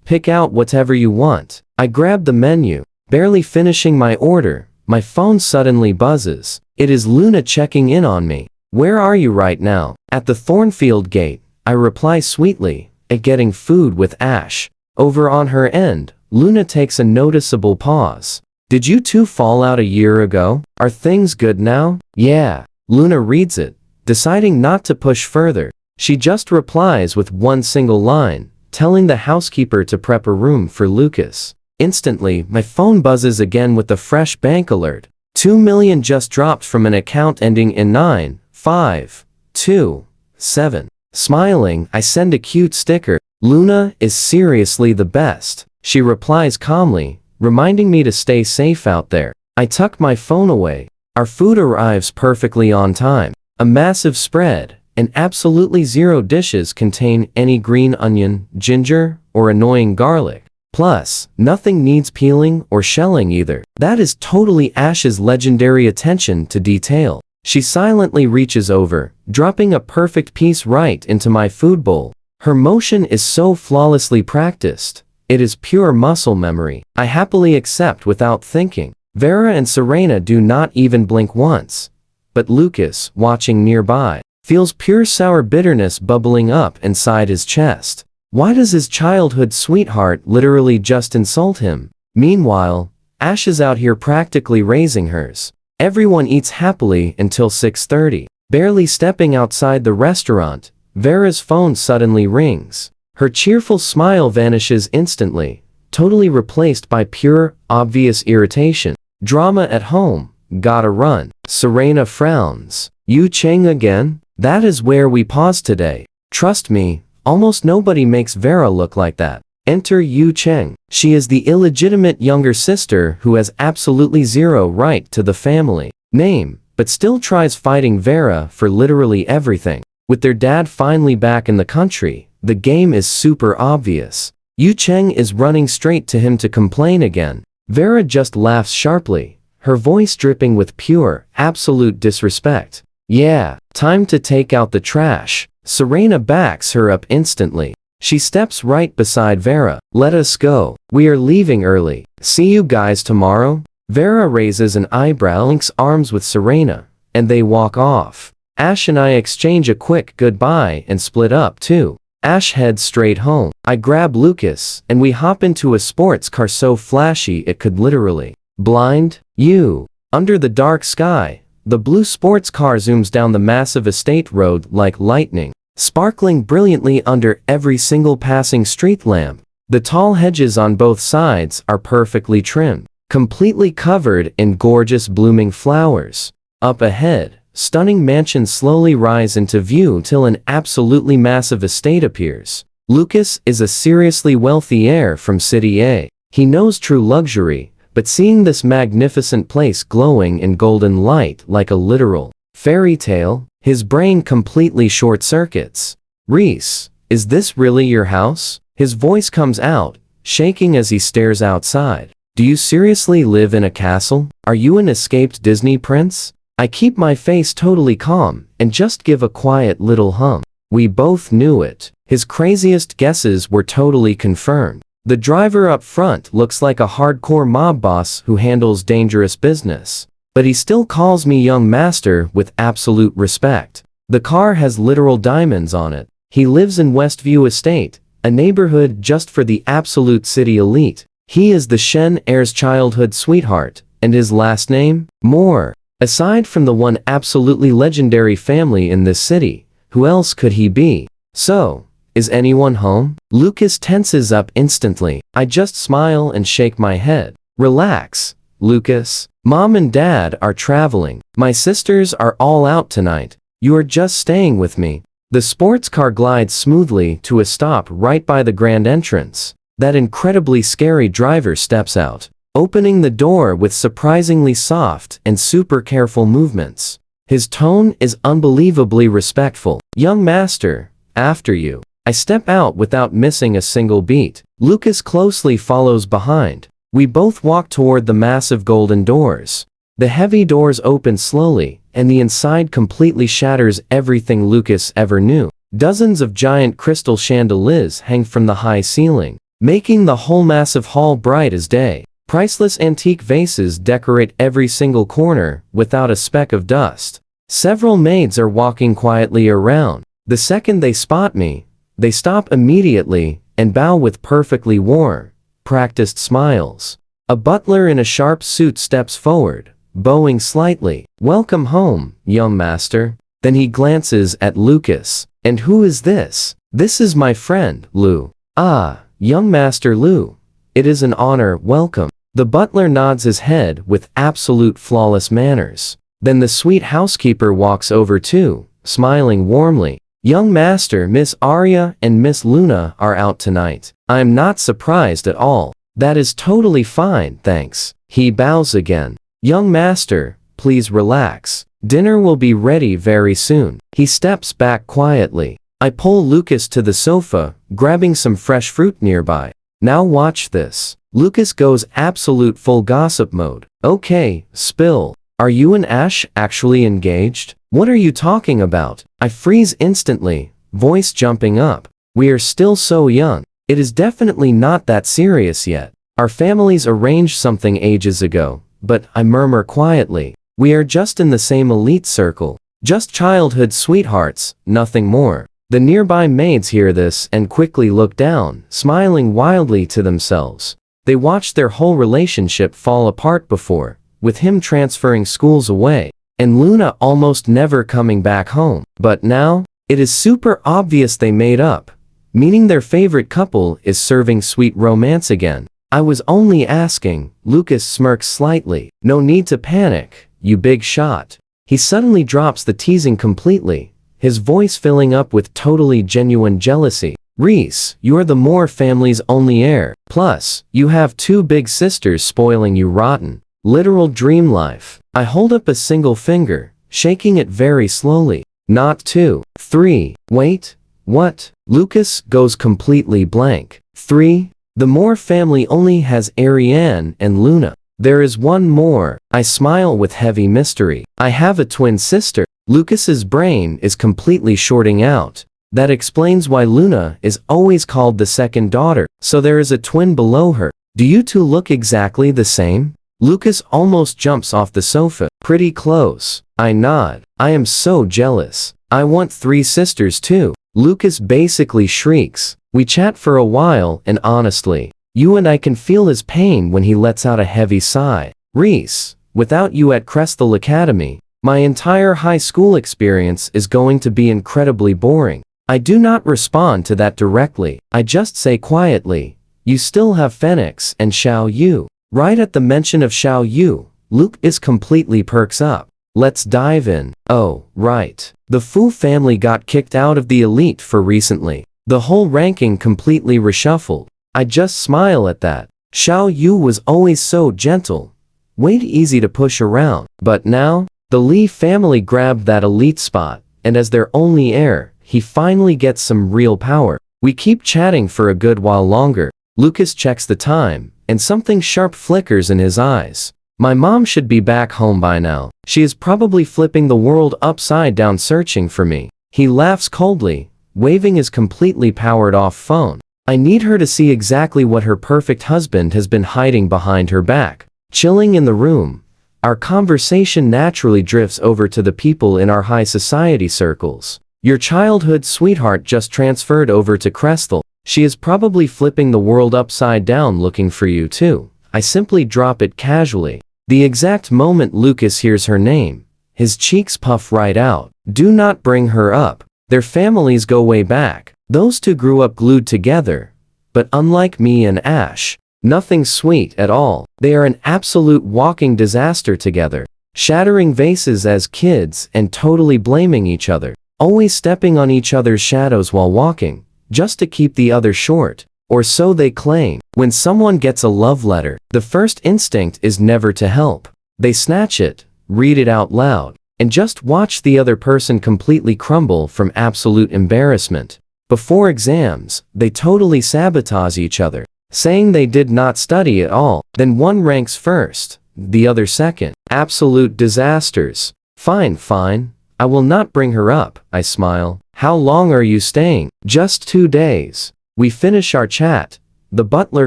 Pick out whatever you want. I grab the menu. Barely finishing my order, my phone suddenly buzzes. It is Luna checking in on me. Where are you right now? At the Thornfield gate, I reply sweetly, at getting food with Ash. Over on her end, Luna takes a noticeable pause. Did you two fall out a year ago? Are things good now? Yeah. Luna reads it, deciding not to push further. She just replies with one single line, telling the housekeeper to prep a room for Lucas. Instantly, my phone buzzes again with a fresh bank alert. 2 million just dropped from an account ending in 9527. Smiling, I send a cute sticker. Luna is seriously the best. She replies calmly, reminding me to stay safe out there. I tuck my phone away. Our food arrives perfectly on time. A massive spread, and absolutely zero dishes contain any green onion, ginger, or annoying garlic. Plus, nothing needs peeling or shelling either. That is totally Ash's legendary attention to detail. She silently reaches over, dropping a perfect piece right into my food bowl. Her motion is so flawlessly practiced. It is pure muscle memory. I happily accept without thinking. Vera and Serena do not even blink once. But Lucas, watching nearby, feels pure sour bitterness bubbling up inside his chest. Why does his childhood sweetheart literally just insult him? Meanwhile, Ash is out here practically raising hers. Everyone eats happily until 6:30. Barely stepping outside the restaurant, Vera's phone suddenly rings. Her cheerful smile vanishes instantly, totally replaced by pure, obvious irritation. Drama at home. Gotta run. Serena frowns. Yu Cheng again? That is where we pause today. Trust me, almost nobody makes Vera look like that. Enter Yu Cheng. She is the illegitimate younger sister who has absolutely zero right to the family name, but still tries fighting Vera for literally everything. With their dad finally back in the country, the game is super obvious. Yu Cheng is running straight to him to complain again. Vera just laughs sharply, her voice dripping with pure, absolute disrespect. Yeah, time to take out the trash. Serena backs her up instantly. She steps right beside Vera. Let us go. We are leaving early. See you guys tomorrow? Vera raises an eyebrow, links arms with Serena, and they walk off. Ash and I exchange a quick goodbye and split up too. Ash heads straight home. I grab Lucas, and we hop into a sports car so flashy it could literally blind you. Under the dark sky, the blue sports car zooms down the massive estate road like lightning, sparkling brilliantly under every single passing street lamp. The tall hedges on both sides are perfectly trimmed, completely covered in gorgeous blooming flowers. Up ahead, stunning mansions slowly rise into view till an absolutely massive estate appears. Lucas is a seriously wealthy heir from City A. He knows true luxury, but seeing this magnificent place glowing in golden light like a literal fairy tale, his brain completely short-circuits. Reese, is this really your house? His voice comes out, shaking as he stares outside. Do you seriously live in a castle? Are you an escaped Disney prince? I keep my face totally calm and just give a quiet little hum. We both knew it. His craziest guesses were totally confirmed. The driver up front looks like a hardcore mob boss who handles dangerous business. But he still calls me young master with absolute respect. The car has literal diamonds on it. He lives in Westview Estate, a neighborhood just for the absolute city elite. He is the Shen heir's childhood sweetheart, and his last name? Moore. Aside from the one absolutely legendary family in this city, who else could he be? So, is anyone home? Lucas tenses up instantly. I just smile and shake my head. Relax, Lucas. Mom and Dad are traveling. My sisters are all out tonight. You are just staying with me. The sports car glides smoothly to a stop right by the grand entrance. That incredibly scary driver steps out, opening the door with surprisingly soft and super careful movements. His tone is unbelievably respectful. Young master, after you. I step out without missing a single beat. Lucas closely follows behind. We both walk toward the massive golden doors. The heavy doors open slowly, and the inside completely shatters everything Lucas ever knew. Dozens of giant crystal chandeliers hang from the high ceiling, making the whole massive hall bright as day. Priceless antique vases decorate every single corner without a speck of dust. Several maids are walking quietly around. The second they spot me, they stop immediately and bow with perfectly warm, practiced smiles. A butler in a sharp suit steps forward, bowing slightly. Welcome home, young master. Then he glances at Lucas. And who is this? This is my friend, Lou. Ah, young master Lou. It is an honor, welcome. The butler nods his head with absolute flawless manners. Then the sweet housekeeper walks over too, smiling warmly. Young master, Miss Arya and Miss Luna are out tonight. I am not surprised at all. That is totally fine, thanks. He bows again. Young master, please relax. Dinner will be ready very soon. He steps back quietly. I pull Lucas to the sofa, grabbing some fresh fruit nearby. Now watch this. Lucas goes absolute full gossip mode. Okay, spill. Are you and Ash actually engaged? What are you talking about? I freeze instantly, voice jumping up. We are still so young. It is definitely not that serious yet. Our families arranged something ages ago, but I murmur quietly. We are just in the same elite circle. Just childhood sweethearts, nothing more. The nearby maids hear this and quickly look down, smiling wildly to themselves. They watched their whole relationship fall apart before, with him transferring schools away, and Luna almost never coming back home. But now, it is super obvious they made up, meaning their favorite couple is serving sweet romance again. I was only asking. Lucas smirks slightly. No need to panic, you big shot. He suddenly drops the teasing completely, his voice filling up with totally genuine jealousy. Reese, you're the Moore family's only heir. Plus, you have two big sisters spoiling you rotten. Literal dream life. I hold up a single finger, shaking it very slowly. Not 2, 3. Wait, what? Lucas goes completely blank. 3? The Moore family only has Ariane and Luna. There is one more. I smile with heavy mystery. I have a twin sister. Lucas's brain is completely shorting out. That explains why Luna is always called the second daughter, so there is a twin below her. Do you two look exactly the same? Lucas almost jumps off the sofa. Pretty close. I nod. I am so jealous. I want 3 sisters too. Lucas basically shrieks. We chat for a while and honestly, you and I can feel his pain when he lets out a heavy sigh. Reese, without you at Crestal Academy, my entire high school experience is going to be incredibly boring. I do not respond to that directly. I just say quietly, you still have Phoenix and Xiao Yu. Right at the mention of Xiao Yu, Lucas completely perks up. Let's dive in. Oh, right. The Fu family got kicked out of the elite for recently. The whole ranking completely reshuffled. I just smile at that. Xiao Yu was always so gentle. Way easy to push around. But now, the Li family grabbed that elite spot, and as their only heir, he finally gets some real power. We keep chatting for a good while longer. Lucas checks the time, and something sharp flickers in his eyes. My mom should be back home by now. She is probably flipping the world upside down searching for me. He laughs coldly, waving his completely powered off phone. I need her to see exactly what her perfect husband has been hiding behind her back. Chilling in the room, our conversation naturally drifts over to the people in our high society circles. Your childhood sweetheart just transferred over to Crestal. She is probably flipping the world upside down looking for you too. I simply drop it casually. The exact moment Lucas hears her name, his cheeks puff right out. Do not bring her up. Their families go way back. Those two grew up glued together. But unlike me and Ash, nothing sweet at all. They are an absolute walking disaster together. Shattering vases as kids and totally blaming each other. Always stepping on each other's shadows while walking, just to keep the other short. Or so they claim. When someone gets a love letter, the first instinct is never to help. They snatch it, read it out loud, and just watch the other person completely crumble from absolute embarrassment. Before exams, they totally sabotage each other, saying they did not study at all. Then one ranks first, the other second. Absolute disasters. Fine, fine. I will not bring her up, I smile. How long are you staying? Just 2 days. We finish our chat. The butler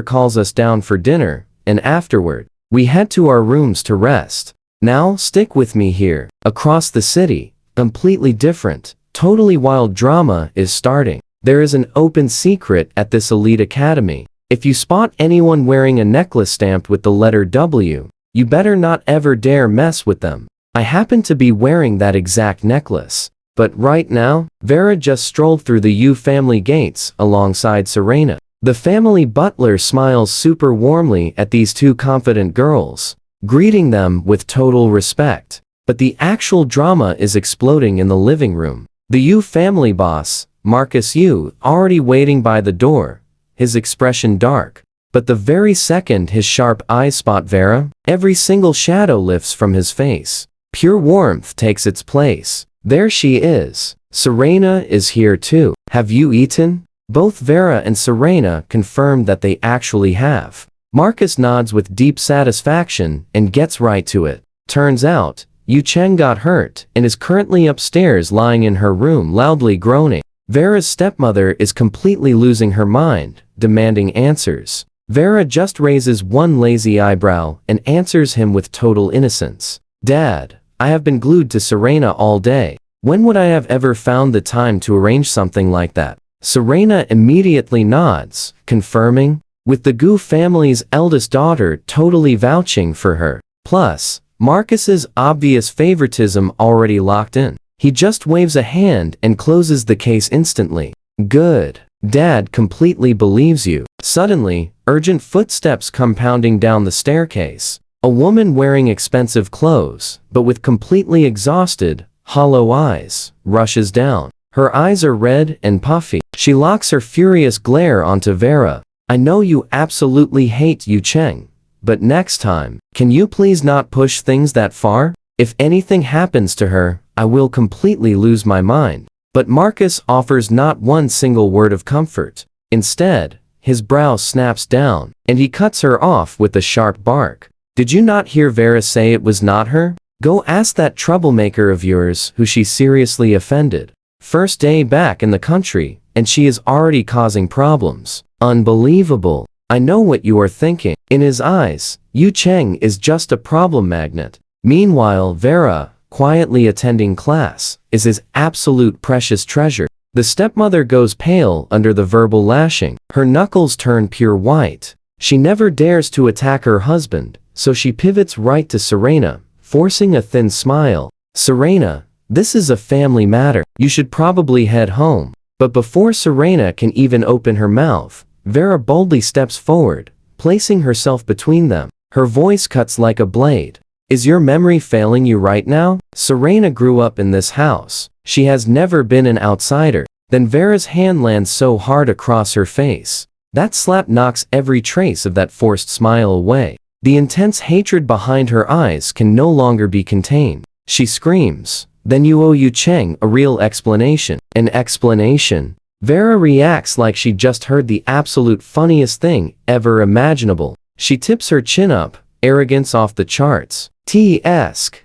calls us down for dinner, and afterward, we head to our rooms to rest. Now, stick with me here. Across the city, completely different, totally wild drama is starting. There is an open secret at this elite academy. If you spot anyone wearing a necklace stamped with the letter W, you better not ever dare mess with them. I happen to be wearing that exact necklace. But right now, Vera just strolled through the Yu family gates alongside Serena. The family butler smiles super warmly at these two confident girls, greeting them with total respect. But the actual drama is exploding in the living room. The Yu family boss, Marcus Yu, already waiting by the door, his expression dark. But the very second his sharp eyes spot Vera, every single shadow lifts from his face. Pure warmth takes its place. There she is. Serena is here too. Have you eaten? Both Vera and Serena confirm that they actually have. Marcus nods with deep satisfaction and gets right to it. Turns out, Yu Cheng got hurt and is currently upstairs lying in her room loudly groaning. Vera's stepmother is completely losing her mind, demanding answers. Vera just raises one lazy eyebrow and answers him with total innocence. Dad, I have been glued to Serena all day. When would I have ever found the time to arrange something like that? Serena immediately nods, confirming, with the Gu family's eldest daughter totally vouching for her. Plus, Marcus's obvious favoritism already locked in. He just waves a hand and closes the case instantly. Good. Dad completely believes you. Suddenly, urgent footsteps come pounding down the staircase. A woman wearing expensive clothes, but with completely exhausted, hollow eyes, rushes down. Her eyes are red and puffy. She locks her furious glare onto Vera. I know you absolutely hate Yu Cheng, but next time, can you please not push things that far? If anything happens to her, I will completely lose my mind. But Marcus offers not one single word of comfort. Instead, his brow snaps down, and he cuts her off with a sharp bark. Did you not hear Vera say it was not her? Go ask that troublemaker of yours who she seriously offended. First day back in the country, and she is already causing problems. Unbelievable. I know what you are thinking. In his eyes, Yu Cheng is just a problem magnet. Meanwhile, Vera, quietly attending class, is his absolute precious treasure. The stepmother goes pale under the verbal lashing. Her knuckles turn pure white. She never dares to attack her husband, so she pivots right to Serena, forcing a thin smile. Serena, this is a family matter. You should probably head home. But before Serena can even open her mouth, Vera boldly steps forward, placing herself between them. Her voice cuts like a blade. Is your memory failing you right now? Serena grew up in this house. She has never been an outsider. Then Vera's hand lands so hard across her face. That slap knocks every trace of that forced smile away. The intense hatred behind her eyes can no longer be contained. She screams, "Then you owe Yu Cheng a real explanation." An explanation? Vera reacts like she just heard the absolute funniest thing ever imaginable. She tips her chin up, arrogance off the charts. T-esque.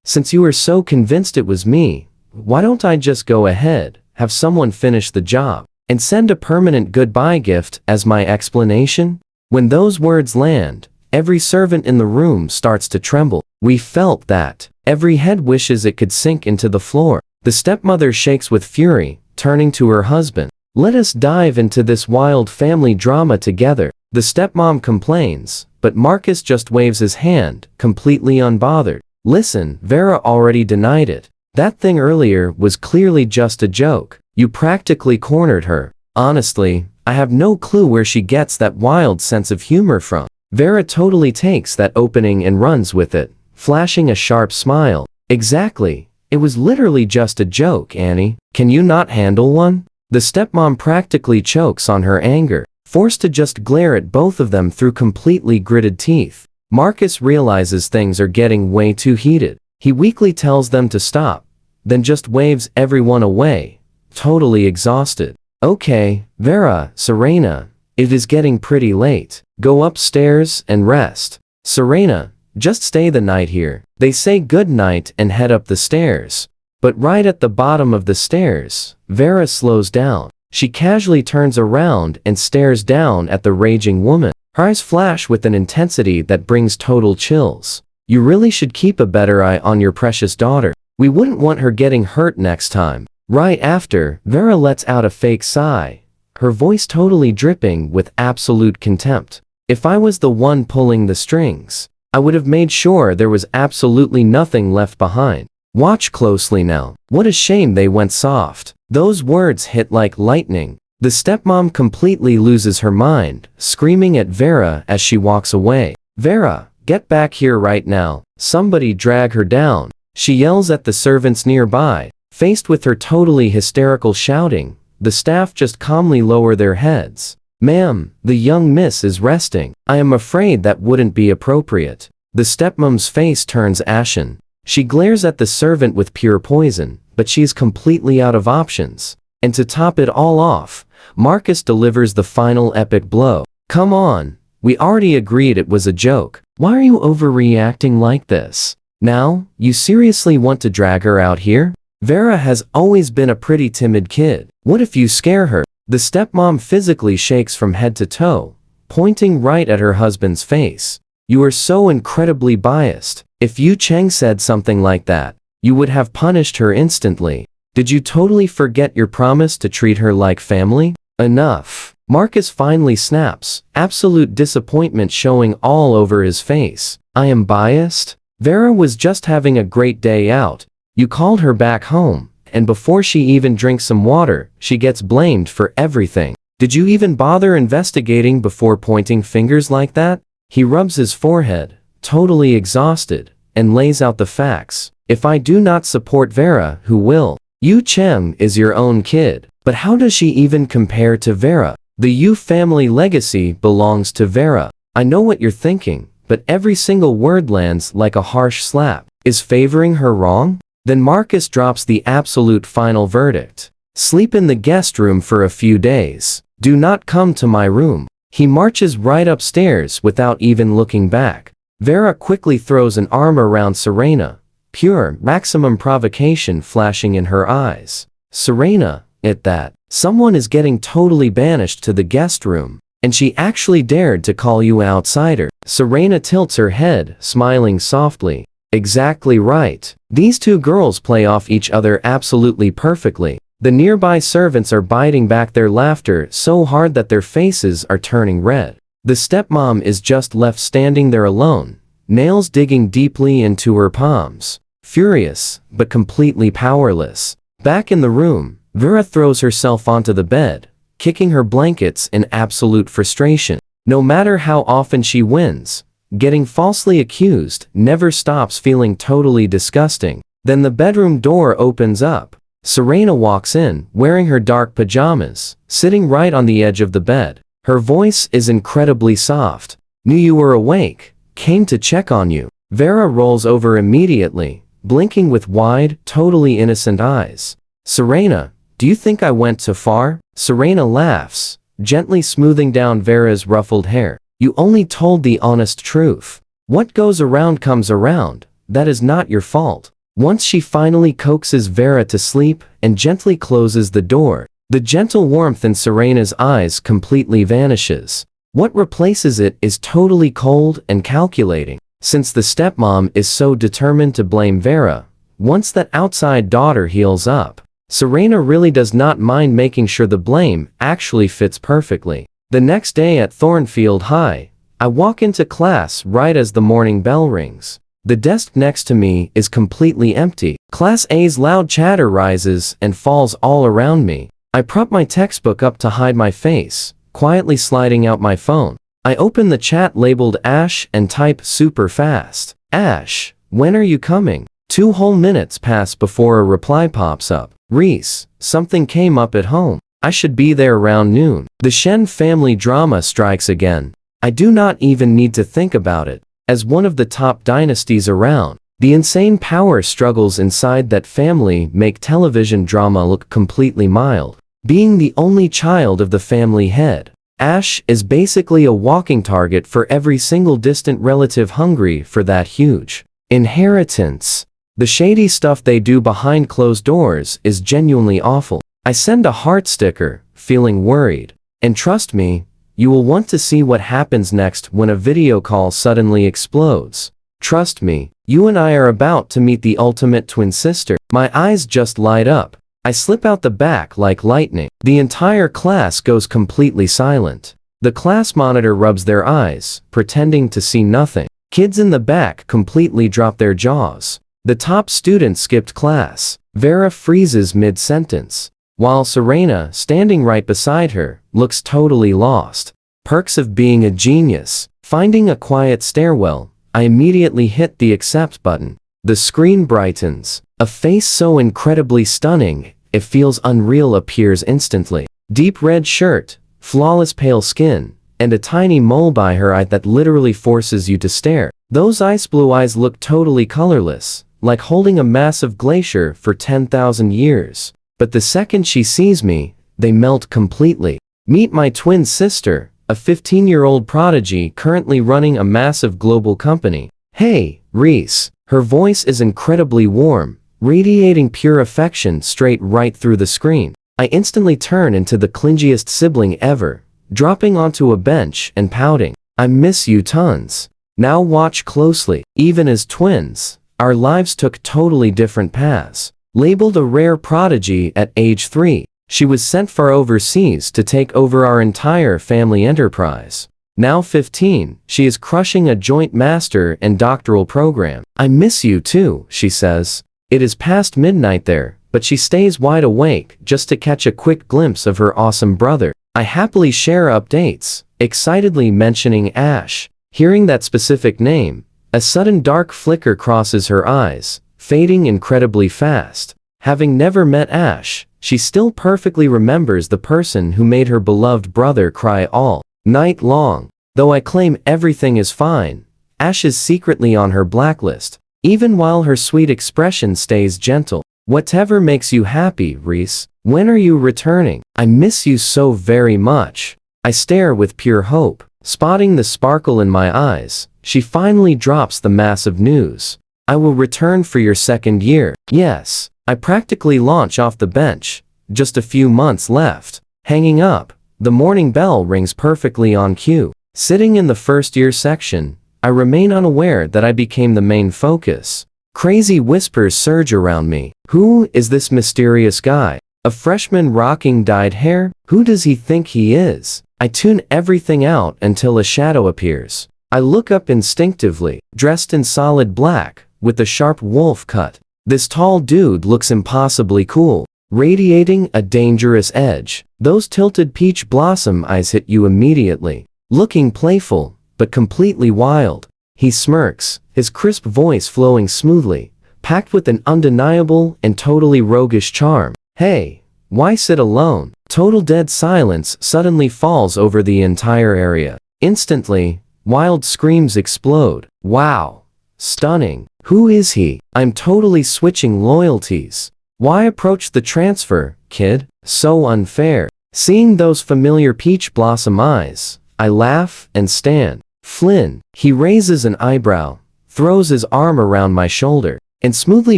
Since you were so convinced it was me, why don't I just go ahead, have someone finish the job, and send a permanent goodbye gift as my explanation? When those words land, every servant in the room starts to tremble. We felt that. Every head wishes it could sink into the floor. The stepmother shakes with fury, turning to her husband. Let us dive into this wild family drama together. The stepmom complains, but Marcus just waves his hand, completely unbothered. Listen, Vera already denied it. That thing earlier was clearly just a joke. You practically cornered her. Honestly, I have no clue where she gets that wild sense of humor from. Vera totally takes that opening and runs with it, flashing a sharp smile. Exactly. It was literally just a joke, Annie. Can you not handle one? The stepmom practically chokes on her anger, forced to just glare at both of them through completely gritted teeth. Marcus realizes things are getting way too heated. He weakly tells them to stop, then just waves everyone away, totally exhausted. Okay, Vera, Serena, it is getting pretty late. Go upstairs and rest. Serena, just stay the night here. They say good night and head up the stairs. But right at the bottom of the stairs, Vera slows down. She casually turns around and stares down at the raging woman. Her eyes flash with an intensity that brings total chills. You really should keep a better eye on your precious daughter. We wouldn't want her getting hurt next time. Right after, Vera lets out a fake sigh, her voice totally dripping with absolute contempt. If I was the one pulling the strings, I would have made sure there was absolutely nothing left behind. Watch closely now. What a shame they went soft. Those words hit like lightning. The stepmom completely loses her mind, screaming at Vera as she walks away. Vera, get back here right now. Somebody drag her down. She yells at the servants nearby. Faced with her totally hysterical shouting, the staff just calmly lower their heads. Ma'am, the young miss is resting. I am afraid that wouldn't be appropriate. The stepmom's face turns ashen. She glares at the servant with pure poison, but she's completely out of options. And to top it all off, Marcus delivers the final epic blow. Come on, we already agreed it was a joke. Why are you overreacting like this? Now, you seriously want to drag her out here? Vera has always been a pretty timid kid. What if you scare her? The stepmom physically shakes from head to toe, pointing right at her husband's face. You are so incredibly biased. If Yu Cheng said something like that, you would have punished her instantly. Did you totally forget your promise to treat her like family? Enough. Marcus finally snaps, absolute disappointment showing all over his face. I am biased? Vera was just having a great day out. You called her back home, and before she even drinks some water, she gets blamed for everything. Did you even bother investigating before pointing fingers like that? He rubs his forehead, totally exhausted, and lays out the facts. If I do not support Vera, who will? Yu Cheng is your own kid. But how does she even compare to Vera? The Yu family legacy belongs to Vera. I know what you're thinking, but every single word lands like a harsh slap. Is favoring her wrong? Then Marcus drops the absolute final verdict. Sleep in the guest room for a few days. Do not come to my room. He marches right upstairs without even looking back. Vera quickly throws an arm around Serena, pure, maximum provocation flashing in her eyes. Serena, at that, someone is getting totally banished to the guest room. And she actually dared to call you outsider. Serena tilts her head, smiling softly. Exactly right. These two girls play off each other absolutely perfectly. The nearby servants are biting back their laughter so hard that their faces are turning red. The stepmom is just left standing there alone, nails digging deeply into her palms. Furious, but completely powerless. Back in the room, Vera throws herself onto the bed, kicking her blankets in absolute frustration. No matter how often she wins, getting falsely accused never stops feeling totally disgusting. Then the bedroom door opens up. Serena walks in, wearing her dark pajamas, sitting right on the edge of the bed. Her voice is incredibly soft. Knew you were awake. Came to check on you. Vera rolls over immediately, blinking with wide, totally innocent eyes. Serena, do you think I went too far? Serena laughs, gently smoothing down Vera's ruffled hair. You only told the honest truth. What goes around comes around. That is not your fault. Once she finally coaxes Vera to sleep and gently closes the door, the gentle warmth in Serena's eyes completely vanishes. What replaces it is totally cold and calculating. Since the stepmom is so determined to blame Vera, once that outside daughter heals up, Serena really does not mind making sure the blame actually fits perfectly. The next day at Thornfield High, I walk into class right as the morning bell rings. The desk next to me is completely empty. Class A's loud chatter rises and falls all around me. I prop my textbook up to hide my face, quietly sliding out my phone. I open the chat labeled Ash and type super fast. Ash, when are you coming? 2 whole minutes pass before a reply pops up. Reese, something came up at home. I should be there around noon. The Shen family drama strikes again. I do not even need to think about it. As one of the top dynasties around, the insane power struggles inside that family make television drama look completely mild. Being the only child of the family head, Ash is basically a walking target for every single distant relative hungry for that huge inheritance. The shady stuff they do behind closed doors is genuinely awful. I send a heart sticker, feeling worried. And trust me, you will want to see what happens next when a video call suddenly explodes. Trust me, you and I are about to meet the ultimate twin sister. My eyes just light up. I slip out the back like lightning. The entire class goes completely silent. The class monitor rubs their eyes, pretending to see nothing. Kids in the back completely drop their jaws. The top student skipped class. Vera freezes mid-sentence, while Serena, standing right beside her, looks totally lost. Perks of being a genius. Finding a quiet stairwell, I immediately hit the accept button. The screen brightens. A face so incredibly stunning, it feels unreal appears instantly. Deep red shirt, flawless pale skin, and a tiny mole by her eye that literally forces you to stare. Those ice blue eyes look totally colorless, like holding a massive glacier for 10,000 years. But the second she sees me, they melt completely. Meet my twin sister, a 15-year-old prodigy currently running a massive global company. Hey, Reese. Her voice is incredibly warm, radiating pure affection straight right through the screen. I instantly turn into the clingiest sibling ever, dropping onto a bench and pouting. I miss you tons. Now watch closely. Even as twins, our lives took totally different paths. Labeled a rare prodigy at age 3, she was sent far overseas to take over our entire family enterprise. Now 15, she is crushing a joint master and doctoral program. I miss you too, she says. It is past midnight there, but she stays wide awake just to catch a quick glimpse of her awesome brother. I happily share updates, excitedly mentioning Ash. Hearing that specific name, a sudden dark flicker crosses her eyes, fading incredibly fast. Having never met Ash, she still perfectly remembers the person who made her beloved brother cry all night long. Though I claim everything is fine, Ash is secretly on her blacklist, even while her sweet expression stays gentle. Whatever makes you happy, Reese. When are you returning? I miss you so very much. I stare with pure hope. Spotting the sparkle in my eyes, she finally drops the massive news. I will return for your second year. Yes, I practically launch off the bench. Just a few months left. Hanging up, the morning bell rings perfectly on cue. Sitting in the first year section, I remain unaware that I became the main focus. Crazy whispers surge around me. Who is this mysterious guy? A freshman rocking dyed hair? Who does he think he is? I tune everything out until a shadow appears. I look up instinctively, dressed in solid black, with a sharp wolf cut. This tall dude looks impossibly cool, radiating a dangerous edge. Those tilted peach blossom eyes hit you immediately. Looking playful, but completely wild. He smirks, his crisp voice flowing smoothly, packed with an undeniable and totally roguish charm. Hey, why sit alone? Total dead silence suddenly falls over the entire area. Instantly, wild screams explode. Wow. Stunning. Who is he? I'm totally switching loyalties. Why approach the transfer, kid? So unfair. Seeing those familiar peach blossom eyes, I laugh and stand. Flynn. He raises an eyebrow, throws his arm around my shoulder, and smoothly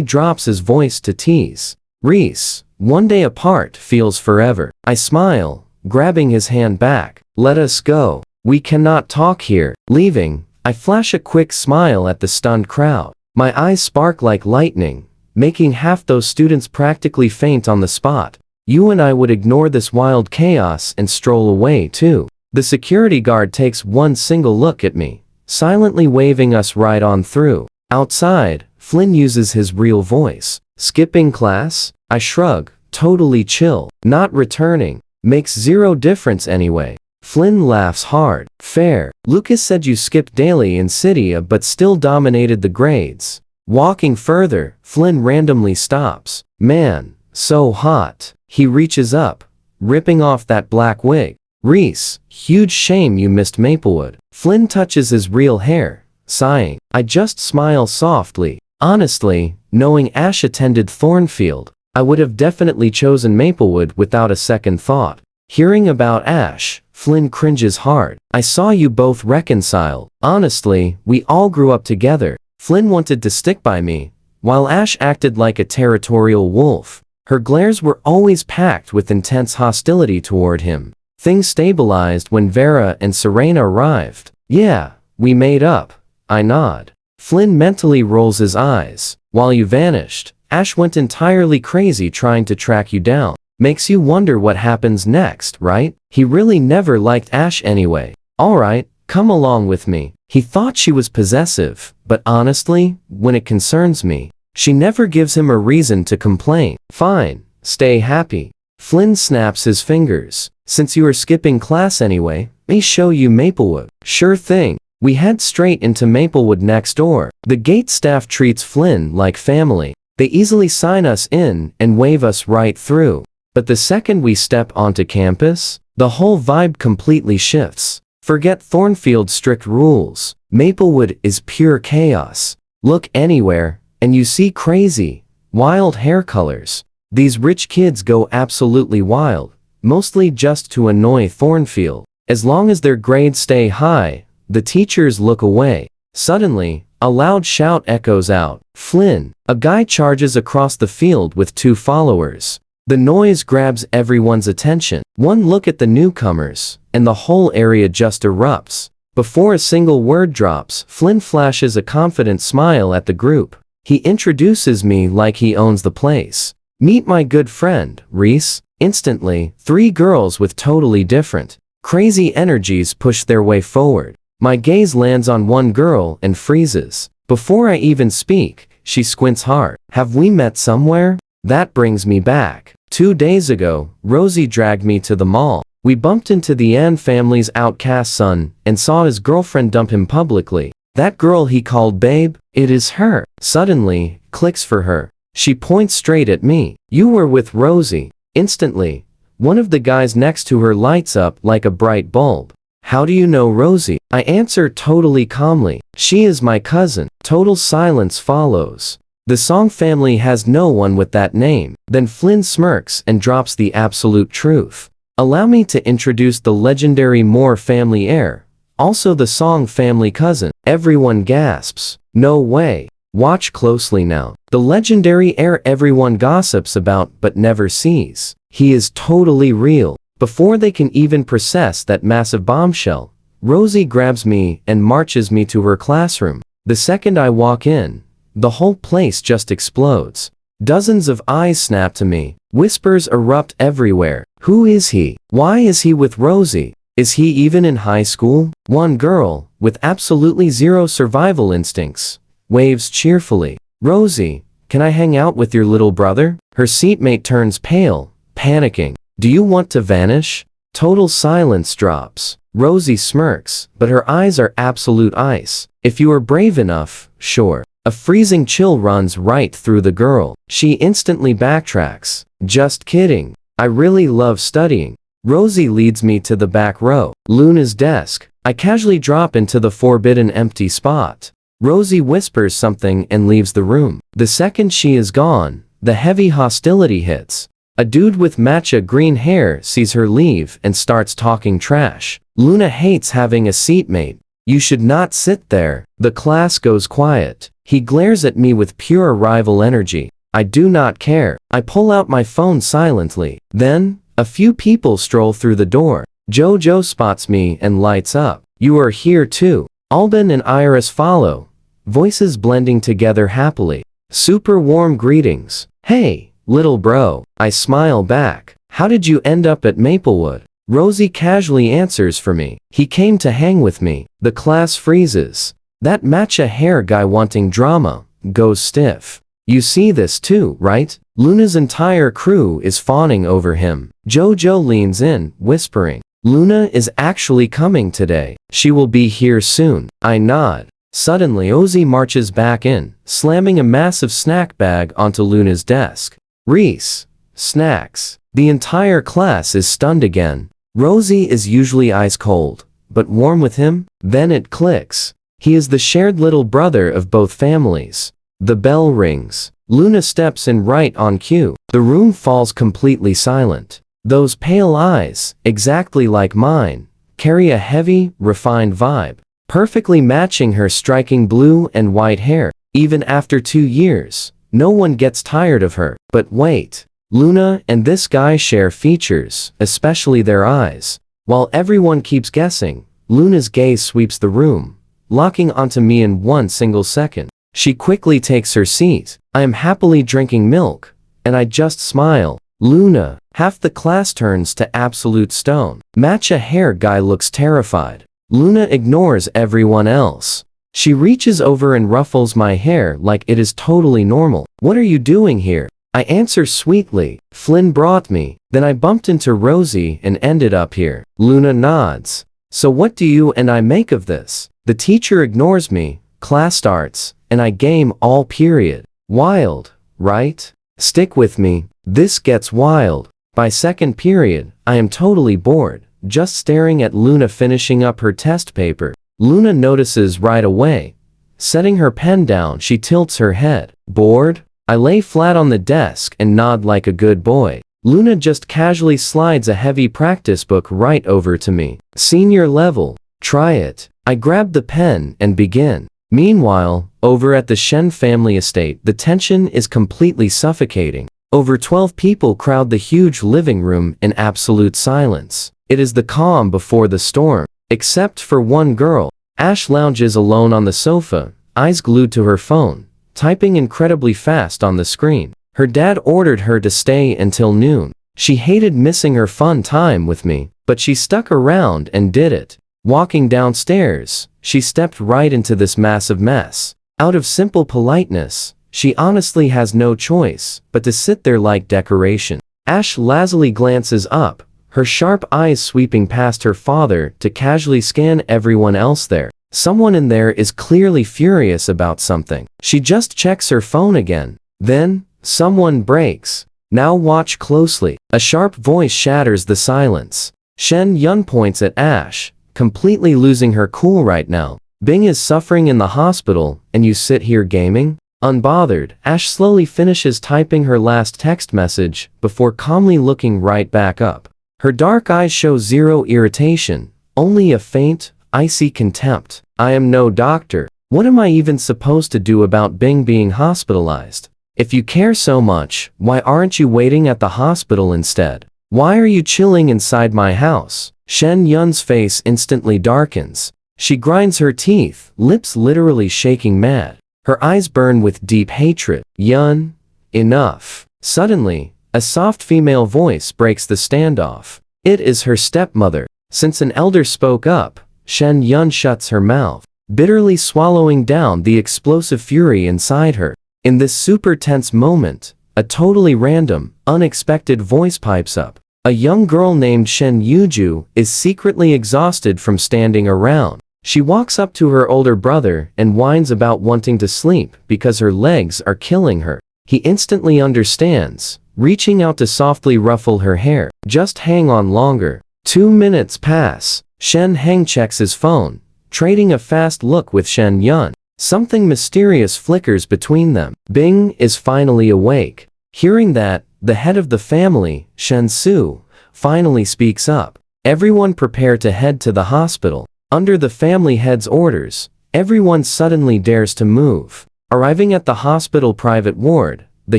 drops his voice to tease. Reese. One day apart feels forever. I smile, grabbing his hand back. Let us go. We cannot talk here. Leaving, I flash a quick smile at the stunned crowd. My eyes spark like lightning, making half those students practically faint on the spot. You and I would ignore this wild chaos and stroll away too. The security guard takes one single look at me, silently waving us right on through. Outside, Flynn uses his real voice. Skipping class? I shrug, totally chill. Not returning. Makes zero difference anyway. Flynn laughs hard. Fair. Lucas said you skipped daily in Cydia but still dominated the grades. Walking further, Flynn randomly stops. Man, so hot. He reaches up, ripping off that black wig. Reese, huge shame you missed Maplewood. Flynn touches his real hair, sighing. I just smile softly. Honestly, knowing Ash attended Thornfield, I would have definitely chosen Maplewood without a second thought. Hearing about Ash, Flynn cringes hard. I saw you both reconcile. Honestly, we all grew up together. Flynn wanted to stick by me, while Ash acted like a territorial wolf. Her glares were always packed with intense hostility toward him. Things stabilized when Vera and Serena arrived. Yeah, we made up. I nod. Flynn mentally rolls his eyes. While you vanished, Ash went entirely crazy trying to track you down. Makes you wonder what happens next, right? He really never liked Ash anyway. Alright, come along with me. He thought she was possessive, but honestly, when it concerns me, she never gives him a reason to complain. Fine, stay happy. Flynn snaps his fingers. Since you are skipping class anyway, me show you Maplewood. Sure thing. We head straight into Maplewood next door. The gate staff treats Flynn like family. They easily sign us in and wave us right through. But the second we step onto campus, the whole vibe completely shifts. Forget Thornfield's strict rules. Maplewood is pure chaos. Look anywhere, and you see crazy, wild hair colors. These rich kids go absolutely wild, mostly just to annoy Thornfield. As long as their grades stay high, the teachers look away. Suddenly, a loud shout echoes out. Flynn! A guy charges across the field with 2 followers. The noise grabs everyone's attention. One look at the newcomers, and the whole area just erupts. Before a single word drops, Flynn flashes a confident smile at the group. He introduces me like he owns the place. Meet my good friend, Reese. Instantly, 3 girls with totally different, crazy energies push their way forward. My gaze lands on one girl and freezes. Before I even speak, she squints hard. Have we met somewhere? That brings me back. 2 days ago, Rosie dragged me to the mall. We bumped into the Ann family's outcast son and saw his girlfriend dump him publicly. That girl he called babe, it is her. Suddenly, clicks for her. She points straight at me. You were with Rosie. Instantly, one of the guys next to her lights up like a bright bulb. How do you know Rosie? I answer totally calmly. She is my cousin. Total silence follows. The Song family has no one with that name. Then Flynn smirks and drops the absolute truth. Allow me to introduce the legendary Moore family heir, also the Song family cousin. Everyone gasps. No way. Watch closely now. The legendary heir everyone gossips about but never sees. He is totally real. Before they can even process that massive bombshell, Rosie grabs me and marches me to her classroom. The second I walk in, the whole place just explodes. Dozens of eyes snap to me. Whispers erupt everywhere. Who is he? Why is he with Rosie? Is he even in high school? One girl, with absolutely zero survival instincts, waves cheerfully. Rosie, can I hang out with your little brother? Her seatmate turns pale, panicking. Do you want to vanish? Total silence drops. Rosie smirks, but her eyes are absolute ice. If you are brave enough, sure. A freezing chill runs right through the girl. She instantly backtracks. Just kidding. I really love studying. Rosie leads me to the back row. Luna's desk. I casually drop into the forbidden empty spot. Rosie whispers something and leaves the room. The second she is gone, the heavy hostility hits. A dude with matcha green hair sees her leave and starts talking trash. Luna hates having a seatmate. You should not sit there. The class goes quiet. He glares at me with pure rival energy. I do not care. I pull out my phone silently. Then, a few people stroll through the door. Jojo spots me and lights up. You are here too. Alban and Iris follow, voices blending together happily. Super warm greetings. Hey, little bro. I smile back. How did you end up at Maplewood? Rosie casually answers for me. He came to hang with me. The class freezes. That matcha hair guy wanting drama goes stiff. You see this too, right? Luna's entire crew is fawning over him. Jojo leans in, whispering, Luna is actually coming today. She will be here soon. I nod. Suddenly Ozzy marches back in, slamming a massive snack bag onto Luna's desk. Reese. Snacks. The entire class is stunned again. Rosie is usually ice cold, but warm with him. Then it clicks. He is the shared little brother of both families. The bell rings. Luna steps in right on cue. The room falls completely silent. Those pale eyes, exactly like mine, carry a heavy, refined vibe, perfectly matching her striking blue and white hair. Even after 2 years, no one gets tired of her. But wait. Luna and this guy share features, especially their eyes. While everyone keeps guessing, Luna's gaze sweeps the room, locking onto me in one single second. She quickly takes her seat. I am happily drinking milk, and I just smile. Luna. Half the class turns to absolute stone. Matcha hair guy looks terrified. Luna ignores everyone else. She reaches over and ruffles my hair like it is totally normal. What are you doing here? I answer sweetly. Flynn brought me. Then I bumped into Rosie and ended up here. Luna nods. So what do you and I make of this? The teacher ignores me. Class starts, and I game all period. Wild, right? Stick with me. This gets wild. By second period, I am totally bored, just staring at Luna finishing up her test paper. Luna notices right away. Setting her pen down, she tilts her head. Bored? I lay flat on the desk and nod like a good boy. Luna just casually slides a heavy practice book right over to me. Senior level. Try it. I grab the pen and begin. Meanwhile, over at the Shen family estate, the tension is completely suffocating. Over 12 people crowd the huge living room in absolute silence. It is the calm before the storm. Except for one girl. Ash lounges alone on the sofa, eyes glued to her phone, typing incredibly fast on the screen. Her dad ordered her to stay until noon. She hated missing her fun time with me, but she stuck around and did it. Walking downstairs, she stepped right into this massive mess. Out of simple politeness, she honestly has no choice but to sit there like decoration. Ash lazily glances up, her sharp eyes sweeping past her father to casually scan everyone else there. Someone in there is clearly furious about something. She just checks her phone again. Then, someone breaks. Now watch closely. A sharp voice shatters the silence. Shen Yun points at Ash, completely losing her cool right now. Bing is suffering in the hospital, and you sit here gaming? Unbothered, Ash slowly finishes typing her last text message before calmly looking right back up. Her dark eyes show zero irritation, only a faint, icy contempt. I am no doctor. What am I even supposed to do about Bing being hospitalized? If you care so much, why aren't you waiting at the hospital instead? Why are you chilling inside my house? Shen Yun's face instantly darkens. She grinds her teeth, lips literally shaking mad. Her eyes burn with deep hatred. Yun, enough. Suddenly, a soft female voice breaks the standoff. It is her stepmother. Since an elder spoke up, Shen Yun shuts her mouth, bitterly swallowing down the explosive fury inside her. In this super tense moment, a totally random, unexpected voice pipes up. A young girl named Shen Yuju is secretly exhausted from standing around. She walks up to her older brother and whines about wanting to sleep because her legs are killing her. He instantly understands, reaching out to softly ruffle her hair. Just hang on longer. 2 minutes pass. Shen Heng checks his phone, trading a fast look with Shen Yun. Something mysterious flickers between them. Bing is finally awake. Hearing that, the head of the family, Shen Su, finally speaks up. Everyone prepare to head to the hospital. Under the family head's orders, everyone suddenly dares to move. Arriving at the hospital private ward, the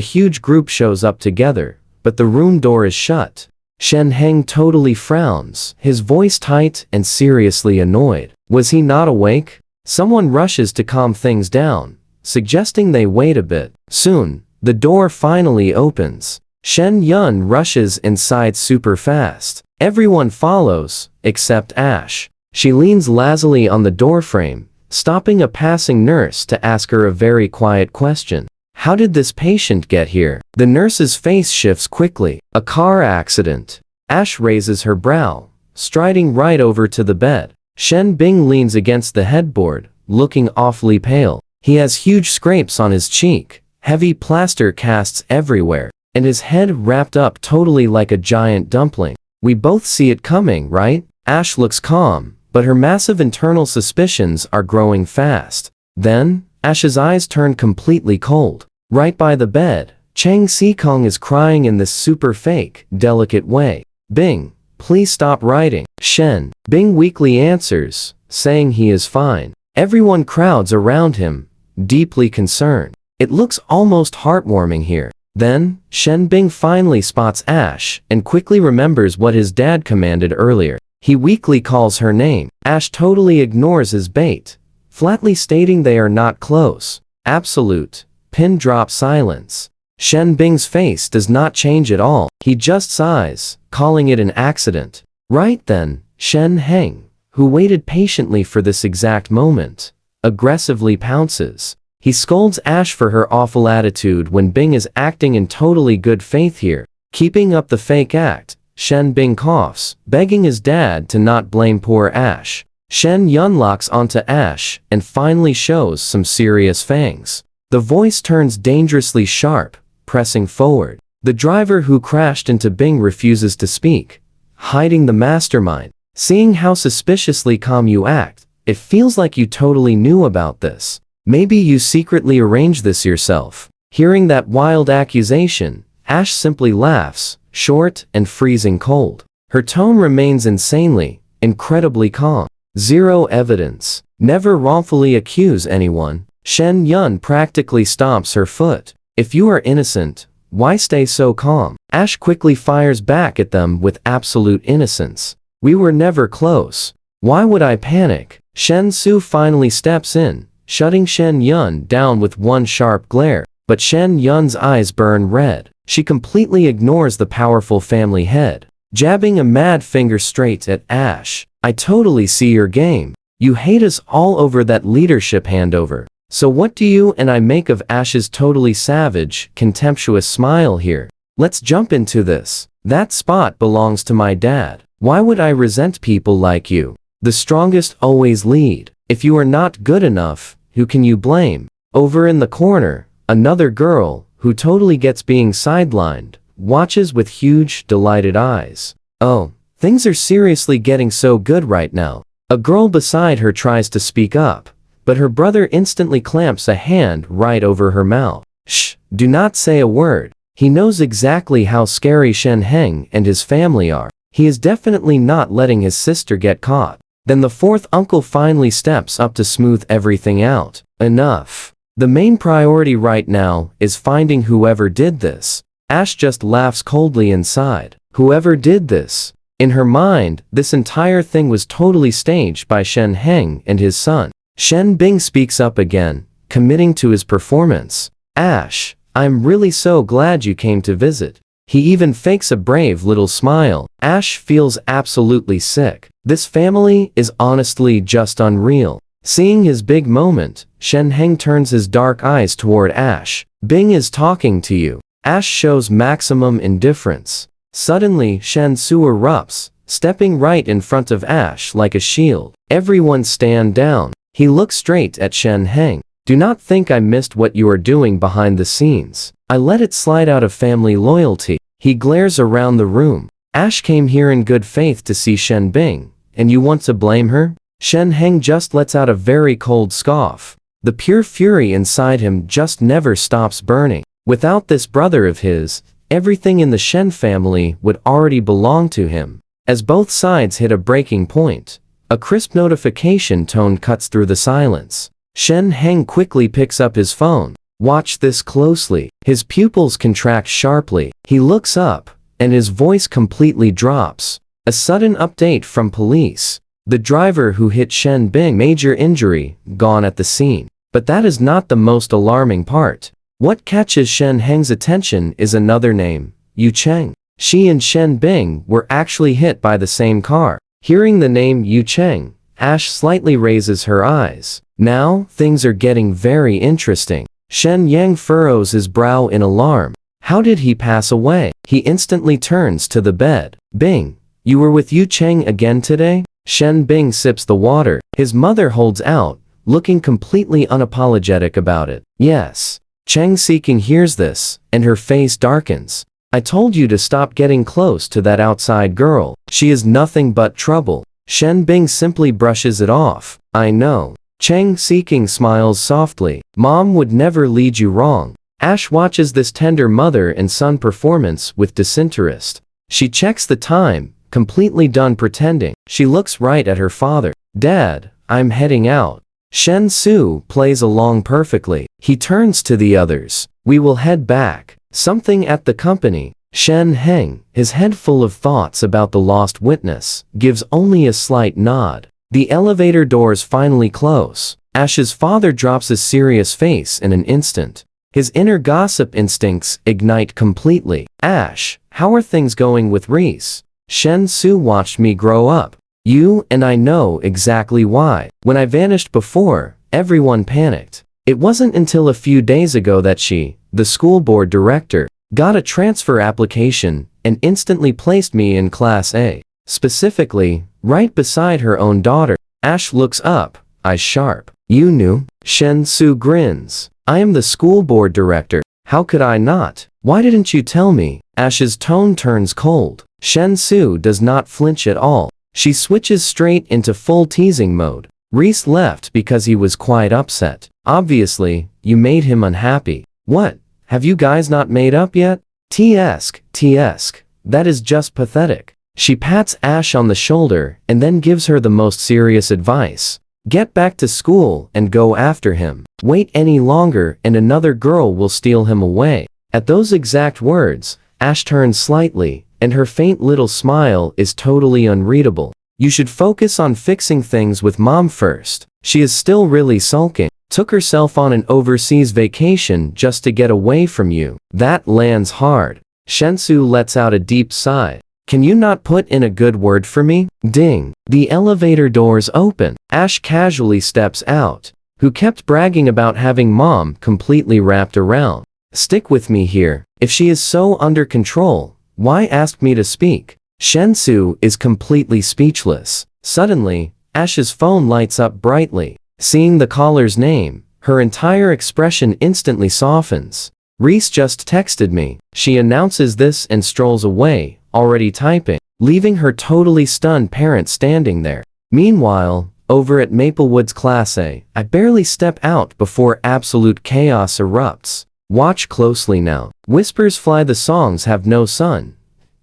huge group shows up together, but the room door is shut. Shen Heng totally frowns, his voice tight and seriously annoyed. Was he not awake? Someone rushes to calm things down, suggesting they wait a bit. Soon, the door finally opens. Shen Yun rushes inside super fast. Everyone follows, except Ash. She leans lazily on the doorframe, stopping a passing nurse to ask her a very quiet question. How did this patient get here? The nurse's face shifts quickly. A car accident. Ash raises her brow, striding right over to the bed. Shen Bing leans against the headboard, looking awfully pale. He has huge scrapes on his cheek, heavy plaster casts everywhere, and his head wrapped up totally like a giant dumpling. We both see it coming, right? Ash looks calm, but her massive internal suspicions are growing fast. Then, Ash's eyes turn completely cold. Right by the bed, Chang Sikong is crying in this super fake, delicate way. Bing, please stop writing. Shen Bing weakly answers, saying he is fine. Everyone crowds around him, deeply concerned. It looks almost heartwarming here. Then, Shen Bing finally spots Ash and quickly remembers what his dad commanded earlier. He weakly calls her name. Ash totally ignores his bait, flatly stating they are not close. Absolute, pin drop silence. Shen Bing's face does not change at all. He just sighs, calling it an accident. Right then, Shen Heng, who waited patiently for this exact moment, aggressively pounces. He scolds Ash for her awful attitude when Bing is acting in totally good faith here. Keeping up the fake act, Shen Bing coughs, begging his dad to not blame poor Ash. Shen Yun locks onto Ash and finally shows some serious fangs. The voice turns dangerously sharp, pressing forward. The driver who crashed into Bing refuses to speak, hiding the mastermind. Seeing how suspiciously calm you act, it feels like you totally knew about this. Maybe you secretly arranged this yourself. Hearing that wild accusation, Ash simply laughs, short and freezing cold. Her tone remains insanely, incredibly calm. Zero evidence. Never wrongfully accuse anyone. Shen Yun practically stomps her foot. If you are innocent, why stay so calm? Ash quickly fires back at them with absolute innocence. We were never close. Why would I panic? Shen Su finally steps in, shutting Shen Yun down with one sharp glare. But Shen Yun's eyes burn red. She completely ignores the powerful family head, jabbing a mad finger straight at Ash. I totally see your game. You hate us all over that leadership handover. So what do you and I make of Ash's totally savage, contemptuous smile here? Let's jump into this. That spot belongs to my dad. Why would I resent people like you? The strongest always lead. If you are not good enough, who can you blame? Over in the corner, another girl, who totally gets being sidelined, watches with huge, delighted eyes. Oh, things are seriously getting so good right now. A girl beside her tries to speak up, but her brother instantly clamps a hand right over her mouth. Shh, do not say a word. He knows exactly how scary Shen Heng and his family are. He is definitely not letting his sister get caught. Then the fourth uncle finally steps up to smooth everything out. Enough. The main priority right now is finding whoever did this. Ash just laughs coldly inside. Whoever did this. In her mind, this entire thing was totally staged by Shen Heng and his son. Shen Bing speaks up again, committing to his performance. Ash, I'm really so glad you came to visit. He even fakes a brave little smile. Ash feels absolutely sick. This family is honestly just unreal. Seeing his big moment, Shen Heng turns his dark eyes toward Ash. Bing is talking to you. Ash shows maximum indifference. Suddenly, Shen Su erupts, stepping right in front of Ash like a shield. Everyone stand down. He looks straight at Shen Heng. Do not think I missed what you are doing behind the scenes. I let it slide out of family loyalty. He glares around the room. Ash came here in good faith to see Shen Bing, and you want to blame her? Shen Heng just lets out a very cold scoff. The pure fury inside him just never stops burning. Without this brother of his, everything in the Shen family would already belong to him. As both sides hit a breaking point, a crisp notification tone cuts through the silence. Shen Heng quickly picks up his phone. Watch this closely. His pupils contract sharply. He looks up, and his voice completely drops. A sudden update from police. The driver who hit Shen Bing, major injury, gone at the scene. But that is not the most alarming part. What catches Shen Heng's attention is another name, Yu Cheng. She and Shen Bing were actually hit by the same car. Hearing the name Yu Cheng, Ash slightly raises her eyes. Now, things are getting very interesting. Shen Yang furrows his brow in alarm. How did he pass away? He instantly turns to the bed. Bing, you were with Yu Cheng again today? Shen Bing sips the water. His mother holds out, looking completely unapologetic about it. Yes. Cheng Siking hears this, and her face darkens. I told you to stop getting close to that outside girl. She is nothing but trouble. Shen Bing simply brushes it off. I know. Cheng Siking smiles softly. Mom would never lead you wrong. Ash watches this tender mother and son performance with disinterest. She checks the time, completely done pretending. She looks right at her father. Dad, I'm heading out. Shen Su plays along perfectly. He turns to the others. We will head back. Something at the company. Shen Heng, his head full of thoughts about the lost witness, gives only a slight nod. The elevator doors finally close. Ash's father drops his serious face in an instant. His inner gossip instincts ignite completely. Ash, how are things going with Reese? Shen Su watched me grow up. You and I know exactly why. When I vanished before, everyone panicked. It wasn't until a few days ago that she, the school board director, got a transfer application and instantly placed me in Class A. Specifically, right beside her own daughter. Ash looks up, eyes sharp. You knew? Shen Su grins. I am the school board director. How could I not? Why didn't you tell me? Ash's tone turns cold. Shen Su does not flinch at all. She switches straight into full teasing mode. Reese left because he was quite upset. Obviously, you made him unhappy. What? Have you guys not made up yet? Tsk. That is just pathetic. She pats Ash on the shoulder and then gives her the most serious advice. Get back to school and go after him. Wait any longer and another girl will steal him away. At those exact words, Ash turns slightly, and her faint little smile is totally unreadable. You should focus on fixing things with Mom first. She is still really sulking. Took herself on an overseas vacation just to get away from you. That lands hard. Shen Su lets out a deep sigh. Can you not put in a good word for me? Ding. The elevator doors open. Ash casually steps out. Who kept bragging about having Mom completely wrapped around. Stick with me here. If she is so under control, why ask me to speak? Shen Su is completely speechless. Suddenly, Ash's phone lights up brightly. Seeing the caller's name, her entire expression instantly softens. Reese just texted me. She announces this and strolls away, already typing, leaving her totally stunned parent standing there. Meanwhile, over at Maplewood's Class A, I barely step out before absolute chaos erupts. Watch closely now. Whispers fly, the songs have no son.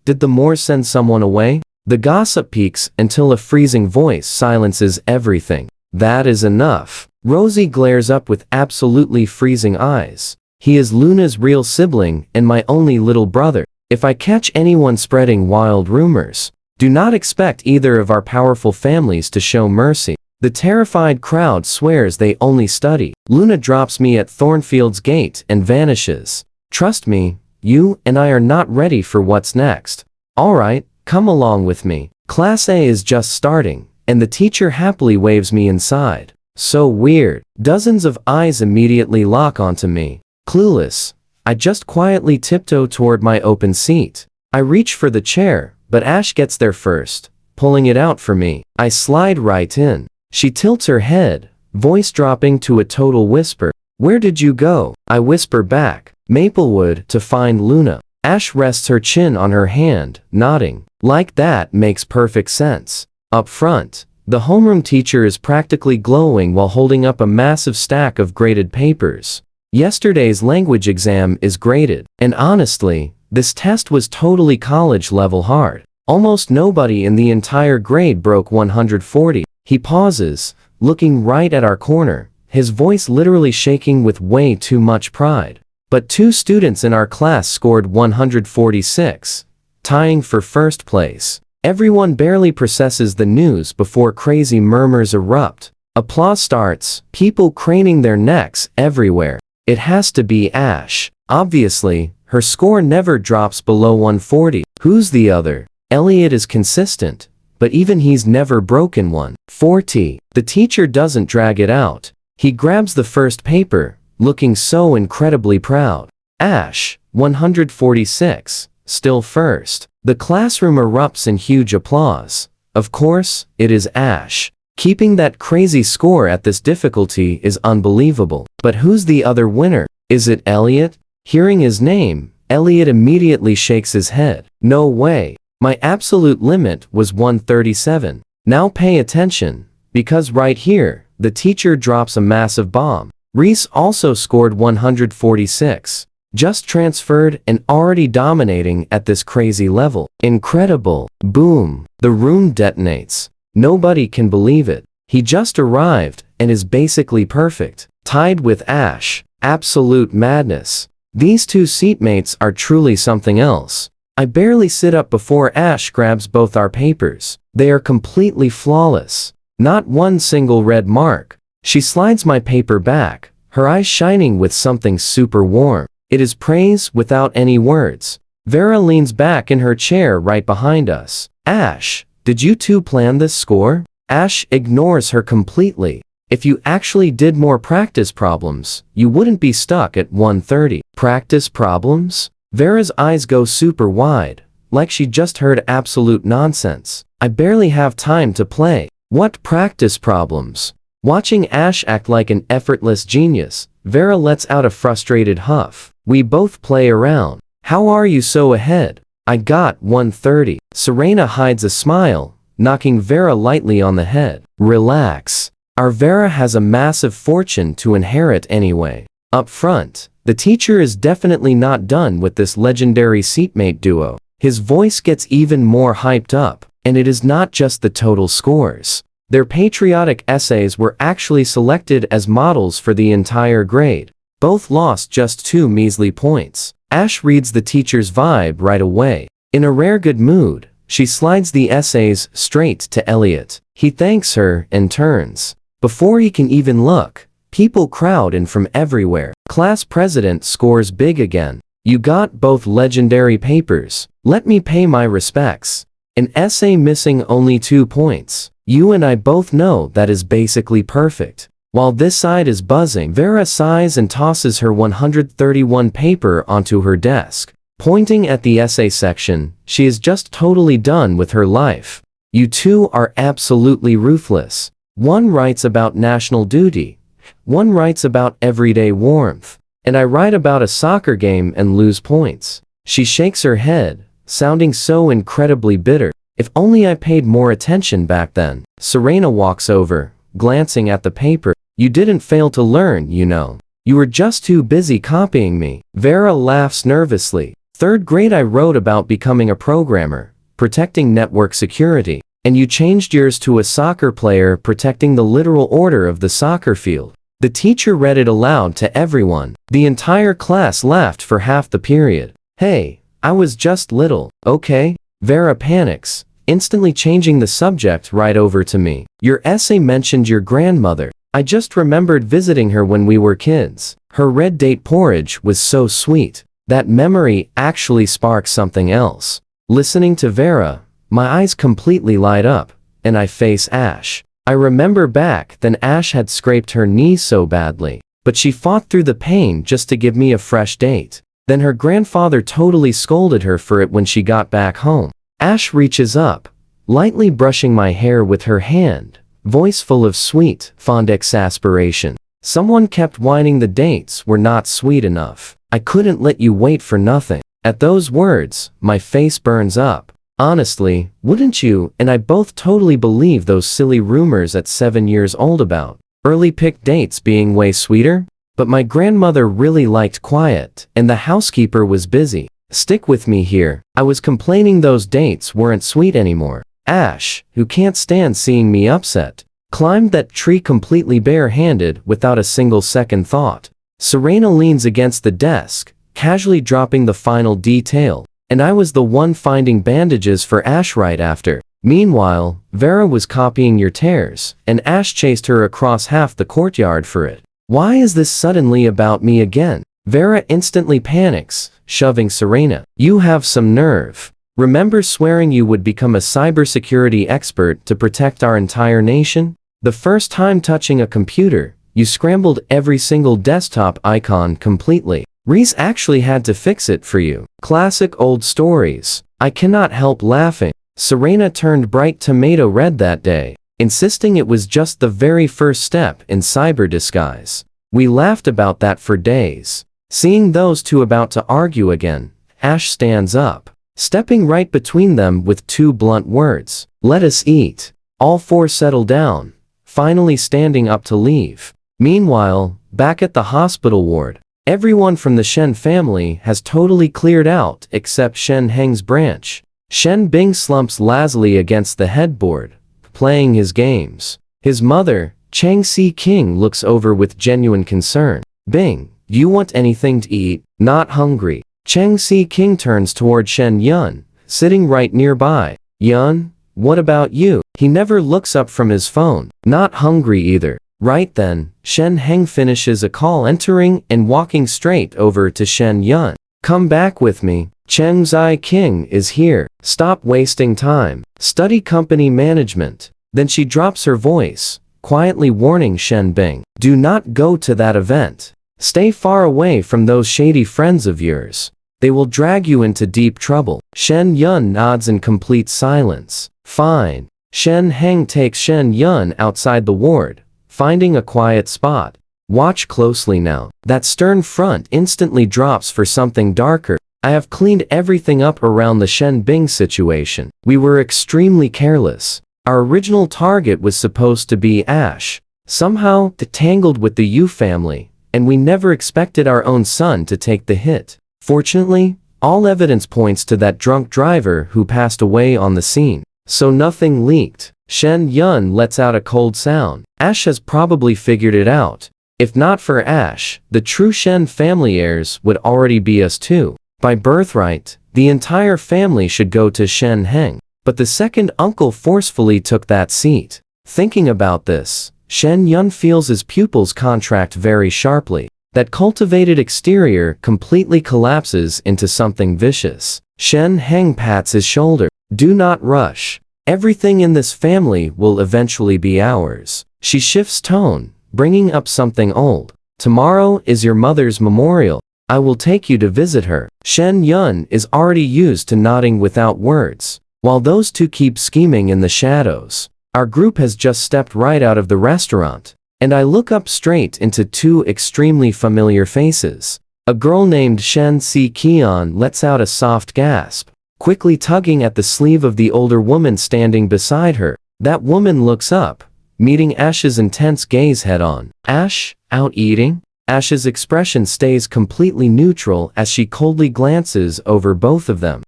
Did the Moors send someone away? The gossip peaks until a freezing voice silences everything. That is enough. Rosie glares up with absolutely freezing eyes. He is Luna's real sibling and my only little brother. If I catch anyone spreading wild rumors, do not expect either of our powerful families to show mercy. The terrified crowd swears they only study. Luna drops me at Thornfield's gate and vanishes. Trust me, you and I are not ready for what's next. Alright, come along with me. Class A is just starting, and the teacher happily waves me inside. So weird. Dozens of eyes immediately lock onto me. Clueless, I just quietly tiptoe toward my open seat. I reach for the chair, but Ash gets there first, pulling it out for me. I slide right in. She tilts her head, voice dropping to a total whisper. Where did you go? I whisper back. Maplewood, to find Luna. Ash rests her chin on her hand, nodding. Like that makes perfect sense. Up front, the homeroom teacher is practically glowing while holding up a massive stack of graded papers. Yesterday's language exam is graded, and honestly, this test was totally college-level hard. Almost nobody in the entire grade broke 140. He pauses, looking right at our corner, his voice literally shaking with way too much pride. But 2 students in our class scored 146, tying for first place. Everyone barely processes the news before crazy murmurs erupt. Applause starts, people craning their necks everywhere. It has to be Ash. Obviously, her score never drops below 140. Who's the other? Elliot is consistent, but even he's never broken 140. The teacher doesn't drag it out. He grabs the first paper, looking so incredibly proud. Ash, 146, still first. The classroom erupts in huge applause. Of course, it is Ash. Keeping that crazy score at this difficulty is unbelievable. But who's the other winner? Is it Elliot? Hearing his name, Elliot immediately shakes his head. No way. My absolute limit was 137. Now pay attention, because right here, the teacher drops a massive bomb. Reese also scored 146. Just transferred and already dominating at this crazy level. Incredible. Boom. The room detonates. Nobody can believe it. He just arrived and is basically perfect. Tied with Ash. Absolute madness. These 2 seatmates are truly something else. I barely sit up before Ash grabs both our papers. They are completely flawless. Not one single red mark. She slides my paper back, her eyes shining with something super warm. It is praise without any words. Vera leans back in her chair right behind us. Ash, did you 2 plan this score? Ash ignores her completely. If you actually did more practice problems, you wouldn't be stuck at 130. Practice problems? Vera's eyes go super wide, like she just heard absolute nonsense. I barely have time to play. What practice problems? Watching Ash act like an effortless genius, Vera lets out a frustrated huff. We both play around. How are you so ahead? I got 130. Serena hides a smile, knocking Vera lightly on the head. Relax. Our Vera has a massive fortune to inherit anyway. Up front, the teacher is definitely not done with this legendary seatmate duo. His voice gets even more hyped up, and it is not just the total scores. Their patriotic essays were actually selected as models for the entire grade. Both lost just 2 measly points. Ash reads the teacher's vibe right away. In a rare good mood, she slides the essays straight to Elliot. He thanks her and turns. Before he can even look, people crowd in from everywhere. Class president scores big again. You got both legendary papers. Let me pay my respects. An essay missing only 2 points. You and I both know that is basically perfect. While this side is buzzing, Vera sighs and tosses her 131 paper onto her desk. Pointing at the essay section, she is just totally done with her life. You 2 are absolutely ruthless. One writes about national duty. One writes about everyday warmth. And I write about a soccer game and lose points. She shakes her head, sounding so incredibly bitter. If only I paid more attention back then. Serena walks over, glancing at the paper. You didn't fail to learn, you know. You were just too busy copying me. Vera laughs nervously. 3rd grade I wrote about becoming a programmer, protecting network security. and you changed yours to a soccer player protecting the literal order of the soccer field. The teacher read it aloud to everyone. The entire class laughed for half the period. Hey, I was just little, okay? Vera panics, instantly changing the subject right over to me. Your essay mentioned your grandmother. I just remembered visiting her when we were kids. Her red date porridge was so sweet. That memory actually sparks something else. Listening to Vera, my eyes completely light up, and I face Ash. I remember back then Ash had scraped her knee so badly, but she fought through the pain just to give me a fresh date. Then her grandfather totally scolded her for it when she got back home. Ash reaches up, lightly brushing my hair with her hand, voice full of sweet, fond exasperation. Someone kept whining the dates were not sweet enough. I couldn't let you wait for nothing. At those words, my face burns up. Honestly, wouldn't you and I both totally believe those silly rumors at 7 years old about early pick dates being way sweeter? But my grandmother really liked quiet, and the housekeeper was busy. Stick with me here. I was complaining those dates weren't sweet anymore. Ash, who can't stand seeing me upset, climbed that tree completely bare-handed without a single second thought. Serena leans against the desk, casually dropping the final detail, and I was the one finding bandages for Ash right after. Meanwhile, Vera was copying your tears, and Ash chased her across half the courtyard for it. Why is this suddenly about me again? Vera instantly panics, shoving Serena. You have some nerve. Remember swearing you would become a cybersecurity expert to protect our entire nation? The first time touching a computer, you scrambled every single desktop icon completely. Reese actually had to fix it for you. Classic old stories. I cannot help laughing. Serena turned bright tomato red that day, insisting it was just the very first step in cyber disguise. We laughed about that for days. Seeing those two about to argue again, Ash stands up, stepping right between them with two blunt words. Let us eat. All four settle down, finally standing up to leave. Meanwhile, back at the hospital ward, everyone from the Shen family has totally cleared out except Shen Heng's branch. Shen Bing slumps lazily against the headboard, playing his games. His mother, Chang Si King, looks over with genuine concern. Bing, you want anything to eat? Not hungry. Chang Si King turns toward Shen Yun, sitting right nearby. Yun, what about you? He never looks up from his phone. Not hungry either. Right then, Shen Heng finishes a call, entering and walking straight over to Shen Yun. Come back with me. Cheng Zai King is here. Stop wasting time. Study company management. Then she drops her voice, quietly warning Shen Bing. Do not go to that event. Stay far away from those shady friends of yours. They will drag you into deep trouble. Shen Yun nods in complete silence. Fine. Shen Heng takes Shen Yun outside the ward, finding a quiet spot. Watch closely now. That stern front instantly drops for something darker. I have cleaned everything up around the Shen Bing situation. We were extremely careless. Our original target was supposed to be Ash, somehow tangled with the Yu family, and we never expected our own son to take the hit. Fortunately, all evidence points to that drunk driver who passed away on the scene, so nothing leaked. Shen Yun lets out a cold sound. Ash has probably figured it out. If not for Ash, the true Shen family heirs would already be us too. By birthright, the entire family should go to Shen Heng, but the second uncle forcefully took that seat. Thinking about this, Shen Yun feels his pupils contract very sharply. That cultivated exterior completely collapses into something vicious. Shen Heng pats his shoulder. Do not rush. Everything in this family will eventually be ours. She shifts tone, bringing up something old. Tomorrow is your mother's memorial. I will take you to visit her. Shen Yun is already used to nodding without words, while those two keep scheming in the shadows. Our group has just stepped right out of the restaurant, and I look up straight into two extremely familiar faces. A girl named Shen Si Kian lets out a soft gasp, quickly tugging at the sleeve of the older woman standing beside her. That woman looks up, meeting Ash's intense gaze head-on. Ash, out eating? Ash's expression stays completely neutral as she coldly glances over both of them.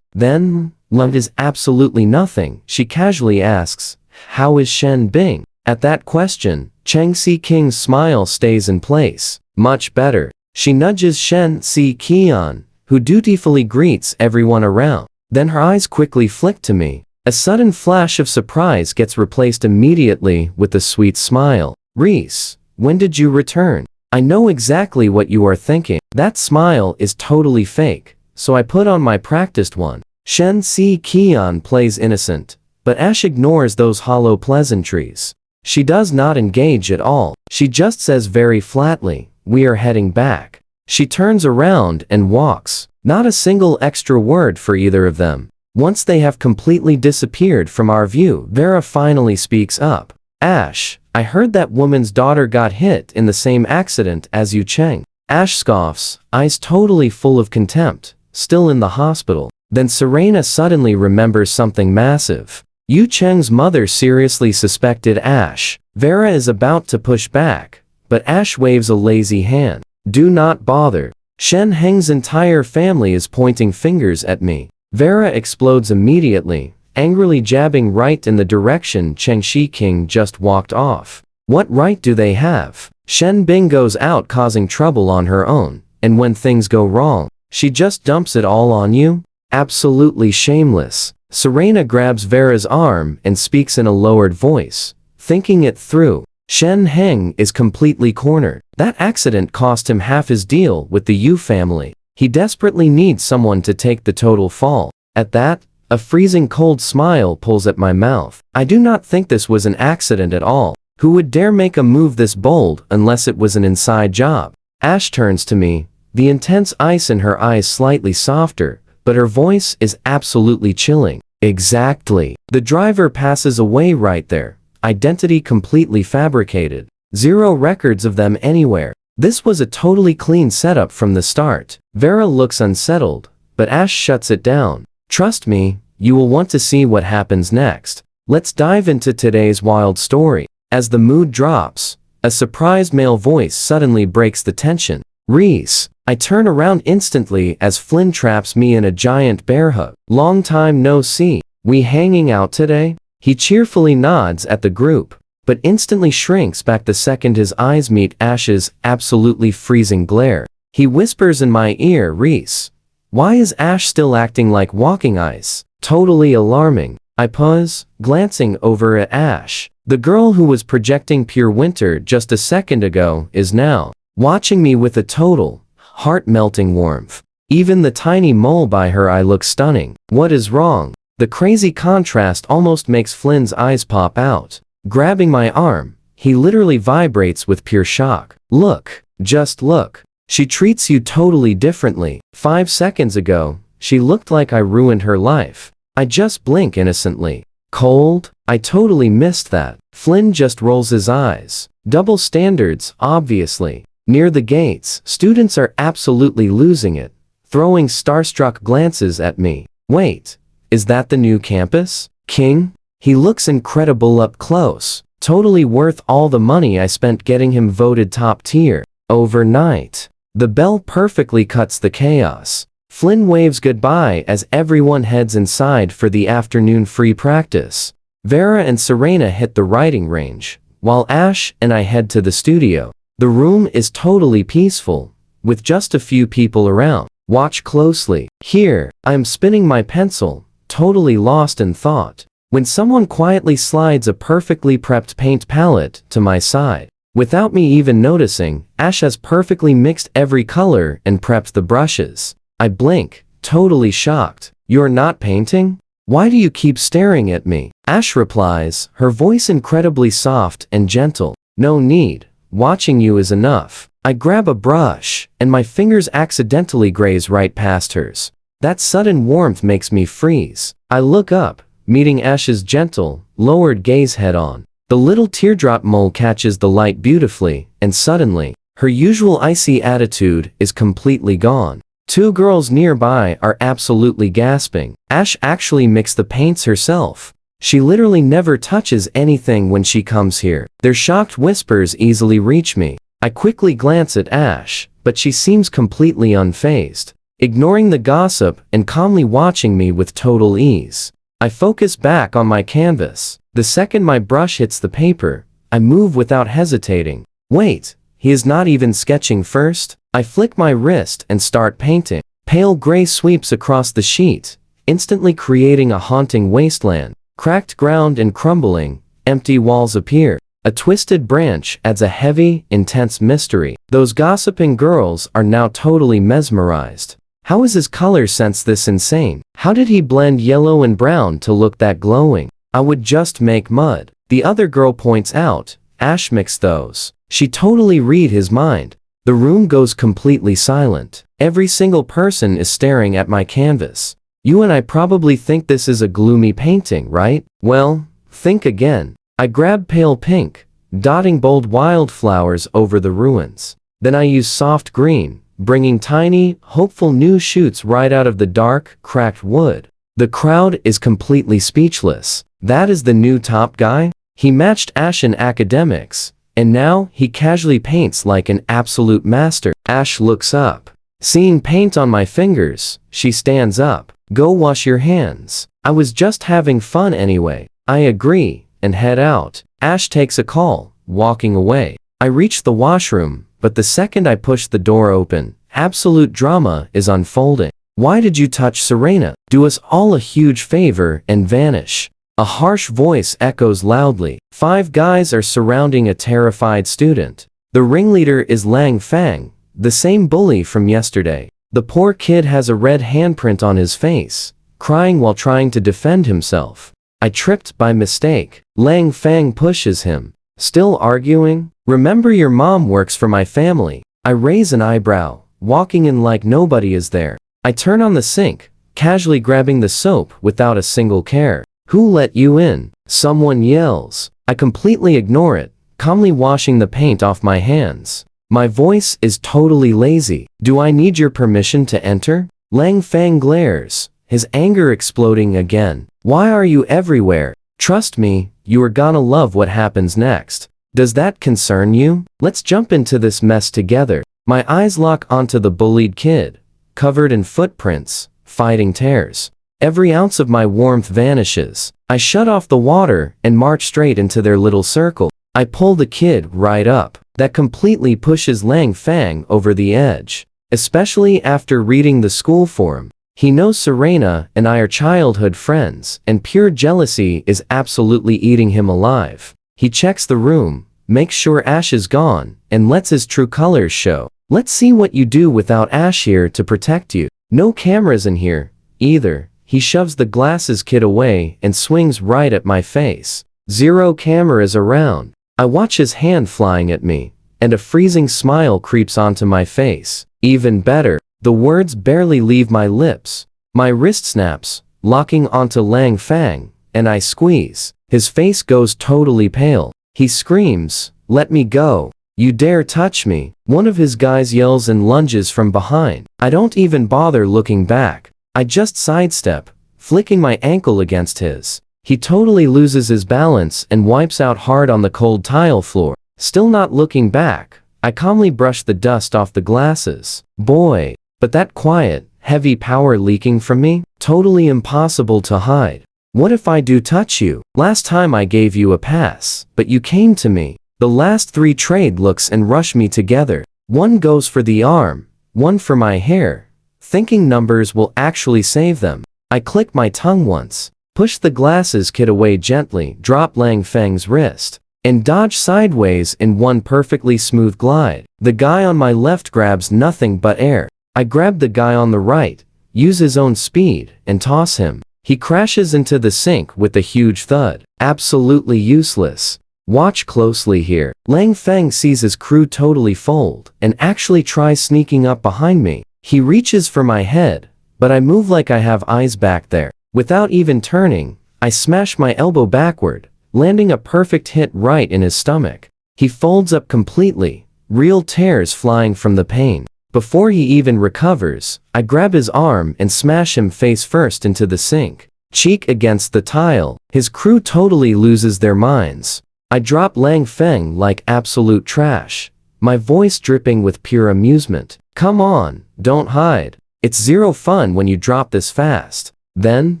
Then, Love is absolutely nothing, she casually asks. How is Shen Bing? At that question, Cheng Si King's smile stays in place. Much better. She nudges Shen Si Qian, who dutifully greets everyone around. Then her eyes quickly flick to me. A sudden flash of surprise gets replaced immediately with a sweet smile. Reese, when did you return? I know exactly what you are thinking. That smile is totally fake, so I put on my practiced one. Shen Si Qian plays innocent, but Ash ignores those hollow pleasantries. She does not engage at all. She just says very flatly, we are heading back. She turns around and walks. Not a single extra word for either of them. Once they have completely disappeared from our view, Vera finally speaks up. Ash, I heard that woman's daughter got hit in the same accident as Yu Cheng. Ash scoffs, eyes totally full of contempt, still in the hospital. Then Serena suddenly remembers something massive. Yu Cheng's mother seriously suspected Ash. Vera is about to push back, but Ash waves a lazy hand. Do not bother. Shen Heng's entire family is pointing fingers at me. Vera explodes immediately, angrily jabbing right in the direction Cheng Shi King just walked off. What right do they have? Shen Bing goes out causing trouble on her own, and when things go wrong, she just dumps it all on you? Absolutely shameless. Serena grabs Vera's arm and speaks in a lowered voice. Thinking it through, Shen Heng is completely cornered. That accident cost him half his deal with the Yu family. He desperately needs someone to take the total fall. At that, a freezing cold smile pulls at my mouth. I do not think this was an accident at all. Who would dare make a move this bold unless it was an inside job? Ash turns to me, the intense ice in her eyes slightly softer, but her voice is absolutely chilling. Exactly. The driver passes away right there. Identity completely fabricated. Zero records of them anywhere. This was a totally clean setup from the start. Vera looks unsettled, but Ash shuts it down. Trust me, you will want to see what happens next. Let's dive into today's wild story. As the mood drops, a surprised male voice suddenly breaks the tension. Reese. I turn around instantly as Flynn traps me in a giant bear hug. Long time no see. We hanging out today? He cheerfully nods at the group, but instantly shrinks back the second his eyes meet Ash's absolutely freezing glare. He whispers in my ear, Reese. Why is Ash still acting like walking ice? Totally alarming. I pause, glancing over at Ash. The girl who was projecting pure winter just a second ago is now watching me with a total, heart-melting warmth. Even the tiny mole by her eye looks stunning. What is wrong? The crazy contrast almost makes Flynn's eyes pop out. Grabbing my arm, he literally vibrates with pure shock. Look, just look. She treats you totally differently. 5 seconds ago, she looked like I ruined her life. I just blink innocently. Cold? I totally missed that. Flynn just rolls his eyes. Double standards, obviously. Near the gates, students are absolutely losing it, throwing starstruck glances at me. Wait, is that the new campus? King? He looks incredible up close. Totally worth all the money I spent getting him voted top tier. Overnight. The bell perfectly cuts the chaos. Flynn waves goodbye as everyone heads inside for the afternoon free practice. Vera and Serena hit the writing range, while Ash and I head to the studio. The room is totally peaceful, with just a few people around. Watch closely. Here, I am spinning my pencil, totally lost in thought, when someone quietly slides a perfectly prepped paint palette to my side. Without me even noticing, Ash has perfectly mixed every color and prepped the brushes. I blink, totally shocked. You're not painting? Why do you keep staring at me? Ash replies, her voice incredibly soft and gentle. No need. Watching you is enough. I grab a brush, and my fingers accidentally graze right past hers. That sudden warmth makes me freeze. I look up, meeting Ash's gentle, lowered gaze head on. The little teardrop mole catches the light beautifully, and suddenly, her usual icy attitude is completely gone. Two girls nearby are absolutely gasping. Ash actually mixed the paints herself. She literally never touches anything when she comes here. Their shocked whispers easily reach me. I quickly glance at Ash, but she seems completely unfazed. ignoring the gossip and calmly watching me with total ease. I focus back on my canvas. The second my brush hits the paper, I move without hesitating. Wait, he is not even sketching first? I flick my wrist and start painting. Pale gray sweeps across the sheet, instantly creating a haunting wasteland. Cracked ground and crumbling, empty walls appear. A twisted branch adds a heavy, intense mystery. Those gossiping girls are now totally mesmerized. How is his color sense this insane? How did he blend yellow and brown to look that glowing? I would just make mud. The other girl points out, Ash mixed those. She totally read his mind. The room goes completely silent. Every single person is staring at my canvas. You and I probably think this is a gloomy painting, right? Well, think again. I grab pale pink, dotting bold wildflowers over the ruins. Then I use soft green, bringing tiny, hopeful new shoots right out of the dark, cracked wood. The crowd is completely speechless. That is the new top guy? He matched Ash in academics, and now he casually paints like an absolute master. Ash looks up. Seeing paint on my fingers, she stands up. Go wash your hands. I was just having fun anyway. I agree, and head out. Ash takes a call, walking away. I reach the washroom, but the second I push the door open, absolute drama is unfolding. Why did you touch Serena? Do us all a huge favor and vanish. A harsh voice echoes loudly. 5 guys are surrounding a terrified student. The ringleader is Lang Fang, the same bully from yesterday. The poor kid has a red handprint on his face, crying while trying to defend himself. I tripped by mistake. Lang Fang pushes him. Still arguing? Remember your mom works for my family. I raise an eyebrow, walking in like nobody is there. I turn on the sink, casually grabbing the soap without a single care. Who let you in? Someone yells. I completely ignore it, calmly washing the paint off my hands. My voice is totally lazy. Do I need your permission to enter? Lang Fang glares, his anger exploding again. Why are you everywhere? Trust me, you are gonna love what happens next. Does that concern you? Let's jump into this mess together. My eyes lock onto the bullied kid, covered in footprints, fighting tears. Every ounce of my warmth vanishes. I shut off the water and march straight into their little circle. I pull the kid right up. That completely pushes Lang Fang over the edge. Especially after reading the school forum. He knows Serena and I are childhood friends, and pure jealousy is absolutely eating him alive. He checks the room, makes sure Ash is gone, and lets his true colors show. Let's see what you do without Ash here to protect you. No cameras in here, either. He shoves the glasses kid away and swings right at my face. 0 cameras around. I watch his hand flying at me, and a freezing smile creeps onto my face. Even better, the words barely leave my lips. My wrist snaps, locking onto Lang Fang, and I squeeze. His face goes totally pale. He screams, "Let me go. You dare touch me." One of his guys yells and lunges from behind. I don't even bother looking back. I just sidestep, flicking my ankle against his. He totally loses his balance and wipes out hard on the cold tile floor. Still not looking back, I calmly brush the dust off the glasses. Boy, but that quiet, heavy power leaking from me? Totally impossible to hide. What if I do touch you? Last time I gave you a pass, but you came to me. The last 3 trade looks and rush me together. One goes for the arm, one for my hair, thinking numbers will actually save them. I click my tongue once, push the glasses kid away gently, drop Lang Fang's wrist, and dodge sideways in one perfectly smooth glide. The guy on my left grabs nothing but air. I grab the guy on the right, use his own speed, and toss him. He crashes into the sink with a huge thud. Absolutely useless. Watch closely here. Lang Fang sees his crew totally fold, and actually tries sneaking up behind me. He reaches for my head, but I move like I have eyes back there. Without even turning, I smash my elbow backward, landing a perfect hit right in his stomach. He folds up completely, real tears flying from the pain. Before he even recovers, I grab his arm and smash him face first into the sink. Cheek against the tile, his crew totally loses their minds. I drop Lang Fang like absolute trash, my voice dripping with pure amusement. Come on, don't hide. It's zero fun when you drop this fast. Then,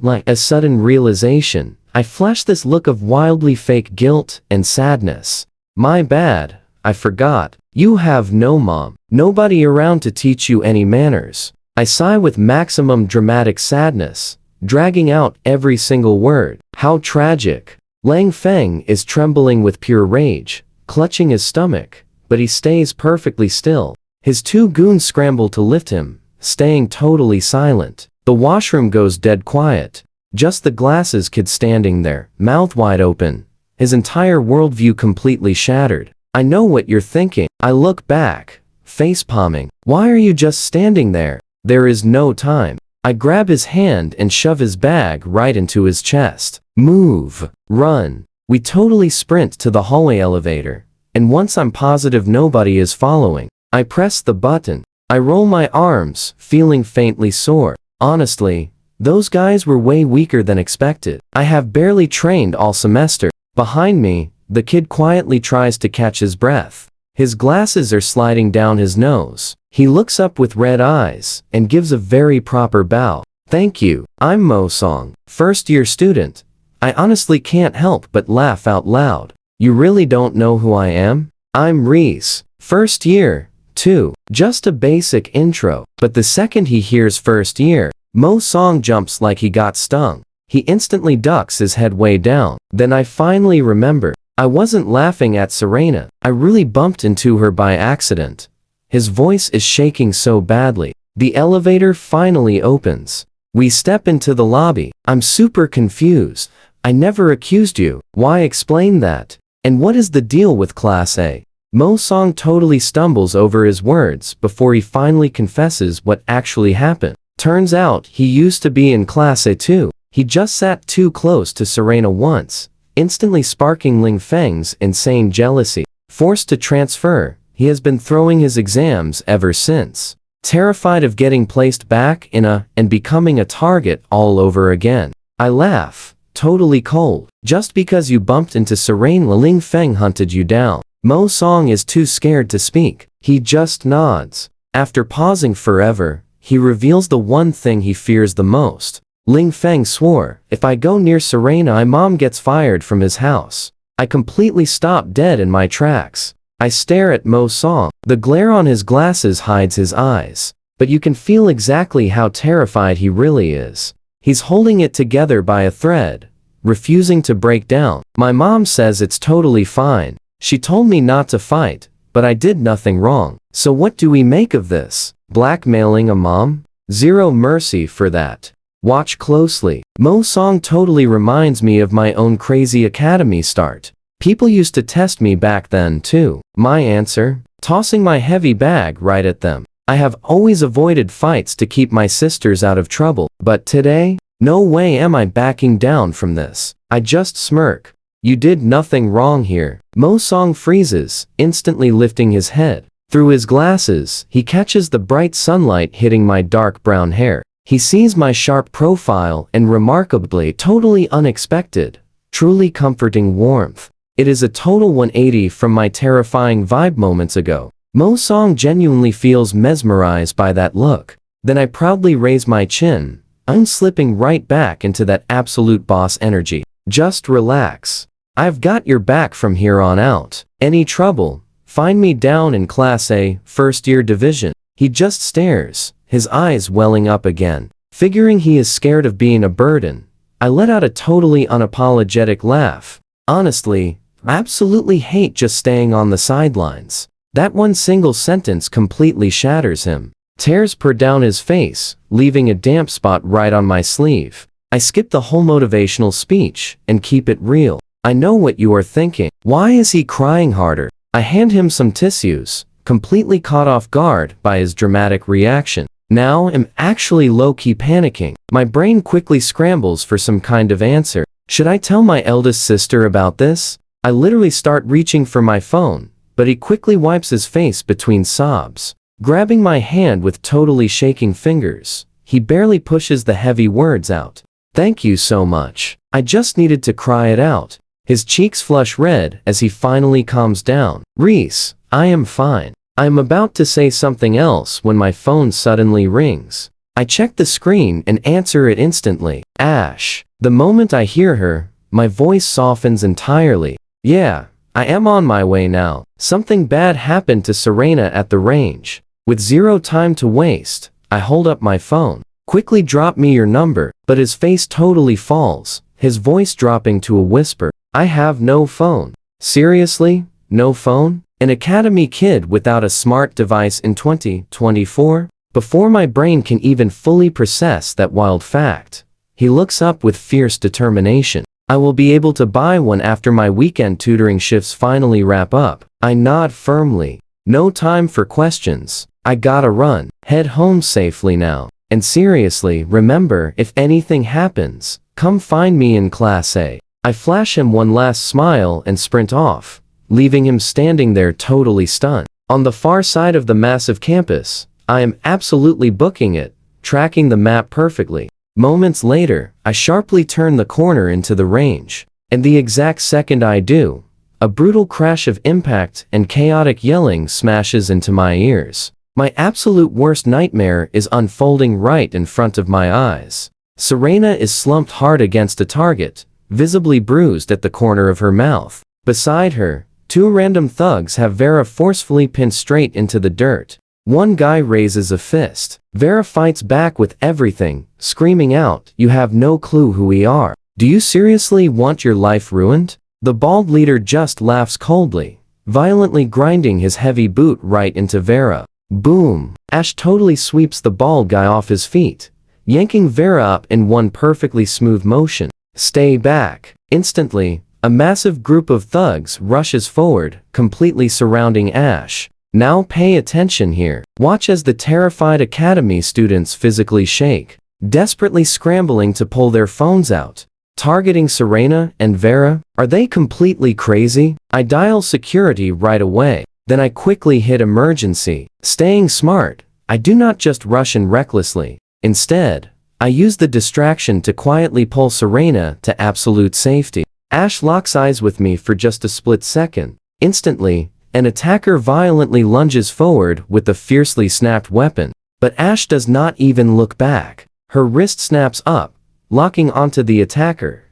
like a sudden realization, I flash this look of wildly fake guilt and sadness. My bad, I forgot. You have no mom. Nobody around to teach you any manners. I sigh with maximum dramatic sadness, dragging out every single word. How tragic. Lang Feng is trembling with pure rage, clutching his stomach, but he stays perfectly still. His two goons scramble to lift him, staying totally silent. The washroom goes dead quiet. Just the glasses kid standing there, mouth wide open, his entire worldview completely shattered. I know what you're thinking. I look back, face palming. Why are you just standing there? There is no time. I grab his hand and shove his bag right into his chest. Move. Run. We totally sprint to the hallway elevator, and once I'm positive nobody is following, I press the button. I roll my arms, feeling faintly sore. Honestly, those guys were way weaker than expected. I have barely trained all semester. Behind me, the kid quietly tries to catch his breath. His glasses are sliding down his nose. He looks up with red eyes and gives a very proper bow. Thank you. I'm Mo Song, first-year student. I honestly can't help but laugh out loud. You really don't know who I am? I'm Reese, first year, too. Just a basic intro. But the second he hears first year, Mo Song jumps like he got stung. He instantly ducks his head way down. Then I finally remember. I wasn't laughing at Serena. I really bumped into her by accident. His voice is shaking so badly. The elevator finally opens. We step into the lobby. I'm super confused. I never accused you. Why explain that? And what is the deal with Class A? Mo Song totally stumbles over his words before he finally confesses what actually happened. Turns out he used to be in Class A too. He just sat too close to Serena once, instantly sparking Ling Feng's insane jealousy. Forced to transfer, he has been throwing his exams ever since. Terrified of getting placed back in and becoming a target all over again. I laugh, totally cold. Just because you bumped into Serena, Ling Feng hunted you down. Mo Song is too scared to speak. He just nods. After pausing forever, he reveals the one thing he fears the most. Ling Feng swore, if I go near Serena, my mom gets fired from his house. I completely stop dead in my tracks. I stare at Mo Song. The glare on his glasses hides his eyes, but you can feel exactly how terrified he really is. He's holding it together by a thread, refusing to break down. My mom says it's totally fine. She told me not to fight, but I did nothing wrong. So what do we make of this? Blackmailing a mom? Zero mercy for that. Watch closely. Mo Song totally reminds me of my own crazy academy start. People used to test me back then too. My answer? Tossing my heavy bag right at them. I have always avoided fights to keep my sisters out of trouble. But today? No way am I backing down from this. I just smirk. You did nothing wrong here. Mo Song freezes, instantly lifting his head. Through his glasses, he catches the bright sunlight hitting my dark brown hair. He sees my sharp profile and remarkably, totally unexpected, truly comforting warmth. It is a total 180 from my terrifying vibe moments ago. Mo Song genuinely feels mesmerized by that look. Then I proudly raise my chin. I'm slipping right back into that absolute boss energy. Just relax. I've got your back from here on out. Any trouble? Find me down in Class A, first year division. He just stares, his eyes welling up again. Figuring he is scared of being a burden, I let out a totally unapologetic laugh. Honestly, I absolutely hate just staying on the sidelines. That one single sentence completely shatters him. Tears pour down his face, leaving a damp spot right on my sleeve. I skip the whole motivational speech and keep it real. I know what you are thinking. Why is he crying harder? I hand him some tissues, completely caught off guard by his dramatic reaction. Now I'm actually low-key panicking. My brain quickly scrambles for some kind of answer. Should I tell my eldest sister about this? I literally start reaching for my phone, but he quickly wipes his face between sobs. Grabbing my hand with totally shaking fingers, he barely pushes the heavy words out. Thank you so much. I just needed to cry it out. His cheeks flush red as he finally calms down. Reese, I am fine. I am about to say something else when my phone suddenly rings. I check the screen and answer it instantly. Ash. The moment I hear her, my voice softens entirely. Yeah, I am on my way now. Something bad happened to Serena at the range. With zero time to waste, I hold up my phone. Quickly drop me your number, but his face totally falls, his voice dropping to a whisper. I have no phone. Seriously? No phone? An academy kid without a smart device in 2024? Before my brain can even fully process that wild fact, he looks up with fierce determination. I will be able to buy one after my weekend tutoring shifts finally wrap up. I nod firmly. No time for questions. I gotta run. Head home safely now. And seriously, remember, if anything happens, come find me in Class A. I flash him one last smile and sprint off, leaving him standing there totally stunned. On the far side of the massive campus, I am absolutely booking it, tracking the map perfectly. Moments later, I sharply turn the corner into the range. And the exact second I do, a brutal crash of impact and chaotic yelling smashes into my ears. My absolute worst nightmare is unfolding right in front of my eyes. Serena is slumped hard against a target, visibly bruised at the corner of her mouth. Beside her, two random thugs have Vera forcefully pinned straight into the dirt. One guy raises a fist. Vera fights back with everything, screaming out, "You have no clue who we are. Do you seriously want your life ruined?" The bald leader just laughs coldly, violently grinding his heavy boot right into Vera. Boom! Ash totally sweeps the bald guy off his feet, yanking Vera up in one perfectly smooth motion. Stay back. Instantly, a massive group of thugs rushes forward, completely surrounding Ash. Now pay attention here. Watch as the terrified academy students physically shake, desperately scrambling to pull their phones out. Targeting Serena and Vera? Are they completely crazy? I dial security right away. Then I quickly hit emergency. Staying smart, I do not just rush in recklessly. Instead, I use the distraction to quietly pull Serena to absolute safety. Ash locks eyes with me for just a split second. Instantly, an attacker violently lunges forward with a fiercely snapped weapon. But Ash does not even look back. Her wrist snaps up, locking onto the attacker,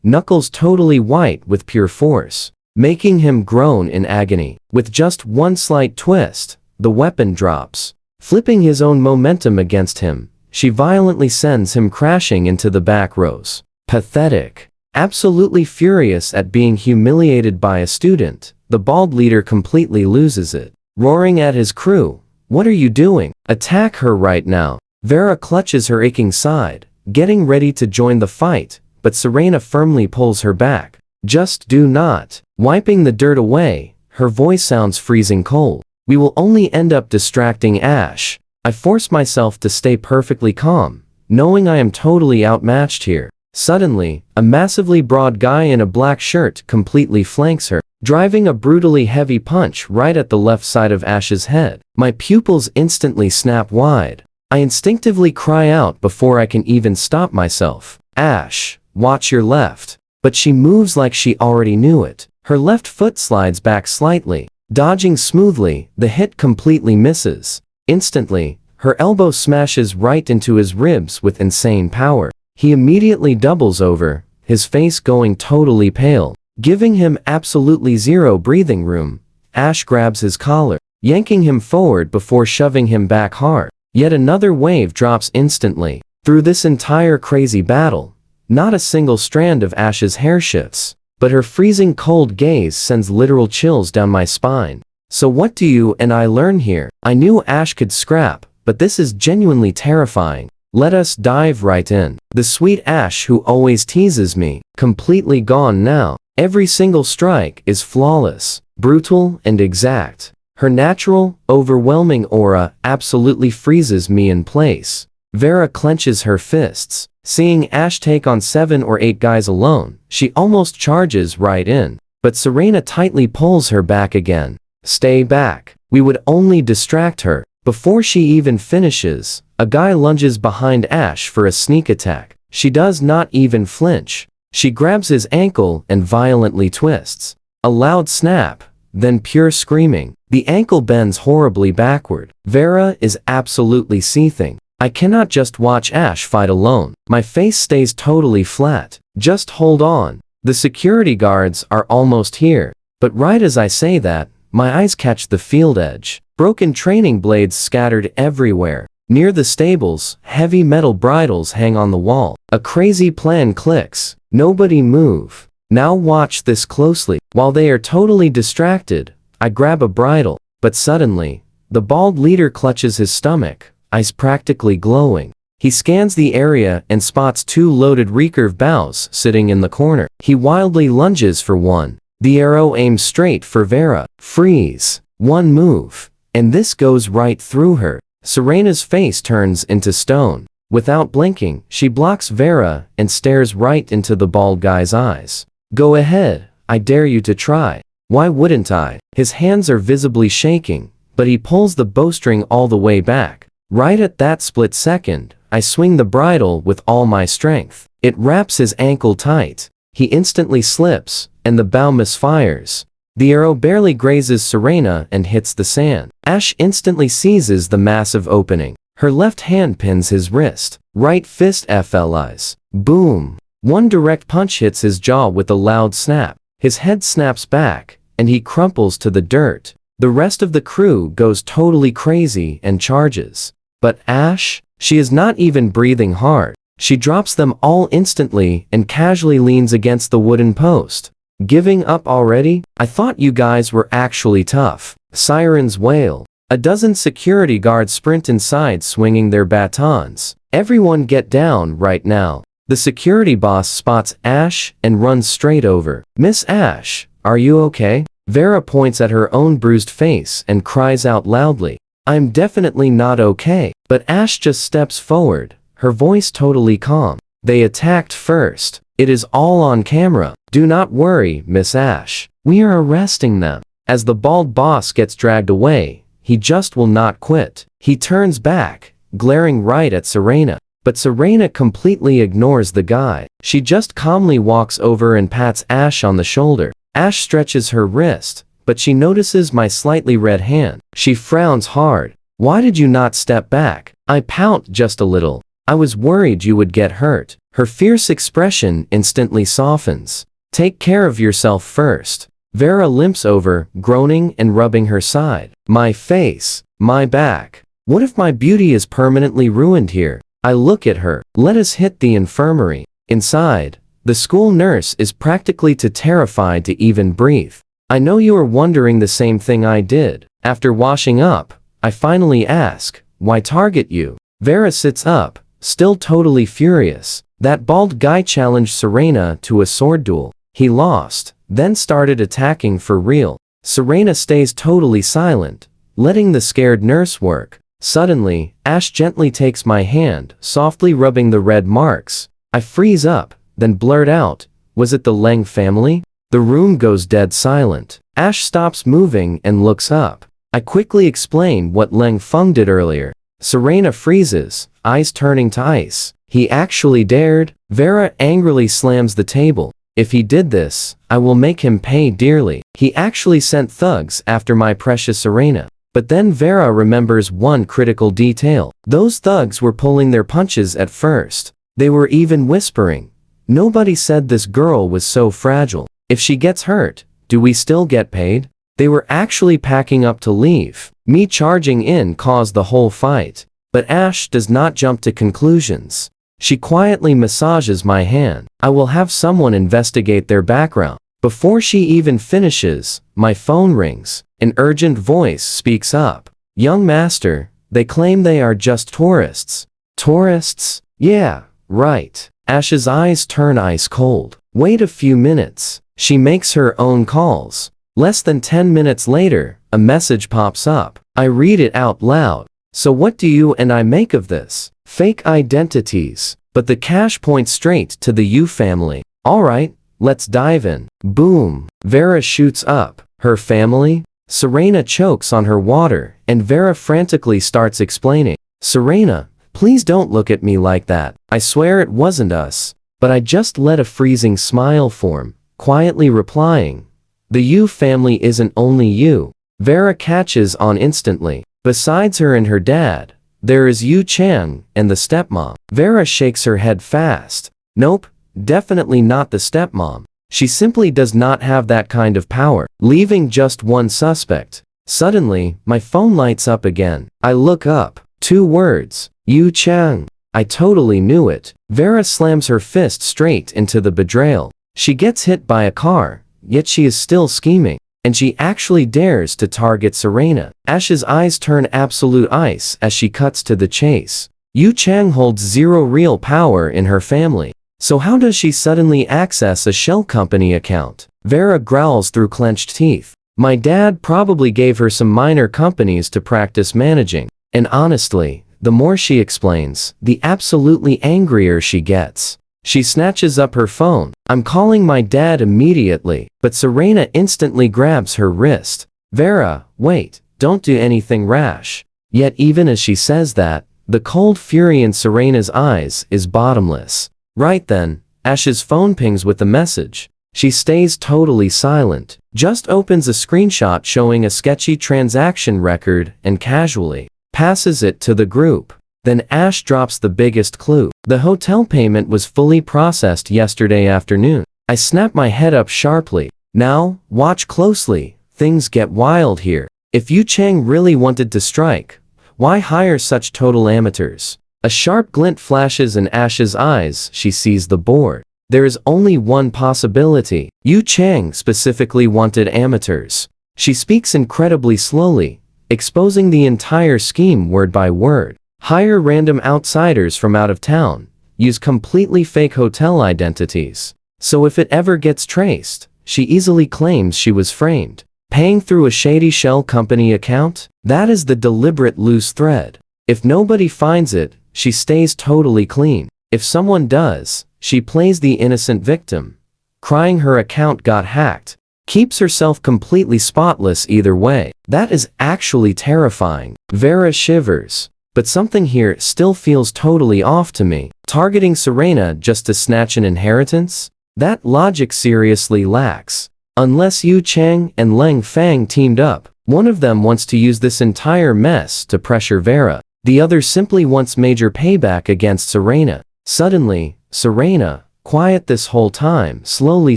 knuckles totally white with pure force, making him groan in agony. With just one slight twist, the weapon drops. Flipping his own momentum against him, she violently sends him crashing into the back rows. Pathetic. Absolutely furious at being humiliated by a student, the bald leader completely loses it. Roaring at his crew, "What are you doing? Attack her right now." Vera clutches her aching side, getting ready to join the fight, but Serena firmly pulls her back. "Just do not." Wiping the dirt away, her voice sounds freezing cold. "We will only end up distracting Ash." I force myself to stay perfectly calm, knowing I am totally outmatched here. Suddenly, a massively broad guy in a black shirt completely flanks her, driving a brutally heavy punch right at the left side of Ash's head. My pupils instantly snap wide. I instinctively cry out before I can even stop myself. "Ash, watch your left." But she moves like she already knew it. Her left foot slides back slightly. Dodging smoothly, the hit completely misses. Instantly, her elbow smashes right into his ribs with insane power. He immediately doubles over, his face going totally pale, giving him absolutely zero breathing room. Ash grabs his collar, yanking him forward before shoving him back hard. Yet another wave drops instantly. Through this entire crazy battle, not a single strand of Ash's hair shifts, but her freezing cold gaze sends literal chills down my spine. So what do you and I learn here? I knew Ash could scrap, but this is genuinely terrifying. Let us dive right in. The sweet Ash who always teases me, completely gone now. Every single strike is flawless, brutal, and exact. Her natural, overwhelming aura absolutely freezes me in place. Vera clenches her fists. Seeing Ash take on 7 or 8 guys alone, she almost charges right in. But Serena tightly pulls her back again. "Stay back. We would only distract her." Before she even finishes, a guy lunges behind Ash for a sneak attack. She does not even flinch. She grabs his ankle and violently twists. A loud snap, then pure screaming. The ankle bends horribly backward. Vera is absolutely seething. I cannot just watch Ash fight alone. My face stays totally flat. Just hold on. The security guards are almost here. But right as I say that, my eyes catch the field edge. Broken training blades scattered everywhere. Near the stables, heavy metal bridles hang on the wall. A crazy plan clicks. Nobody move. Now watch this closely. While they are totally distracted, I grab a bridle. But suddenly, the bald leader clutches his stomach, eyes practically glowing. He scans the area and spots 2 loaded recurve bows sitting in the corner. He wildly lunges for one. The arrow aims straight for Vera. Freeze. One move. And this goes right through her. Serena's face turns into stone. Without blinking, she blocks Vera and stares right into the bald guy's eyes. Go ahead, I dare you to try. Why wouldn't I? His hands are visibly shaking, but he pulls the bowstring all the way back. Right at that split second, I swing the bridle with all my strength. It wraps his ankle tight. He instantly slips, and the bow misfires. The arrow barely grazes Serena and hits the sand. Ash instantly seizes the massive opening. Her left hand pins his wrist. Right fist FLIs. Boom. One direct punch hits his jaw with a loud snap. His head snaps back, and he crumples to the dirt. The rest of the crew goes totally crazy and charges. But Ash? She is not even breathing hard. She drops them all instantly and casually leans against the wooden post. Giving up already? I thought you guys were actually tough. Sirens wail. A dozen security guards sprint inside swinging their batons. Everyone get down right now. The security boss spots Ash and runs straight over. Miss Ash, are you okay? Vera points at her own bruised face and cries out loudly. I'm definitely not okay. But Ash just steps forward, her voice totally calm. They attacked first. It is all on camera. Do not worry, Miss Ash. We are arresting them. As the bald boss gets dragged away, he just will not quit. He turns back, glaring right at Serena. But Serena completely ignores the guy. She just calmly walks over and pats Ash on the shoulder. Ash stretches her wrist, but she notices my slightly red hand. She frowns hard. Why did you not step back? I pout just a little. I was worried you would get hurt. Her fierce expression instantly softens. Take care of yourself first. Vera limps over, groaning and rubbing her side. My face, my back. What if my beauty is permanently ruined here? I look at her. Let us hit the infirmary. Inside, the school nurse is practically too terrified to even breathe. I know you are wondering the same thing I did. After washing up, I finally ask, why target you? Vera sits up, still totally furious. That bald guy challenged Serena to a sword duel. He lost, then started attacking for real. Serena stays totally silent, letting the scared nurse work. Suddenly, Ash gently takes my hand, softly rubbing the red marks. I freeze up, then blurt out, was it the Leng family? The room goes dead silent. Ash stops moving and looks up. I quickly explain what Leng Feng did earlier. Serena freezes, eyes turning to ice. He actually dared? Vera angrily slams the table. If he did this, I will make him pay dearly. He actually sent thugs after my precious Serena. But then Vera remembers one critical detail. Those thugs were pulling their punches at first. They were even whispering. Nobody said this girl was so fragile. If she gets hurt, do we still get paid? They were actually packing up to leave. Me charging in caused the whole fight. But Ash does not jump to conclusions. She quietly massages my hand. I will have someone investigate their background. Before she even finishes, my phone rings. An urgent voice speaks up. Young master, they claim they are just tourists. Tourists? Yeah, right. Ash's eyes turn ice cold. Wait a few minutes. She makes her own calls. Less than 10 minutes later, a message pops up. I read it out loud. So what do you and I make of this? Fake identities. But the cash points straight to the Yu family. Alright, let's dive in. Boom. Vera shoots up. Her family? Serena chokes on her water, and Vera frantically starts explaining. Serena, please don't look at me like that. I swear it wasn't us. But I just let a freezing smile form, quietly replying. The Yu family isn't only you. Vera catches on instantly. Besides her and her dad, There is Yu Chang and the stepmom. Vera shakes her head fast. Nope, definitely not the stepmom. She simply does not have that kind of power, leaving just one suspect. Suddenly, my phone lights up again. I look up. 2 words. Yu Chang. I totally knew it. Vera slams her fist straight into the betrayal. She gets hit by a car, yet she is still scheming. And she actually dares to target Serena. Ash's eyes turn absolute ice as she cuts to the chase. Yu Chang holds 0 real power in her family. So how does she suddenly access a shell company account? Vera growls through clenched teeth. My dad probably gave her some minor companies to practice managing. And honestly, the more she explains, the absolutely angrier she gets. She snatches up her phone. I'm calling my dad immediately, but Serena instantly grabs her wrist. Vera, wait, don't do anything rash. Yet even as she says that, the cold fury in Serena's eyes is bottomless. Right then, Ash's phone pings with a message. She stays totally silent, just opens a screenshot showing a sketchy transaction record and casually passes it to the group. Then Ash drops the biggest clue. The hotel payment was fully processed yesterday afternoon. I snap my head up sharply. Now, watch closely. Things get wild here. If Yu Chang really wanted to strike, why hire such total amateurs? A sharp glint flashes in Ash's eyes. She sees the board. There is only one possibility. Yu Chang specifically wanted amateurs. She speaks incredibly slowly, exposing the entire scheme word by word. Hire random outsiders from out of town. Use completely fake hotel identities. So if it ever gets traced, she easily claims she was framed. Paying through a shady shell company account? That is the deliberate loose thread. If nobody finds it, she stays totally clean. If someone does, she plays the innocent victim, crying her account got hacked. Keeps herself completely spotless either way. That is actually terrifying. Vera shivers. But something here still feels totally off to me. Targeting Serena just to snatch an inheritance? That logic seriously lacks. Unless Yu Chang and Leng Fang teamed up, one of them wants to use this entire mess to pressure Vera. The other simply wants major payback against Serena. Suddenly, Serena, quiet this whole time, slowly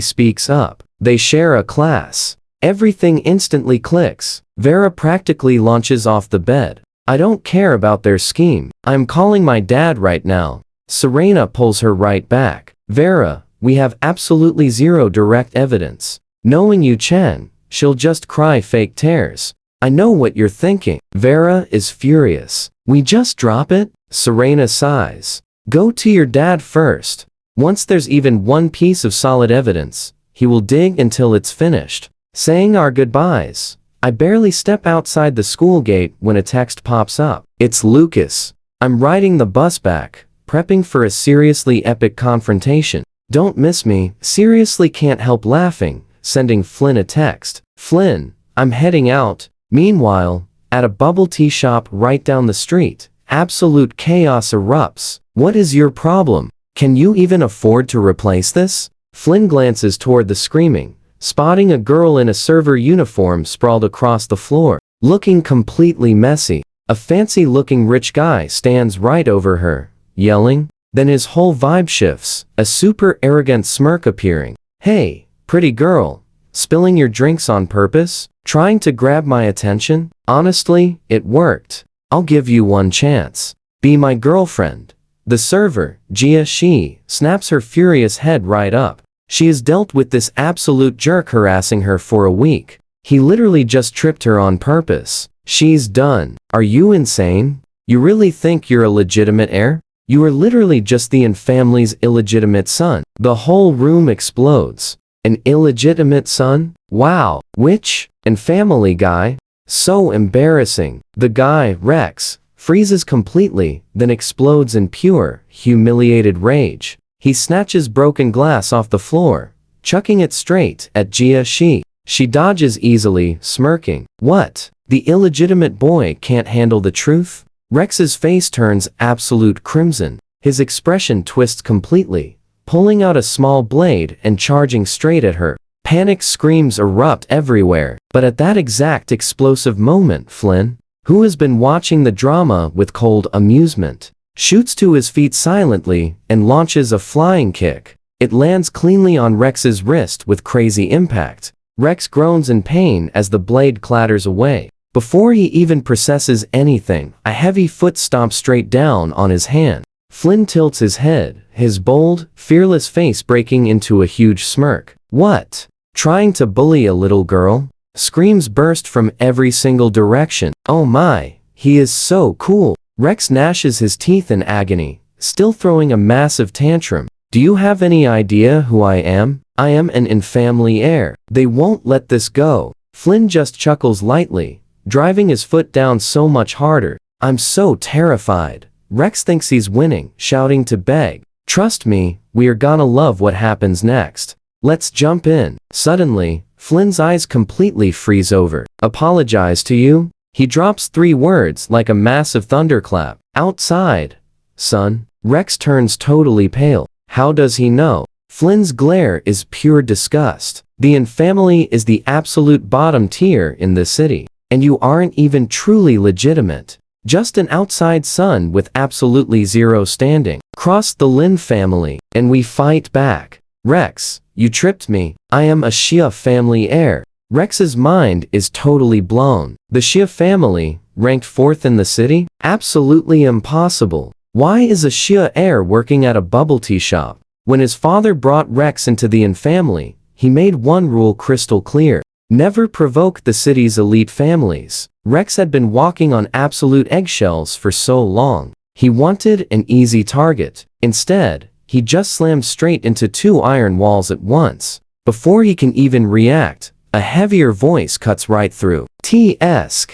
speaks up. They share a class. Everything instantly clicks. Vera practically launches off the bed. I don't care about their scheme. I'm calling my dad right now. Serena pulls her right back. Vera, we have absolutely 0 direct evidence. Knowing Yu Chang, she'll just cry fake tears. I know what you're thinking. Vera is furious. We just drop it? Serena sighs. Go to your dad first. Once there's even one piece of solid evidence, he will dig until it's finished. Saying our goodbyes. I barely step outside the school gate when a text pops up. It's Lucas. I'm riding the bus back, prepping for a seriously epic confrontation. Don't miss me. Seriously can't help laughing, sending Flynn a text. Flynn, I'm heading out. Meanwhile, at a bubble tea shop right down the street, absolute chaos erupts. What is your problem? Can you even afford to replace this? Flynn glances toward the screaming, spotting a girl in a server uniform sprawled across the floor, looking completely messy. A fancy-looking rich guy stands right over her, yelling. Then his whole vibe shifts, a super arrogant smirk appearing. Hey, pretty girl, spilling your drinks on purpose? Trying to grab my attention? Honestly, it worked. I'll give you one chance. Be my girlfriend. The server, Jia Shi, snaps her furious head right up. She has dealt with this absolute jerk harassing her for a week. He literally just tripped her on purpose. She's done. Are you insane? You really think you're a legitimate heir? You are literally just the family's illegitimate son. The whole room explodes. An illegitimate son? Wow. Which? And Family Guy? So embarrassing. The guy, Rex, freezes completely, then explodes in pure, humiliated rage. He snatches broken glass off the floor, chucking it straight at Jia Shi. She dodges easily, smirking. What? The illegitimate boy can't handle the truth? Rex's face turns absolute crimson. His expression twists completely, pulling out a small blade and charging straight at her. Panic screams erupt everywhere. But at that exact explosive moment, Flynn, who has been watching the drama with cold amusement, shoots to his feet silently and launches a flying kick. It lands cleanly on Rex's wrist with crazy impact. Rex groans in pain as the blade clatters away. Before he even processes anything, a heavy foot stomps straight down on his hand. Flynn tilts his head, his bold, fearless face breaking into a huge smirk. "What? Trying to bully a little girl?" Screams burst from every single direction. "Oh my, he is so cool." Rex gnashes his teeth in agony, still throwing a massive tantrum. "Do you have any idea who I am? I am an infamily heir. They won't let this go." Flynn just chuckles lightly, driving his foot down so much harder. "I'm so terrified." Rex thinks he's winning, shouting to beg. "Trust me, we are gonna love what happens next. Let's jump in." Suddenly, Flynn's eyes completely freeze over. "Apologize to you?" He drops 3 words like a massive thunderclap. "Outside, son." Rex turns totally pale. How does he know? Flynn's glare is pure disgust. The infamily is the absolute bottom tier in the city, and you aren't even truly legitimate. Just an outside son with absolutely zero standing. Cross the Lin family, and we fight back. "Rex, you tripped me. I am a Xia family heir." Rex's mind is totally blown. The Xia family, ranked 4th in the city? Absolutely impossible. Why is a Xia heir working at a bubble tea shop? When his father brought Rex into the infamily, he made one rule crystal clear. Never provoke the city's elite families. Rex had been walking on absolute eggshells for so long. He wanted an easy target. Instead, he just slammed straight into 2 iron walls at once. Before he can even react, a heavier voice cuts right through. T-esque.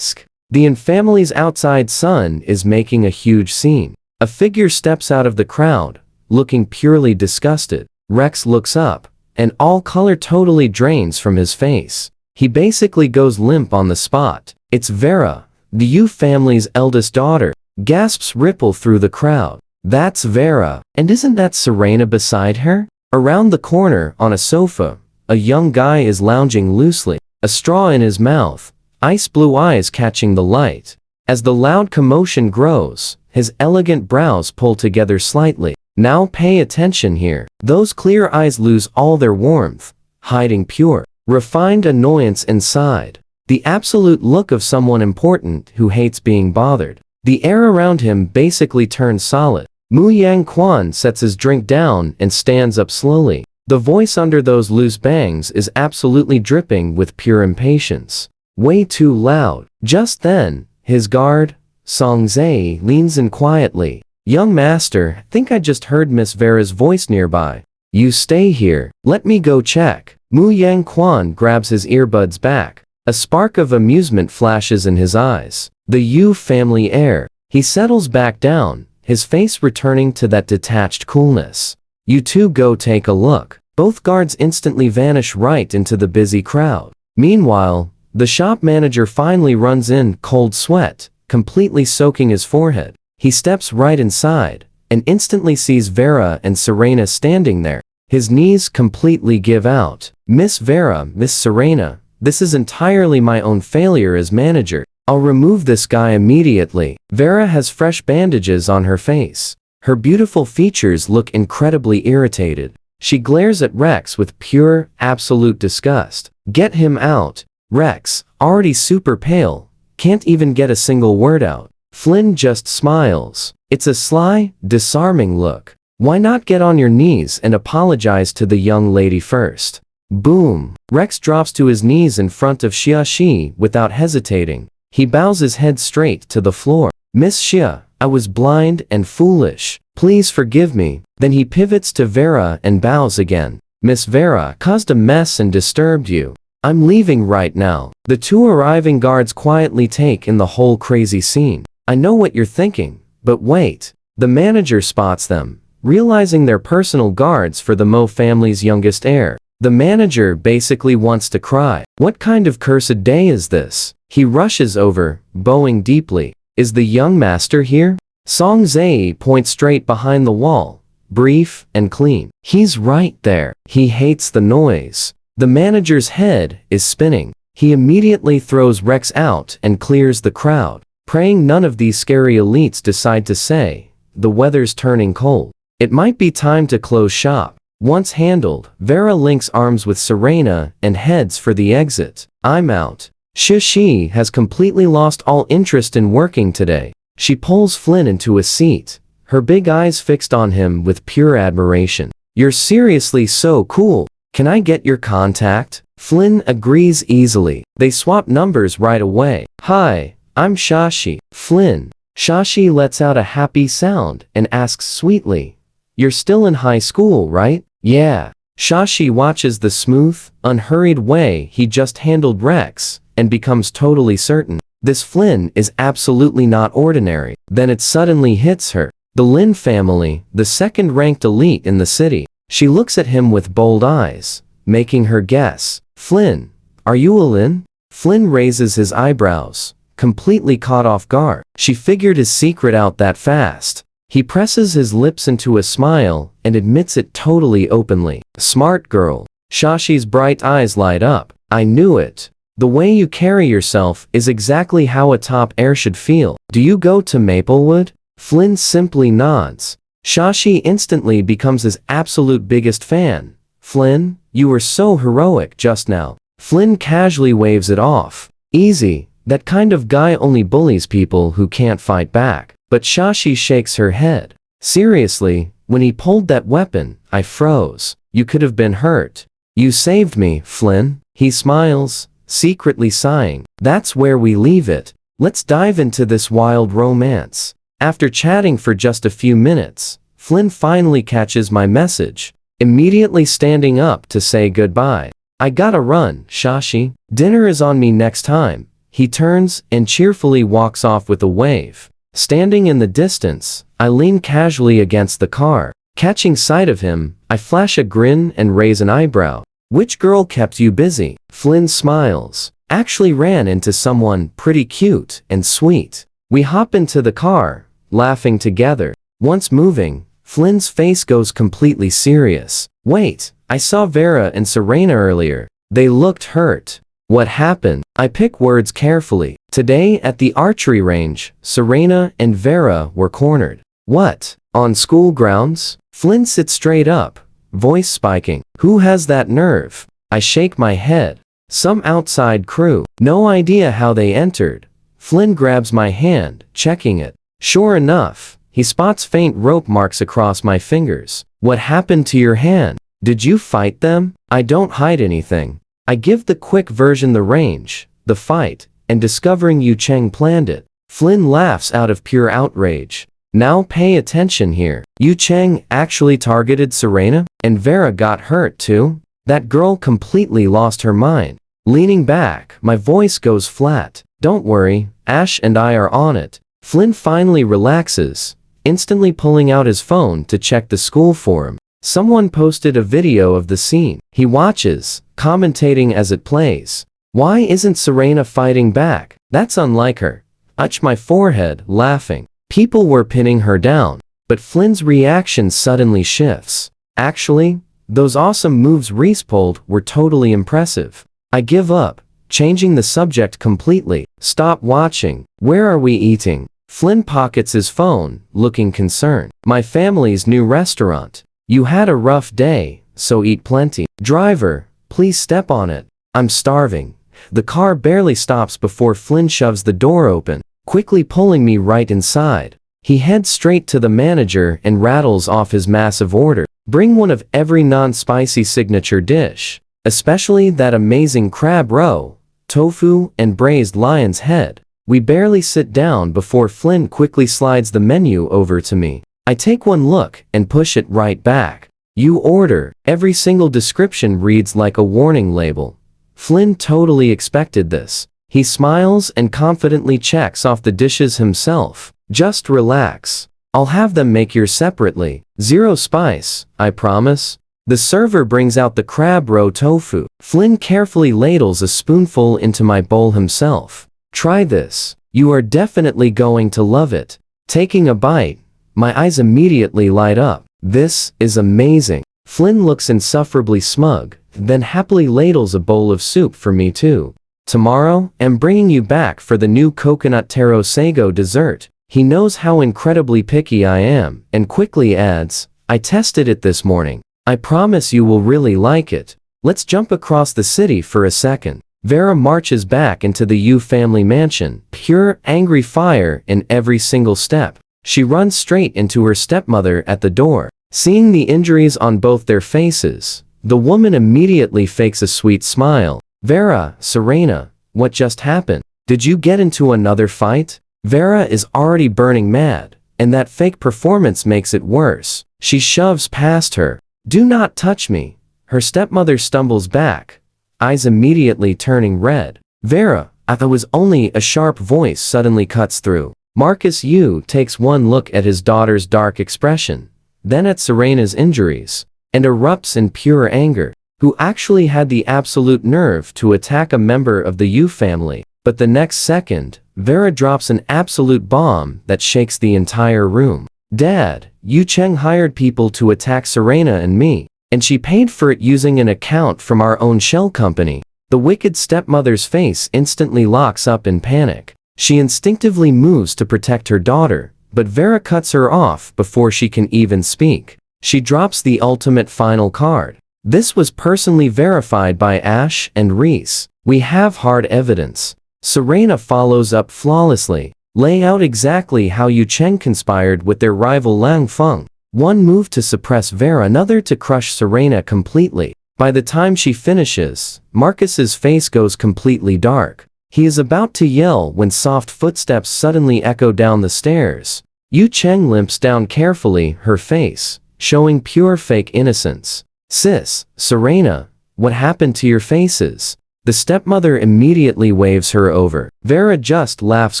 The infamily's outside son is making a huge scene. A figure steps out of the crowd, looking purely disgusted. Rex looks up, and all color totally drains from his face. He basically goes limp on the spot. "It's Vera, the Yu family's eldest daughter." Gasps ripple through the crowd. "That's Vera. And isn't that Serena beside her?" Around the corner, on a sofa, a young guy is lounging loosely, a straw in his mouth, ice blue eyes catching the light. As the loud commotion grows, his elegant brows pull together slightly. Now pay attention here. Those clear eyes lose all their warmth, hiding pure, refined annoyance inside. The absolute look of someone important who hates being bothered. The air around him basically turns solid. Mu Yang Quan sets his drink down and stands up slowly. The voice under those loose bangs is absolutely dripping with pure impatience. Way too loud. Just then, his guard, Song Zhe, leans in quietly. "Young master, think I just heard Miss Vera's voice nearby. You stay here. Let me go check." Mu Yang Quan grabs his earbuds back. A spark of amusement flashes in his eyes. The Yu family heir. He settles back down, his face returning to that detached coolness. "You two go take a look." Both guards instantly vanish right into the busy crowd. Meanwhile, the shop manager finally runs in, cold sweat, completely soaking his forehead. He steps right inside, and instantly sees Vera and Serena standing there. His knees completely give out. "Miss Vera, Miss Serena, this is entirely my own failure as manager. I'll remove this guy immediately." Vera has fresh bandages on her face. Her beautiful features look incredibly irritated. She glares at Rex with pure, absolute disgust. "Get him out." Rex, already super pale, can't even get a single word out. Flynn just smiles. It's a sly, disarming look. "Why not get on your knees and apologize to the young lady first?" Boom. Rex drops to his knees in front of Xia Shi without hesitating. He bows his head straight to the floor. "Miss Xia, I was blind and foolish. Please forgive me." Then he pivots to Vera and bows again. "Miss Vera, caused a mess and disturbed you. I'm leaving right now." The 2 arriving guards quietly take in the whole crazy scene. "I know what you're thinking, but wait." The manager spots them, realizing they're personal guards for the Mo family's youngest heir. The manager basically wants to cry. What kind of cursed day is this? He rushes over, bowing deeply. "Is the young master here?" Song Zhe points straight behind the wall, brief and clean. "He's right there." He hates the noise. The manager's head is spinning. He immediately throws Rex out and clears the crowd, praying none of these scary elites decide to say, "The weather's turning cold. It might be time to close shop." Once handled, Vera links arms with Serena and heads for the exit. "I'm out." She has completely lost all interest in working today. She pulls Flynn into a seat, her big eyes fixed on him with pure admiration. "You're seriously so cool. Can I get your contact?" Flynn agrees easily. They swap numbers right away. "Hi, I'm Shashi." Flynn. Shashi lets out a happy sound and asks sweetly, "You're still in high school, right?" "Yeah." Shashi watches the smooth, unhurried way he just handled Rex and becomes totally certain. This Flynn is absolutely not ordinary. Then it suddenly hits her. The Lin family, the second-ranked elite in the city. She looks at him with bold eyes, making her guess. "Flynn, are you a Lin?" Flynn raises his eyebrows, completely caught off guard. She figured his secret out that fast. He presses his lips into a smile and admits it totally openly. "Smart girl." Shashi's bright eyes light up. "I knew it. The way you carry yourself is exactly how a top heir should feel. Do you go to Maplewood?" Flynn simply nods. Shashi instantly becomes his absolute biggest fan. "Flynn, you were so heroic just now." Flynn casually waves it off. "Easy, that kind of guy only bullies people who can't fight back." But Shashi shakes her head. "Seriously, when he pulled that weapon, I froze. You could have been hurt. You saved me, Flynn." He smiles, secretly sighing. "That's where we leave it. Let's dive into this wild romance." After chatting for just a few minutes, Flynn finally catches my message, immediately standing up to say goodbye. "I gotta run, Shashi. Dinner is on me next time." He turns and cheerfully walks off with a wave. Standing in the distance, I lean casually against the car. Catching sight of him, I flash a grin and raise an eyebrow. "Which girl kept you busy?" Flynn smiles. "Actually ran into someone pretty cute and sweet." We hop into the car, laughing together. Once moving, Flynn's face goes completely serious. "Wait, I saw Vera and Serena earlier. They looked hurt. What happened?" I pick words carefully. "Today at the archery range, Serena and Vera were cornered." "What? On school grounds?" Flynn sits straight up, voice spiking. "Who has that nerve?" I shake my head. "Some outside crew. No idea how they entered." Flynn grabs my hand, checking it. Sure enough, he spots faint rope marks across my fingers. "What happened to your hand? Did you fight them?" I don't hide anything. I give the quick version: the range, the fight, and discovering Yu Cheng planned it. Flynn laughs out of pure outrage. "Now pay attention here. Yu Cheng actually targeted Serena? And Vera got hurt too?" That girl completely lost her mind. Leaning back, my voice goes flat. "Don't worry, Ash and I are on it." Flynn finally relaxes, instantly pulling out his phone to check the school forum. Someone posted a video of the scene. He watches, commentating as it plays. "Why isn't Serena fighting back? That's unlike her." Itch my forehead, laughing. People were pinning her down, but Flynn's reaction suddenly shifts. "Actually, those awesome moves Reese pulled were totally impressive." I give up, changing the subject completely. "Stop watching. Where are we eating?" Flynn pockets his phone, looking concerned. "My family's new restaurant." "You had a rough day, so eat plenty." "Driver, please step on it. I'm starving." The car barely stops before Flynn shoves the door open, quickly pulling me right inside. He heads straight to the manager and rattles off his massive order. "Bring one of every non-spicy signature dish, especially that amazing crab roe, tofu, and braised lion's head." We barely sit down before Flynn quickly slides the menu over to me. I take one look and push it right back. "You order." Every single description reads like a warning label. Flynn totally expected this. He smiles and confidently checks off the dishes himself. "Just relax. I'll have them make yours separately. Zero spice, I promise." The server brings out the crab roe tofu. Flynn carefully ladles a spoonful into my bowl himself. "Try this. You are definitely going to love it." Taking a bite, my eyes immediately light up. "This is amazing." Flynn looks insufferably smug, then happily ladles a bowl of soup for me too. Tomorrow, I'm bringing you back for the new coconut taro sago dessert. He knows how incredibly picky I am, and quickly adds, I tested it this morning. I promise you will really like it. Let's jump across the city for a second. Vera marches back into the Yu family mansion, pure, angry fire in every single step. She runs straight into her stepmother at the door. Seeing the injuries on both their faces, the woman immediately fakes a sweet smile. Vera, Serena, what just happened? Did you get into another fight? Vera is already burning mad, and that fake performance makes it worse. She shoves past her. Do not touch me. Her stepmother stumbles back, eyes immediately turning red. Vera, I thought it was only a sharp voice suddenly cuts through. Marcus Yu takes one look at his daughter's dark expression, then at Serena's injuries, and erupts in pure anger. Who actually had the absolute nerve to attack a member of the Yu family? But the next second, Vera drops an absolute bomb that shakes the entire room. Dad, Yu Cheng hired people to attack Serena and me, and she paid for it using an account from our own shell company. The wicked stepmother's face instantly locks up in panic. She instinctively moves to protect her daughter, but Vera cuts her off before she can even speak. She drops the ultimate final card. This was personally verified by Ash and Reese. We have hard evidence. Serena follows up flawlessly, laying out exactly how Yu Cheng conspired with their rival Lang Feng. One move to suppress Vera, another to crush Serena completely. By the time she finishes, Marcus's face goes completely dark. He is about to yell when soft footsteps suddenly echo down the stairs. Yu Cheng limps down carefully, her face showing pure fake innocence. Sis, Serena, what happened to your faces? The stepmother immediately waves her over. Vera just laughs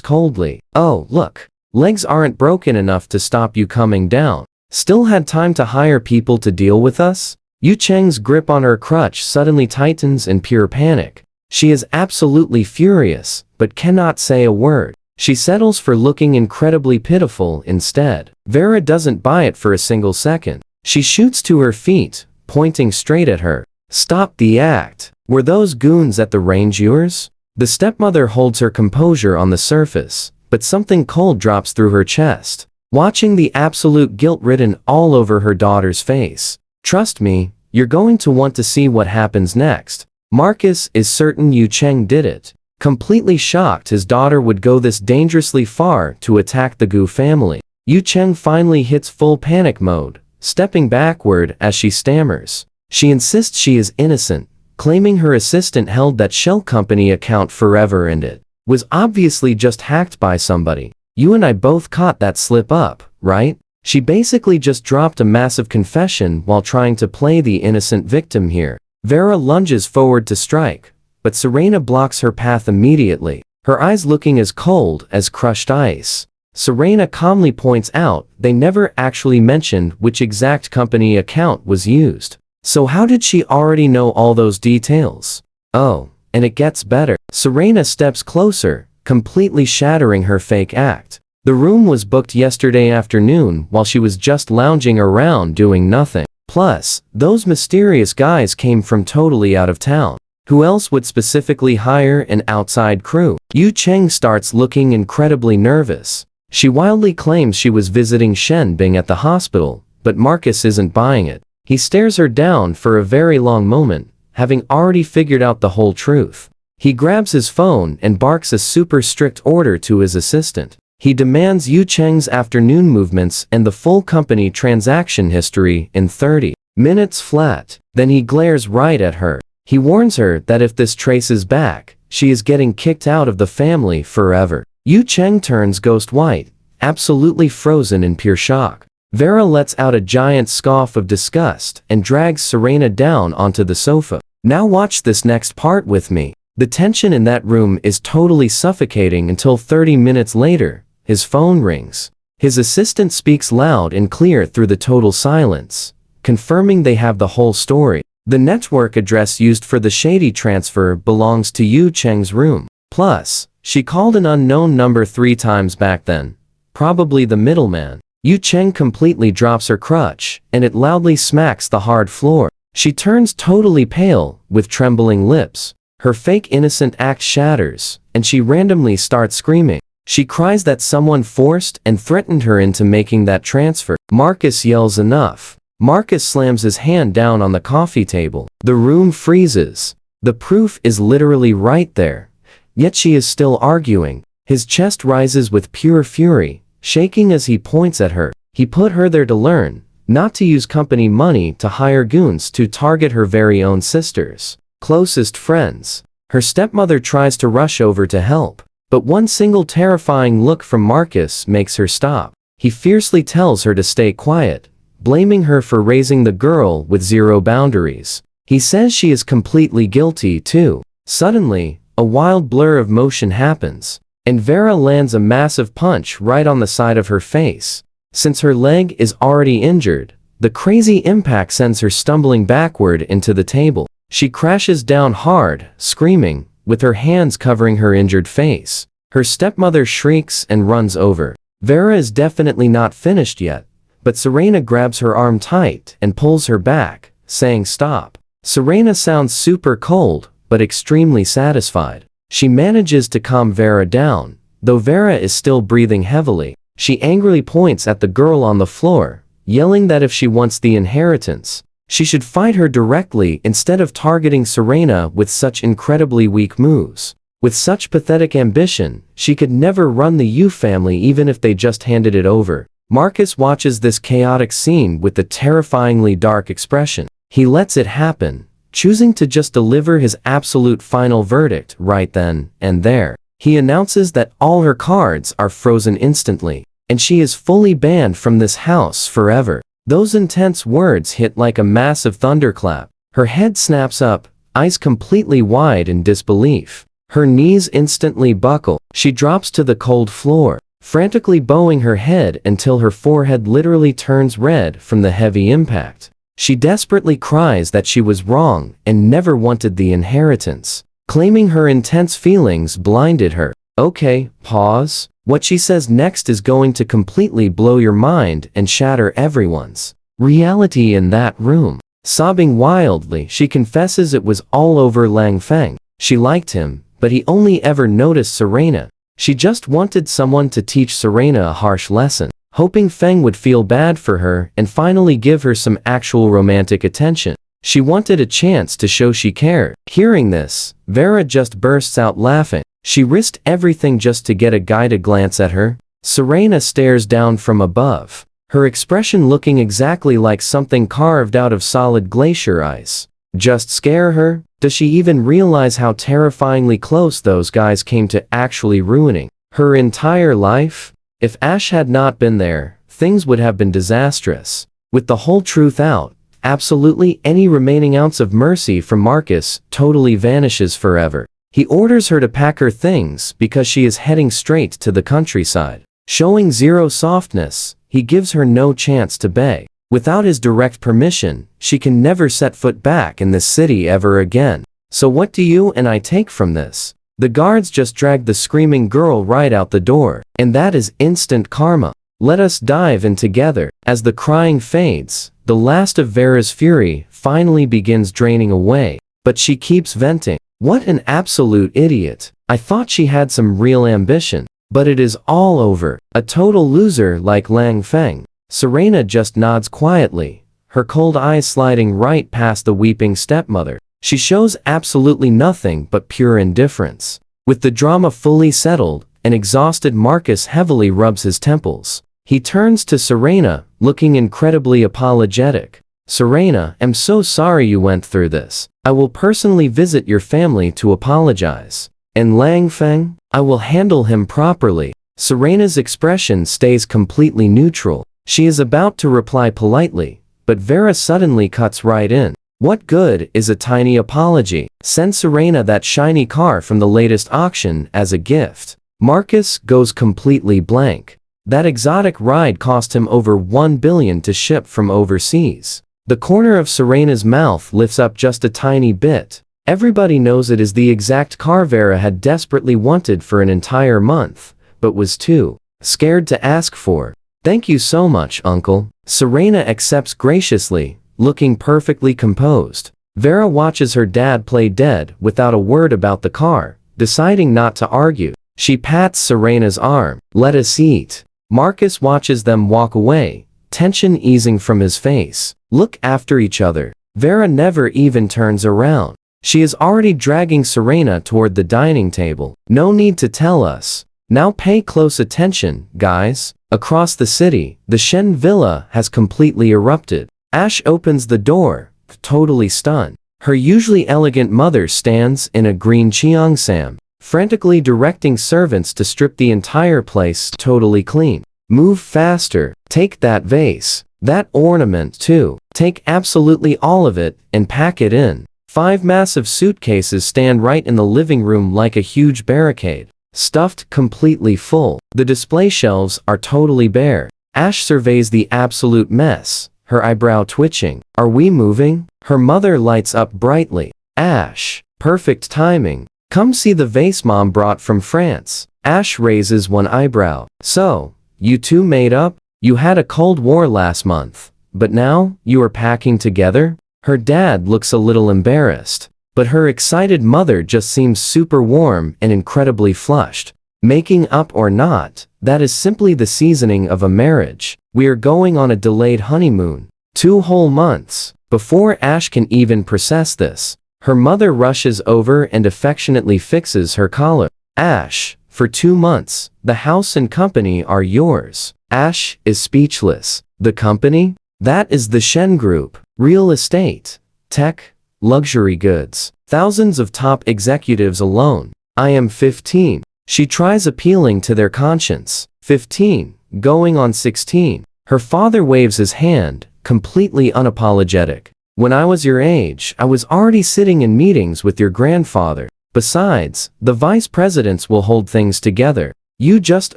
coldly. Oh, look. Legs aren't broken enough to stop you coming down. Still had time to hire people to deal with us? Yu Cheng's grip on her crutch suddenly tightens in pure panic. She is absolutely furious, but cannot say a word. She settles for looking incredibly pitiful instead. Vera doesn't buy it for a single second. She shoots to her feet, pointing straight at her. Stop the act. Were those goons at the range yours? The stepmother holds her composure on the surface, but something cold drops through her chest, watching the absolute guilt written all over her daughter's face. Trust me, you're going to want to see what happens next. Marcus is certain Yu Cheng did it. Completely shocked his daughter would go this dangerously far to attack the Gu family. Yu Cheng finally hits full panic mode, stepping backward as she stammers. She insists she is innocent, claiming her assistant held that shell company account forever and it was obviously just hacked by somebody. You and I both caught that slip up, right? She basically just dropped a massive confession while trying to play the innocent victim here. Vera lunges forward to strike, but Serena blocks her path immediately, her eyes looking as cold as crushed ice. Serena calmly points out they never actually mentioned which exact company account was used. So how did she already know all those details? Oh, and it gets better. Serena steps closer, completely shattering her fake act. The room was booked yesterday afternoon while she was just lounging around doing nothing. Plus, those mysterious guys came from totally out of town. Who else would specifically hire an outside crew? Yu Cheng starts looking incredibly nervous. She wildly claims she was visiting Shen Bing at the hospital, but Marcus isn't buying it. He stares her down for a very long moment, having already figured out the whole truth. He grabs his phone and barks a super strict order to his assistant. He demands Yu Cheng's afternoon movements and the full company transaction history in 30 minutes flat. Then he glares right at her. He warns her that if this traces back, she is getting kicked out of the family forever. Yu Cheng turns ghost white, absolutely frozen in pure shock. Vera lets out a giant scoff of disgust and drags Serena down onto the sofa. Now watch this next part with me. The tension in that room is totally suffocating until 30 minutes later, his phone rings. His assistant speaks loud and clear through the total silence, confirming they have the whole story. The network address used for the shady transfer belongs to Yu Cheng's room. Plus, she called an unknown number 3 times back then. Probably the middleman. Yu Cheng completely drops her crutch, and it loudly smacks the hard floor. She turns totally pale, with trembling lips. Her fake innocent act shatters, and she randomly starts screaming. She cries that someone forced and threatened her into making that transfer. Marcus yells enough. Marcus slams his hand down on the coffee table. The room freezes. The proof is literally right there. Yet she is still arguing. His chest rises with pure fury, shaking as he points at her. He put her there to learn, not to use company money to hire goons to target her very own sisters, closest friends. Her stepmother tries to rush over to help, but one single terrifying look from Marcus makes her stop. He fiercely tells her to stay quiet, blaming her for raising the girl with zero boundaries. He says she is completely guilty too. Suddenly, a wild blur of motion happens, and Vera lands a massive punch right on the side of her face. Since her leg is already injured, the crazy impact sends her stumbling backward into the table. She crashes down hard, screaming, with her hands covering her injured face. Her stepmother shrieks and runs over. Vera is definitely not finished yet, but Serena grabs her arm tight and pulls her back, saying stop. Serena sounds super cold, but extremely satisfied. She manages to calm Vera down, though Vera is still breathing heavily. She angrily points at the girl on the floor, yelling that if she wants the inheritance, she should fight her directly instead of targeting Serena with such incredibly weak moves. With such pathetic ambition, she could never run the Yu family even if they just handed it over. Marcus watches this chaotic scene with a terrifyingly dark expression. He lets it happen, choosing to just deliver his absolute final verdict right then and there. He announces that all her cards are frozen instantly, and she is fully banned from this house forever. Those intense words hit like a massive thunderclap. Her head snaps up, eyes completely wide in disbelief. Her knees instantly buckle. She drops to the cold floor, frantically bowing her head until her forehead literally turns red from the heavy impact. She desperately cries that she was wrong and never wanted the inheritance, claiming her intense feelings blinded her. Okay, pause. What she says next is going to completely blow your mind and shatter everyone's reality in that room. Sobbing wildly, she confesses it was all over Lang Feng. She liked him, but he only ever noticed Serena. She just wanted someone to teach Serena a harsh lesson, hoping Feng would feel bad for her and finally give her some actual romantic attention. She wanted a chance to show she cared. Hearing this, Vera just bursts out laughing. She risked everything just to get a guy to glance at her. Serena stares down from above, her expression looking exactly like something carved out of solid glacier ice. Just scare her? Does she even realize how terrifyingly close those guys came to actually ruining her entire life? If Ash had not been there, things would have been disastrous. With the whole truth out, absolutely any remaining ounce of mercy from Marcus totally vanishes forever. He orders her to pack her things because she is heading straight to the countryside. Showing zero softness, he gives her no chance to beg. Without his direct permission, she can never set foot back in this city ever again. So what do you and I take from this? The guards just dragged the screaming girl right out the door, and that is instant karma. Let us dive in together. As the crying fades, the last of Vera's fury finally begins draining away, but she keeps venting. What an absolute idiot. I thought she had some real ambition, but it is all over. A total loser like Lang Feng. Serena just nods quietly, her cold eyes sliding right past the weeping stepmother. She shows absolutely nothing but pure indifference. With the drama fully settled, an exhausted Marcus heavily rubs his temples. He turns to Serena, looking incredibly apologetic. Serena, I'm so sorry you went through this. I will personally visit your family to apologize. And Lang Feng? I will handle him properly. Serena's expression stays completely neutral. She is about to reply politely, but Vera suddenly cuts right in. What good is a tiny apology? Send Serena that shiny car from the latest auction as a gift. Marcus goes completely blank. That exotic ride cost him over 1 billion to ship from overseas. The corner of Serena's mouth lifts up just a tiny bit. Everybody knows it is the exact car Vera had desperately wanted for an entire month, but was too scared to ask for. Thank you so much, uncle. Serena accepts graciously, looking perfectly composed. Vera watches her dad play dead without a word about the car, deciding not to argue. She pats Serena's arm. Let us eat. Marcus watches them walk away, tension easing from his face. Look after each other. Vera never even turns around. She is already dragging Serena toward the dining table. No need to tell us. Now pay close attention, guys. Across the city, the Shen villa has completely erupted. Ash opens the door, totally stunned. Her usually elegant mother stands in a green cheongsam, frantically directing servants to strip the entire place totally clean. Move faster. Take that vase. That ornament too. Take absolutely all of it and pack it in. 5 massive suitcases stand right in the living room like a huge barricade, stuffed completely full. The display shelves are totally bare. Ash surveys the absolute mess, her eyebrow twitching. Are we moving? Her mother lights up brightly. Ash, perfect timing. Come see the vase Mom brought from France. Ash raises one eyebrow. So, you two made up? You had a Cold War last month, but now, you are packing together? Her dad looks a little embarrassed, but her excited mother just seems super warm and incredibly flushed. Making up or not, that is simply the seasoning of a marriage. We are going on a delayed honeymoon. 2 whole months. Before Ash can even process this, her mother rushes over and affectionately fixes her collar. Ash, for 2 months, the house and company are yours. Ash is speechless. The company? That is the Shen Group. Real estate, tech, luxury goods. Thousands of top executives alone. I am 15. She tries appealing to their conscience. 15, going on 16. Her father waves his hand, completely unapologetic. When I was your age, I was already sitting in meetings with your grandfather. Besides, the vice presidents will hold things together. You just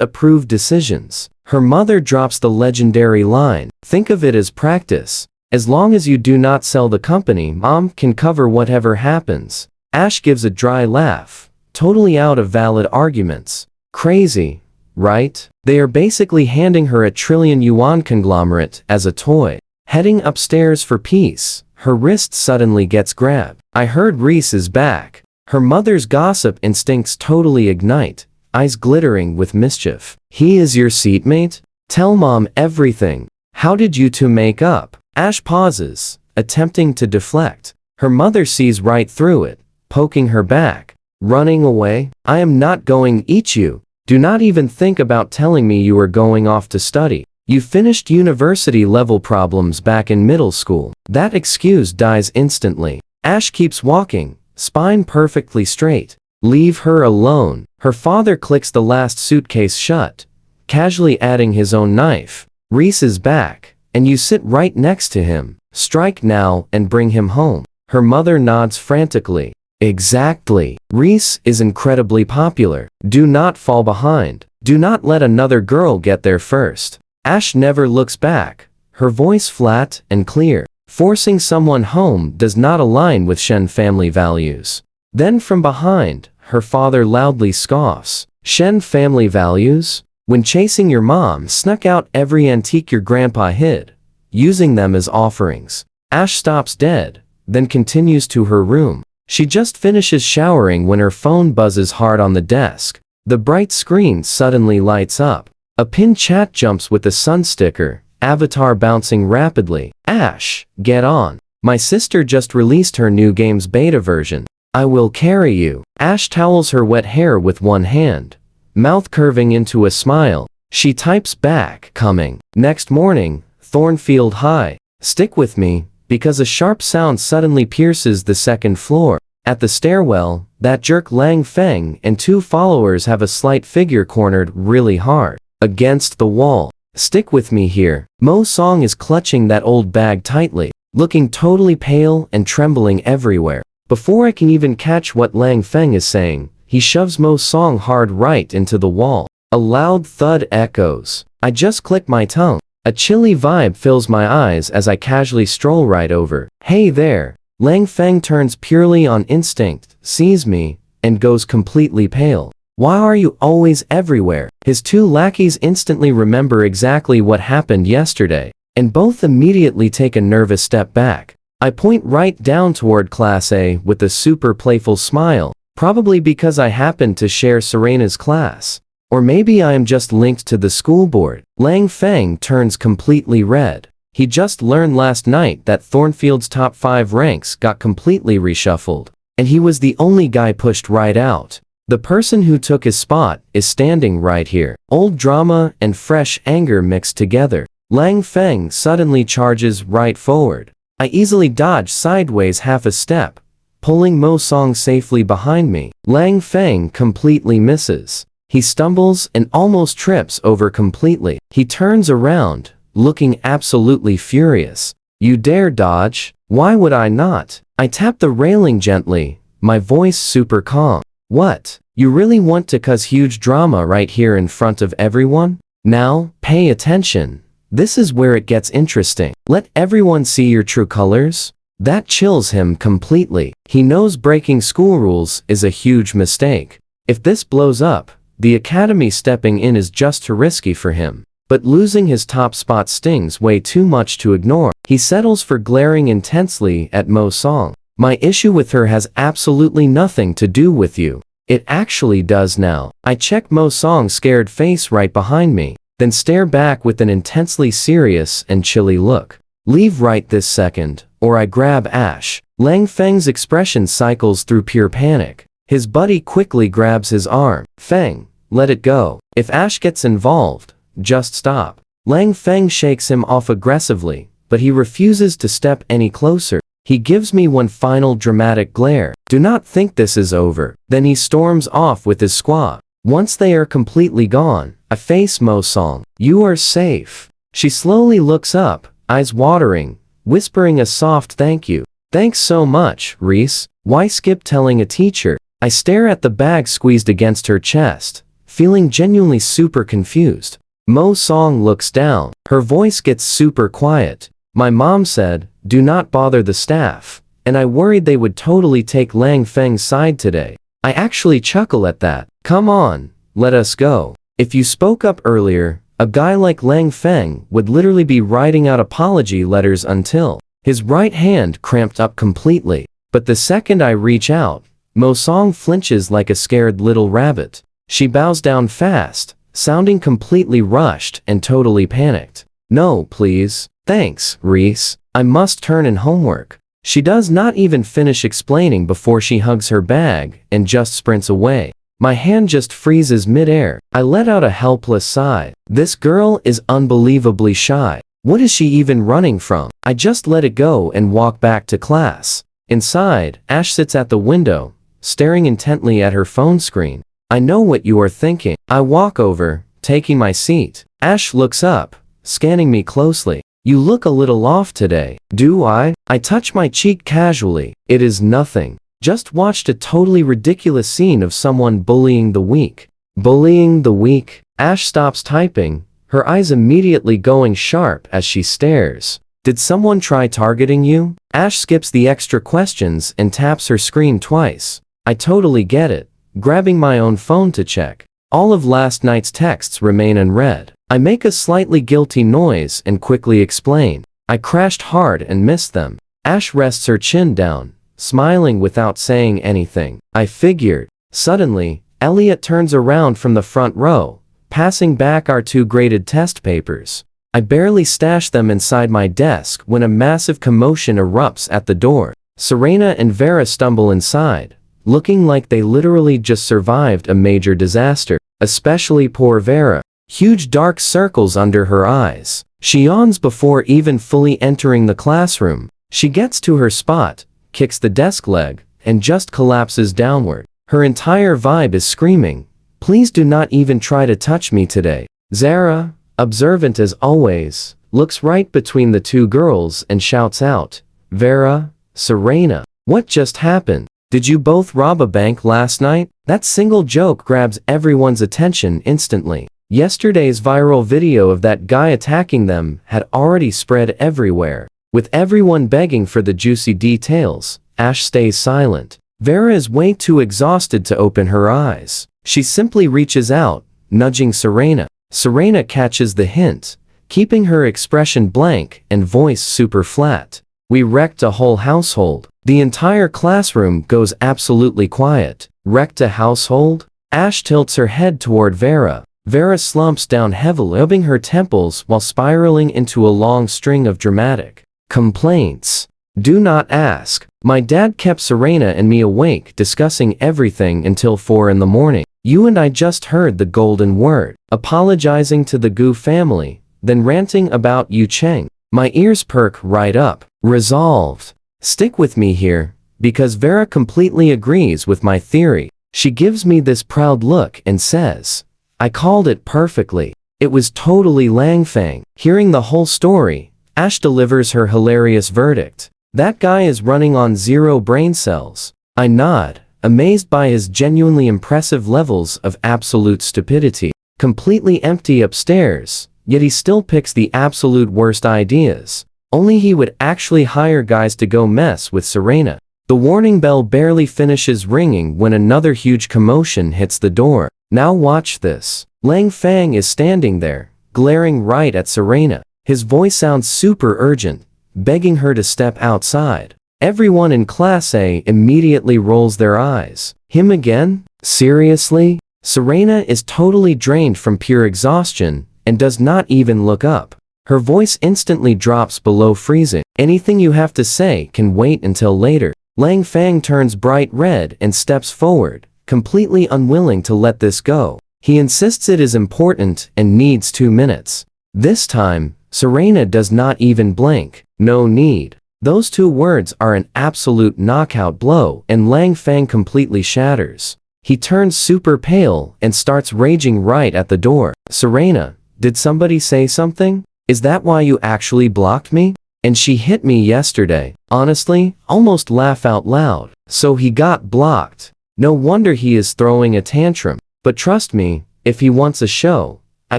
approve decisions. Her mother drops the legendary line. Think of it as practice. As long as you do not sell the company, Mom can cover whatever happens. Ash gives a dry laugh, totally out of valid arguments. Crazy, right? They are basically handing her a trillion-yuan conglomerate as a toy. Heading upstairs for peace, her wrist suddenly gets grabbed. I heard Reese is back. Her mother's gossip instincts totally ignite, eyes glittering with mischief. He is your seatmate? Tell Mom everything. How did you two make up? Ash pauses, attempting to deflect. Her mother sees right through it, poking her back. Running away? I am not going to eat you. Do not even think about telling me you are going off to study. You finished university level problems back in middle school. That excuse dies instantly. Ash keeps walking, spine perfectly straight. Leave her alone. Her father clicks the last suitcase shut, casually adding his own knife. Reese is back, and you sit right next to him. Strike now and bring him home. Her mother nods frantically. Exactly. Reese is incredibly popular. Do not fall behind. Do not let another girl get there first. Ash never looks back, her voice flat and clear. Forcing someone home does not align with Shen family values. Then from behind, her father loudly scoffs. Shen family values? When chasing your mom snuck out every antique your grandpa hid, using them as offerings. Ash stops dead, then continues to her room. She just finishes showering when her phone buzzes hard on the desk. The bright screen suddenly lights up. A pinned chat jumps with a sun sticker, avatar bouncing rapidly. Ash, get on. My sister just released her new game's beta version. I will carry you. Ash towels her wet hair with one hand, mouth curving into a smile. She types back, coming. Next morning, Thornfield High. Stick with me, because a sharp sound suddenly pierces the second floor. At the stairwell, that jerk Lang Feng and 2 followers have a slight figure cornered really hard against the wall. Stick with me here. Mo Song is clutching that old bag tightly, looking totally pale and trembling everywhere. Before I can even catch what Lang Feng is saying, he shoves Mo Song hard right into the wall. A loud thud echoes. I just click my tongue. A chilly vibe fills my eyes as I casually stroll right over. Hey there. Lang Feng turns purely on instinct, sees me, and goes completely pale. Why are you always everywhere? His 2 lackeys instantly remember exactly what happened yesterday, and both immediately take a nervous step back. I point right down toward Class A with a super playful smile, probably because I happen to share Serena's class. Or maybe I am just linked to the school board. Lang Feng turns completely red. He just learned last night that Thornfield's top 5 ranks got completely reshuffled, and he was the only guy pushed right out. The person who took his spot is standing right here. Old drama and fresh anger mixed together. Lang Feng suddenly charges right forward. I easily dodge sideways half a step, pulling Mo Song safely behind me. Lang Feng completely misses. He stumbles and almost trips over completely. He turns around, looking absolutely furious. You dare dodge? Why would I not? I tap the railing gently, my voice super calm. What? You really want to cause huge drama right here in front of everyone? Now, pay attention. This is where it gets interesting. Let everyone see your true colors. That chills him completely. He knows breaking school rules is a huge mistake. If this blows up, the academy stepping in is just too risky for him. But losing his top spot stings way too much to ignore. He settles for glaring intensely at Mo Song. My issue with her has absolutely nothing to do with you. It actually does now. I check Mo Song's scared face right behind me, then stare back with an intensely serious and chilly look. Leave right this second, or I grab Ash. Lang Feng's expression cycles through pure panic. His buddy quickly grabs his arm. Feng, let it go. If Ash gets involved, just stop. Lang Feng shakes him off aggressively, but he refuses to step any closer. He gives me one final dramatic glare. Do not think this is over. Then he storms off with his squad. Once they are completely gone, I face Mo Song. You are safe. She slowly looks up, eyes watering, whispering a soft thank you. Thanks so much, Reese. Why skip telling a teacher? I stare at the bag squeezed against her chest, feeling genuinely super confused. Mo Song looks down. Her voice gets super quiet. My mom said, do not bother the staff, and I worried they would totally take Lang Feng's side today. I actually chuckle at that. Come on, let us go. If you spoke up earlier, a guy like Lang Feng would literally be writing out apology letters until his right hand cramped up completely. But the second I reach out, Mo Song flinches like a scared little rabbit. She bows down fast, sounding completely rushed and totally panicked. No, please. Thanks, Reese. I must turn in homework. She does not even finish explaining before she hugs her bag and just sprints away. My hand just freezes midair. I let out a helpless sigh. This girl is unbelievably shy. What is she even running from? I just let it go and walk back to class. Inside, Ash sits at the window, staring intently at her phone screen. I know what you are thinking. I walk over, taking my seat. Ash looks up, scanning me closely. You look a little off today. Do I? I touch my cheek casually. It is nothing. Just watched a totally ridiculous scene of someone bullying the weak. Bullying the weak? Ash stops typing, her eyes immediately going sharp as she stares. Did someone try targeting you? Ash skips the extra questions and taps her screen twice. I totally get it, grabbing my own phone to check. All of last night's texts remain unread. I make a slightly guilty noise and quickly explain. I crashed hard and missed them. Ash rests her chin down, smiling without saying anything. I figured. Suddenly, Elliot turns around from the front row, passing back our 2 graded test papers. I barely stash them inside my desk when a massive commotion erupts at the door. Serena and Vera stumble inside, looking like they literally just survived a major disaster. Especially poor Vera. Huge dark circles under her eyes. She yawns before even fully entering the classroom. She gets to her spot, kicks the desk leg, and just collapses downward. Her entire vibe is screaming, please do not even try to touch me today. Zara, observant as always, looks right between the 2 girls and shouts out, Vera, Serena, what just happened? Did you both rob a bank last night? That single joke grabs everyone's attention instantly. Yesterday's viral video of that guy attacking them had already spread everywhere. With everyone begging for the juicy details, Ash stays silent. Vera is way too exhausted to open her eyes. She simply reaches out, nudging Serena. Serena catches the hint, keeping her expression blank and voice super flat. We wrecked a whole household. The entire classroom goes absolutely quiet. Wrecked a household? Ash tilts her head toward Vera. Vera slumps down heavily, rubbing her temples while spiraling into a long string of dramatic complaints. Do not ask. My dad kept Serena and me awake discussing everything until 4 in the morning. You and I just heard the golden word, apologizing to the Gu family, then ranting about Yu Cheng. My ears perk right up. Resolved. Stick with me here, because Vera completely agrees with my theory. She gives me this proud look and says, I called it perfectly. It was totally Lang Fang. Hearing the whole story, Ash delivers her hilarious verdict. That guy is running on 0 brain cells. I nod, amazed by his genuinely impressive levels of absolute stupidity. Completely empty upstairs, yet he still picks the absolute worst ideas. Only he would actually hire guys to go mess with Serena. The warning bell barely finishes ringing when another huge commotion hits the door. Now watch this. Lang Fang is standing there, glaring right at Serena. His voice sounds super urgent, begging her to step outside. Everyone in Class A immediately rolls their eyes. Him again? Seriously? Serena is totally drained from pure exhaustion and does not even look up. Her voice instantly drops below freezing. Anything you have to say can wait until later. Lang Fang turns bright red and steps forward, completely unwilling to let this go. He insists it is important and needs 2 minutes. This time, Serena does not even blink. No need. Those 2 words are an absolute knockout blow, and Lang Fang completely shatters. He turns super pale and starts raging right at the door. Serena, did somebody say something? Is that why you actually blocked me? And she hit me yesterday. Honestly, almost laugh out loud. So he got blocked. No wonder he is throwing a tantrum. But trust me, if he wants a show, I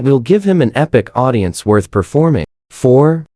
will give him an epic audience worth performing. 4.